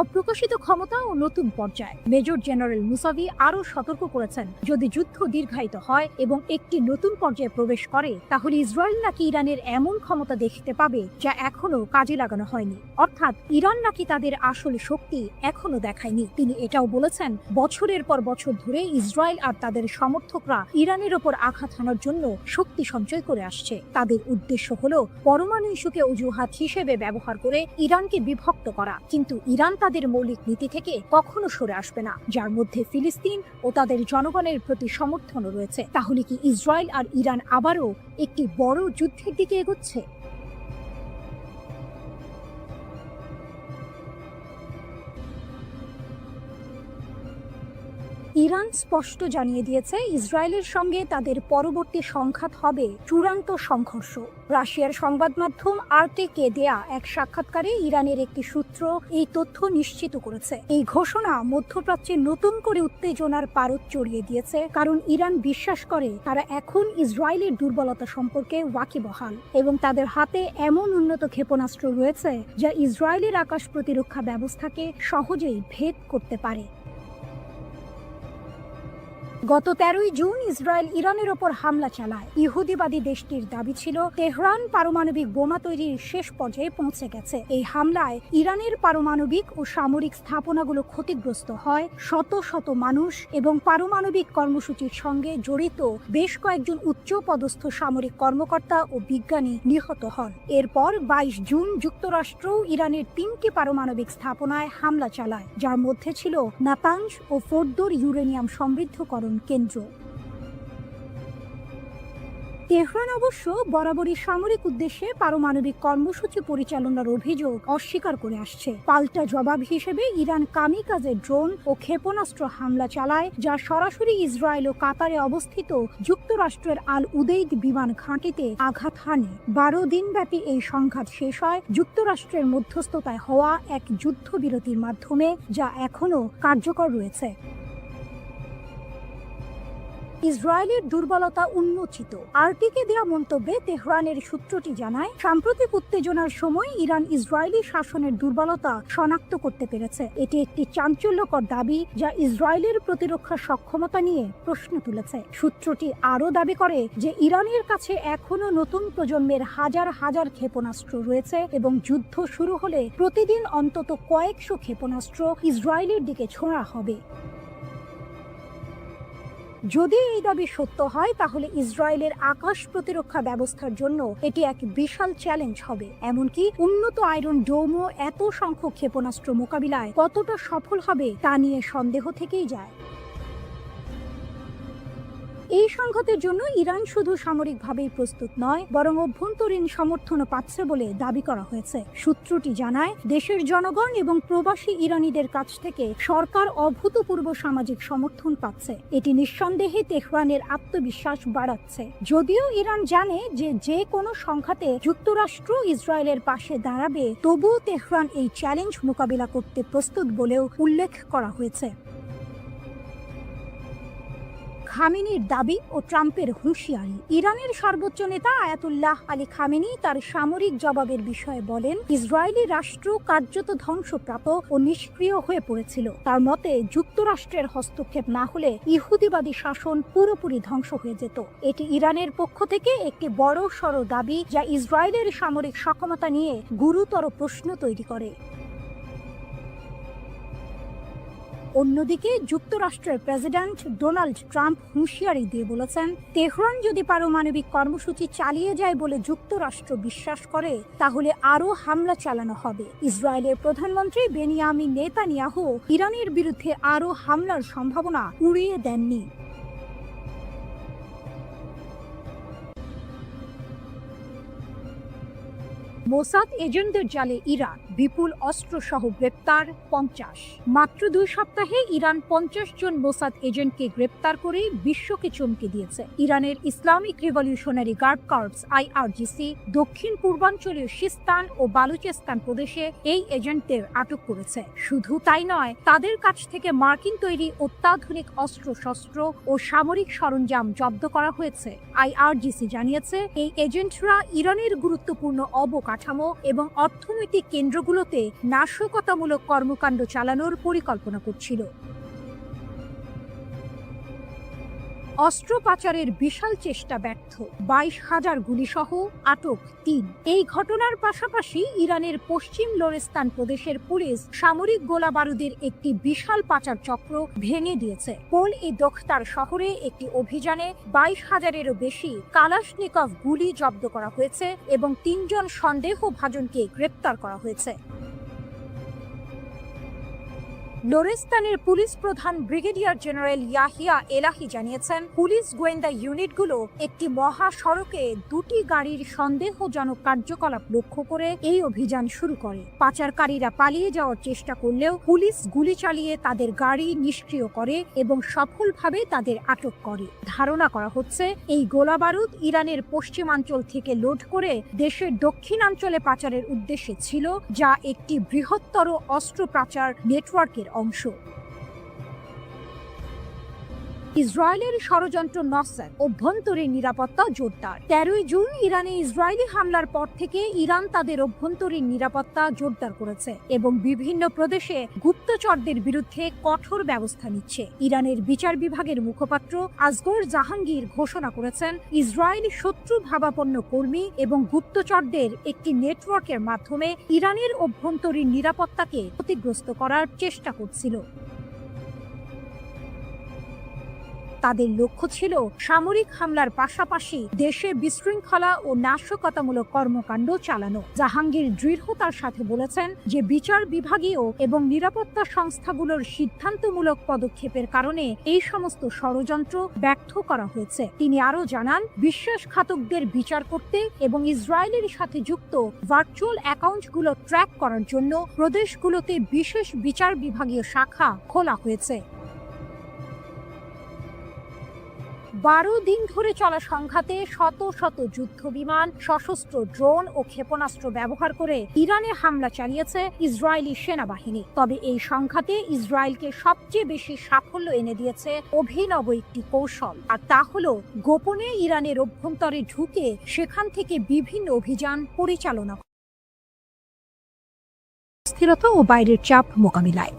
অপ্রকাশিত ক্ষমতা ও নতুন পর্যায়। মেজর জেনারেল মুসাভি আরও সতর্ক করেছেন, যদি যুদ্ধ দীর্ঘায়িত হয় এবং একটি নতুন পর্যায়ে প্রবেশ করে তাহলে ইসরায়েল নাকি ইরানের এমন ক্ষমতা দেখতে পাবে যা এখনো কাজে লাগানো হয়নি, অর্থাৎ ইরান নাকি তাদের আসল শক্তি এখনো দেখায়নি। তিনি এটাও বলেছেন, বছরের পর বছর ধরে ইসরায়েল আর তাদের সমর্থকরা ইরানের ওপর আঘাত হানার জন্য শক্তি সঞ্চয় করে আসছে। তাদের উদ্দেশ্য হলো পরমাণু ইস্যুকে অজুহাত হিসেবে ব্যবহার করে ইরানকে বিভক্ত করা, কিন্তু ইরান তাদের মৌলিক নীতি থেকে কখনো সরে আসবে না, যার মধ্যে ফিলিস্তিন ও তাদের জনগণের প্রতি সমর্থনও রয়েছে। তাহলে কি ইসরায়েল আর ইরান আবারও একটি বড় যুদ্ধের দিকে এগোচ্ছে? ইরান স্পষ্ট জানিয়ে দিয়েছে ইসরায়েলের সঙ্গে তাদের পরবর্তী সংঘাত হবে চূড়ান্ত সংঘর্ষ। রাশিয়ার সংবাদ মাধ্যম আরটিকে দেয়া এক সাক্ষাৎকারে ইরানের একটি সূত্র এই তথ্য নিশ্চিত করেছে। এই ঘোষণা মধ্যপ্রাচ্যে নতুন করে উত্তেজনার পারদ চড়িয়ে দিয়েছে, কারণ ইরান বিশ্বাস করে তারা এখন ইসরায়েলের দুর্বলতা সম্পর্কে ওয়াকিবহাল এবং তাদের হাতে এমন উন্নত ক্ষেপণাস্ত্র রয়েছে যা ইসরায়েলের আকাশ প্রতিরক্ষা ব্যবস্থাকে সহজেই ভেদ করতে পারে। গত 13ই জুন ইসরায়েল ইরানের ওপর হামলা চালায়। ইহুদিবাদী দেশটির দাবি ছিল তেহরান পারমাণবিক বোমা তৈরির শেষ পর্যায়ে পৌঁছে গেছে। এই হামলায় ইরানের পারমাণবিক ও সামরিক স্থাপনাগুলো ক্ষতিগ্রস্ত হয়, শত শত মানুষ এবং পারমাণবিক কর্মসূচির সঙ্গে জড়িত বেশ কয়েকজন উচ্চপদস্থ সামরিক কর্মকর্তা ও বিজ্ঞানী নিহত হন। এরপর 22 জুন যুক্তরাষ্ট্র ইরানের 3টি পারমাণবিক স্থাপনায় হামলা চালায়, যার মধ্যে ছিল নাতানজ ও ফোর্দোর ইউরেনিয়াম সমৃদ্ধকরণ কেন্দ্র। তেহরান অবশ্য বরাবরই সামরিক উদ্দেশ্যে পারমাণবিক কর্মসূচি পরিচালনার অভিযোগ অস্বীকার করে আসছে। পাল্টা জবাব হিসেবে ইরান কামিকাজে ড্রোন ও ক্ষেপণাস্ত্র হামলা চালায়, যা সরাসরি ইসরায়েল ও কাতারে অবস্থিত যুক্তরাষ্ট্রের আল উদেইদ বিমান ঘাঁটিতে আঘাত হানে। 12 দিনব্যাপী এই সংঘাত শেষ হয় যুক্তরাষ্ট্রের মধ্যস্থতায় হওয়া এক যুদ্ধবিরতির মাধ্যমে, যা এখনও কার্যকর রয়েছে। ইসরায়েলের দুর্বলতা উন্মোচিত। আরটিকে দেওয়া মন্তব্যে তেহরানের সূত্রটি জানায়, সাম্প্রতিক উত্তেজনার সময় ইরান ইসরায়েলি শাসনের দুর্বলতা শনাক্ত করতে পেরেছে। এটি একটি চাঞ্চল্যকর দাবি যা ইসরায়েলের প্রতিরক্ষা সক্ষমতা নিয়ে প্রশ্ন তুলেছে। সূত্রটি আরও দাবি করে যে ইরানের কাছে এখনও নতুন প্রজন্মের হাজার হাজার ক্ষেপণাস্ত্র রয়েছে এবং যুদ্ধ শুরু হলে প্রতিদিন অন্তত কয়েকশো ক্ষেপণাস্ত্র ইসরায়েলের দিকে ছোঁড়া হবে। যদি এই দাবি সত্য হয়, তাহলে ইসরায়েলের আকাশ প্রতিরক্ষা ব্যবস্থার জন্য এটি এক বিশাল চ্যালেঞ্জ হবে। এমনকি উন্নত আয়রন ডোমও এত সংখ্যক ক্ষেপণাস্ত্র মোকাবিলায় কতটা সফল হবে তা নিয়ে সন্দেহ থেকেই যায়। এই সংঘাতের জন্য ইরান শুধু সামরিকভাবেই প্রস্তুত নয়, বরং অভ্যন্তরীণ সমর্থনও পাচ্ছে বলে দাবি করা হয়েছে। সূত্রটি জানায়, দেশের জনগণ এবং প্রবাসী ইরানিদের কাছ থেকে সরকার অভূতপূর্ব সামাজিক সমর্থন পাচ্ছে। এটি নিঃসন্দেহে তেহরানের আত্মবিশ্বাস বাড়াচ্ছে। যদিও ইরান জানে যে যে কোনো সংঘাতে যুক্তরাষ্ট্র ইসরায়েলের পাশে দাঁড়াবে, তবুও তেহরান এই চ্যালেঞ্জ মোকাবিলা করতে প্রস্তুত বলেও উল্লেখ করা হয়েছে। খামেনির দাবি ও ট্রাম্পের হুঁশিয়ারি। ইরানের সর্বোচ্চ নেতা আয়াতুল্লাহ আলী খামেনি তার সামরিক জবাবের বিষয়ে বলেন, ইসরায়েলি রাষ্ট্র কার্যত ধ্বংসপ্রাপ্ত ও নিষ্ক্রিয় হয়ে পড়েছিল। তার মতে, যুক্তরাষ্ট্রের হস্তক্ষেপ না হলে ইহুদিবাদী শাসন পুরোপুরি ধ্বংস হয়ে যেত। এটি ইরানের পক্ষ থেকে একটি বড় সড় দাবি যা ইসরায়েলের সামরিক সক্ষমতা নিয়ে গুরুতর প্রশ্ন তৈরি করে। অন্যদিকে যুক্তরাষ্ট্রের প্রেসিডেন্ট ডোনাল্ড ট্রাম্প হুঁশিয়ারি দিয়ে বলেছেন, তেহরান যদি পারমাণবিক কর্মসূচি চালিয়ে যায় বলে যুক্তরাষ্ট্র বিশ্বাস করে, তাহলে আরও হামলা চালানো হবে। ইসরায়েলের প্রধানমন্ত্রী বেনিয়ামিন নেতানিয়াহু ইরানের বিরুদ্ধে আরও হামলার সম্ভাবনা উড়িয়ে দেননি। মোসাদ এজেন্টদের জালে ইরান, বিপুল অস্ত্র সহ গ্রেপ্তার 50। মাত্র 2 সপ্তাহে ইরান 50 জন মোসাদ এজেন্টকে গ্রেপ্তার করে বিশ্বকে চমকে দিয়েছে। ইরানের Islamic revolutionary guard corps IRGC দক্ষিণ পূর্বাঞ্চলীয় সিস্তান ও বালুচেস্তান প্রদেশে এই এজেন্টদের আটক করেছে। শুধু তাই নয়, তাদের কাছ থেকে মার্কিন তৈরি অত্যাধুনিক অস্ত্রশস্ত্র ও সামরিক সরঞ্জাম জব্দ করা হয়েছে। IRGC জানিয়েছে, এই এজেন্টরা ইরানের গুরুত্বপূর্ণ অবকাঠামো এবং অর্থনৈতিক কেন্দ্রগুলোতে নাশকতামূলক কর্মকাণ্ড চালানোর পরিকল্পনা করছিল। অস্ত্র পাচারের বিশাল চেষ্টা ব্যর্থ, 22,000 গুলিসহ আটক 3। এই ঘটনার পাশাপাশি ইরানের পশ্চিম লোরেস্তান প্রদেশের পুলিশ সামরিক গোলা বারুদের একটি বিশাল পাচার চক্র ভেঙে দিয়েছে। পোল-ই-দোখতার শহরে একটি অভিযানে 22,000-এরও বেশি কালাশনিকভ গুলি জব্দ করা হয়েছে এবং 3 জন সন্দেহভাজনকে গ্রেপ্তার করা হয়েছে। লোরেস্তানের পুলিশ প্রধান ব্রিগেডিয়ার জেনারেল ইয়াহিয়া এলাহি জানিয়েছেন, পুলিশ গোয়েন্দা ইউনিটগুলো একটি মহাসড়কে দুটি গাড়ির সন্দেহজনক কার্যকলাপ লক্ষ্য করে এই অভিযান শুরু করে। পাচারকারীরা পালিয়ে যাওয়ার চেষ্টা করলেও পুলিশ গুলি চালিয়ে তাদের গাড়ি নিষ্ক্রিয় করে এবং সফলভাবে তাদের আটক করে। ধারণা করা হচ্ছে এই গোলাবারুদ ইরানের পশ্চিমাঞ্চল থেকে লোড করে দেশের দক্ষিণাঞ্চলে পাচারের উদ্দেশ্যে ছিল, যা একটি বৃহত্তর অস্ত্র পাচার নেটওয়ার্কের অংশ। ইসরায়েলের ষড়যন্ত্র নসর, অভ্যন্তরীণ নিরাপত্তা জোরদার। 13 জুন ইরানে ইসরায়েলি হামলার পর থেকে ইরান তাদের অভ্যন্তরীণ নিরাপত্তা জোরদার করেছে এবং বিভিন্ন প্রদেশে গুপ্তচরদের বিরুদ্ধে কঠোর ব্যবস্থা নিচ্ছে। ইরানের বিচার বিভাগের মুখপাত্র আসগর জাহাঙ্গীর ঘোষণা করেছেন, ইসরায়েলি শত্রু ভাবাপন্ন কর্মী এবং গুপ্তচরদের একটি নেটওয়ার্কের মাধ্যমে ইরানের অভ্যন্তরীণ নিরাপত্তাকে ক্ষতিগ্রস্ত করার চেষ্টা করছিল। তাদের লক্ষ্য ছিল সামরিক হামলার পাশাপাশি দেশে বিশৃঙ্খলা ও নাশকতামূলক কর্মকাণ্ড চালানো। জাহাঙ্গীর দৃঢ়তার সাথে বলেছেন যে বিচার বিভাগীয় এবং নিরাপত্তা সংস্থাগুলোর সিদ্ধান্তমূলক পদক্ষেপের কারণে এই সমস্ত ষড়যন্ত্র ব্যর্থ করা হয়েছে। তিনি আরও জানান, বিশ্বাসঘাতকদের বিচার করতে এবং ইসরায়েলের সাথে যুক্ত ভার্চুয়াল অ্যাকাউন্টগুলো ট্র্যাক করার জন্য প্রদেশগুলোতে বিশেষ বিচার বিভাগীয় শাখা খোলা হয়েছে। 12 দিন ধরে চলা সংঘাতে শত শত যুদ্ধ বিমান, সশস্ত্র ড্রোন ও ক্ষেপণাস্ত্র ব্যবহার করে ইরানে হামলা চালিয়েছে ইসরায়েলি সেনাবাহিনী। তবে এই সংঘাতে ইসরায়েলকে সবচেয়ে বেশি সাফল্য এনে দিয়েছে অভিনব একটি কৌশল, আর তা হলো গোপনে ইরানের অভ্যন্তরে ঢুকে সেখান থেকে বিভিন্ন অভিযান পরিচালনা, স্থিরতা ও বাইরের চাপ মোকাবিলায়।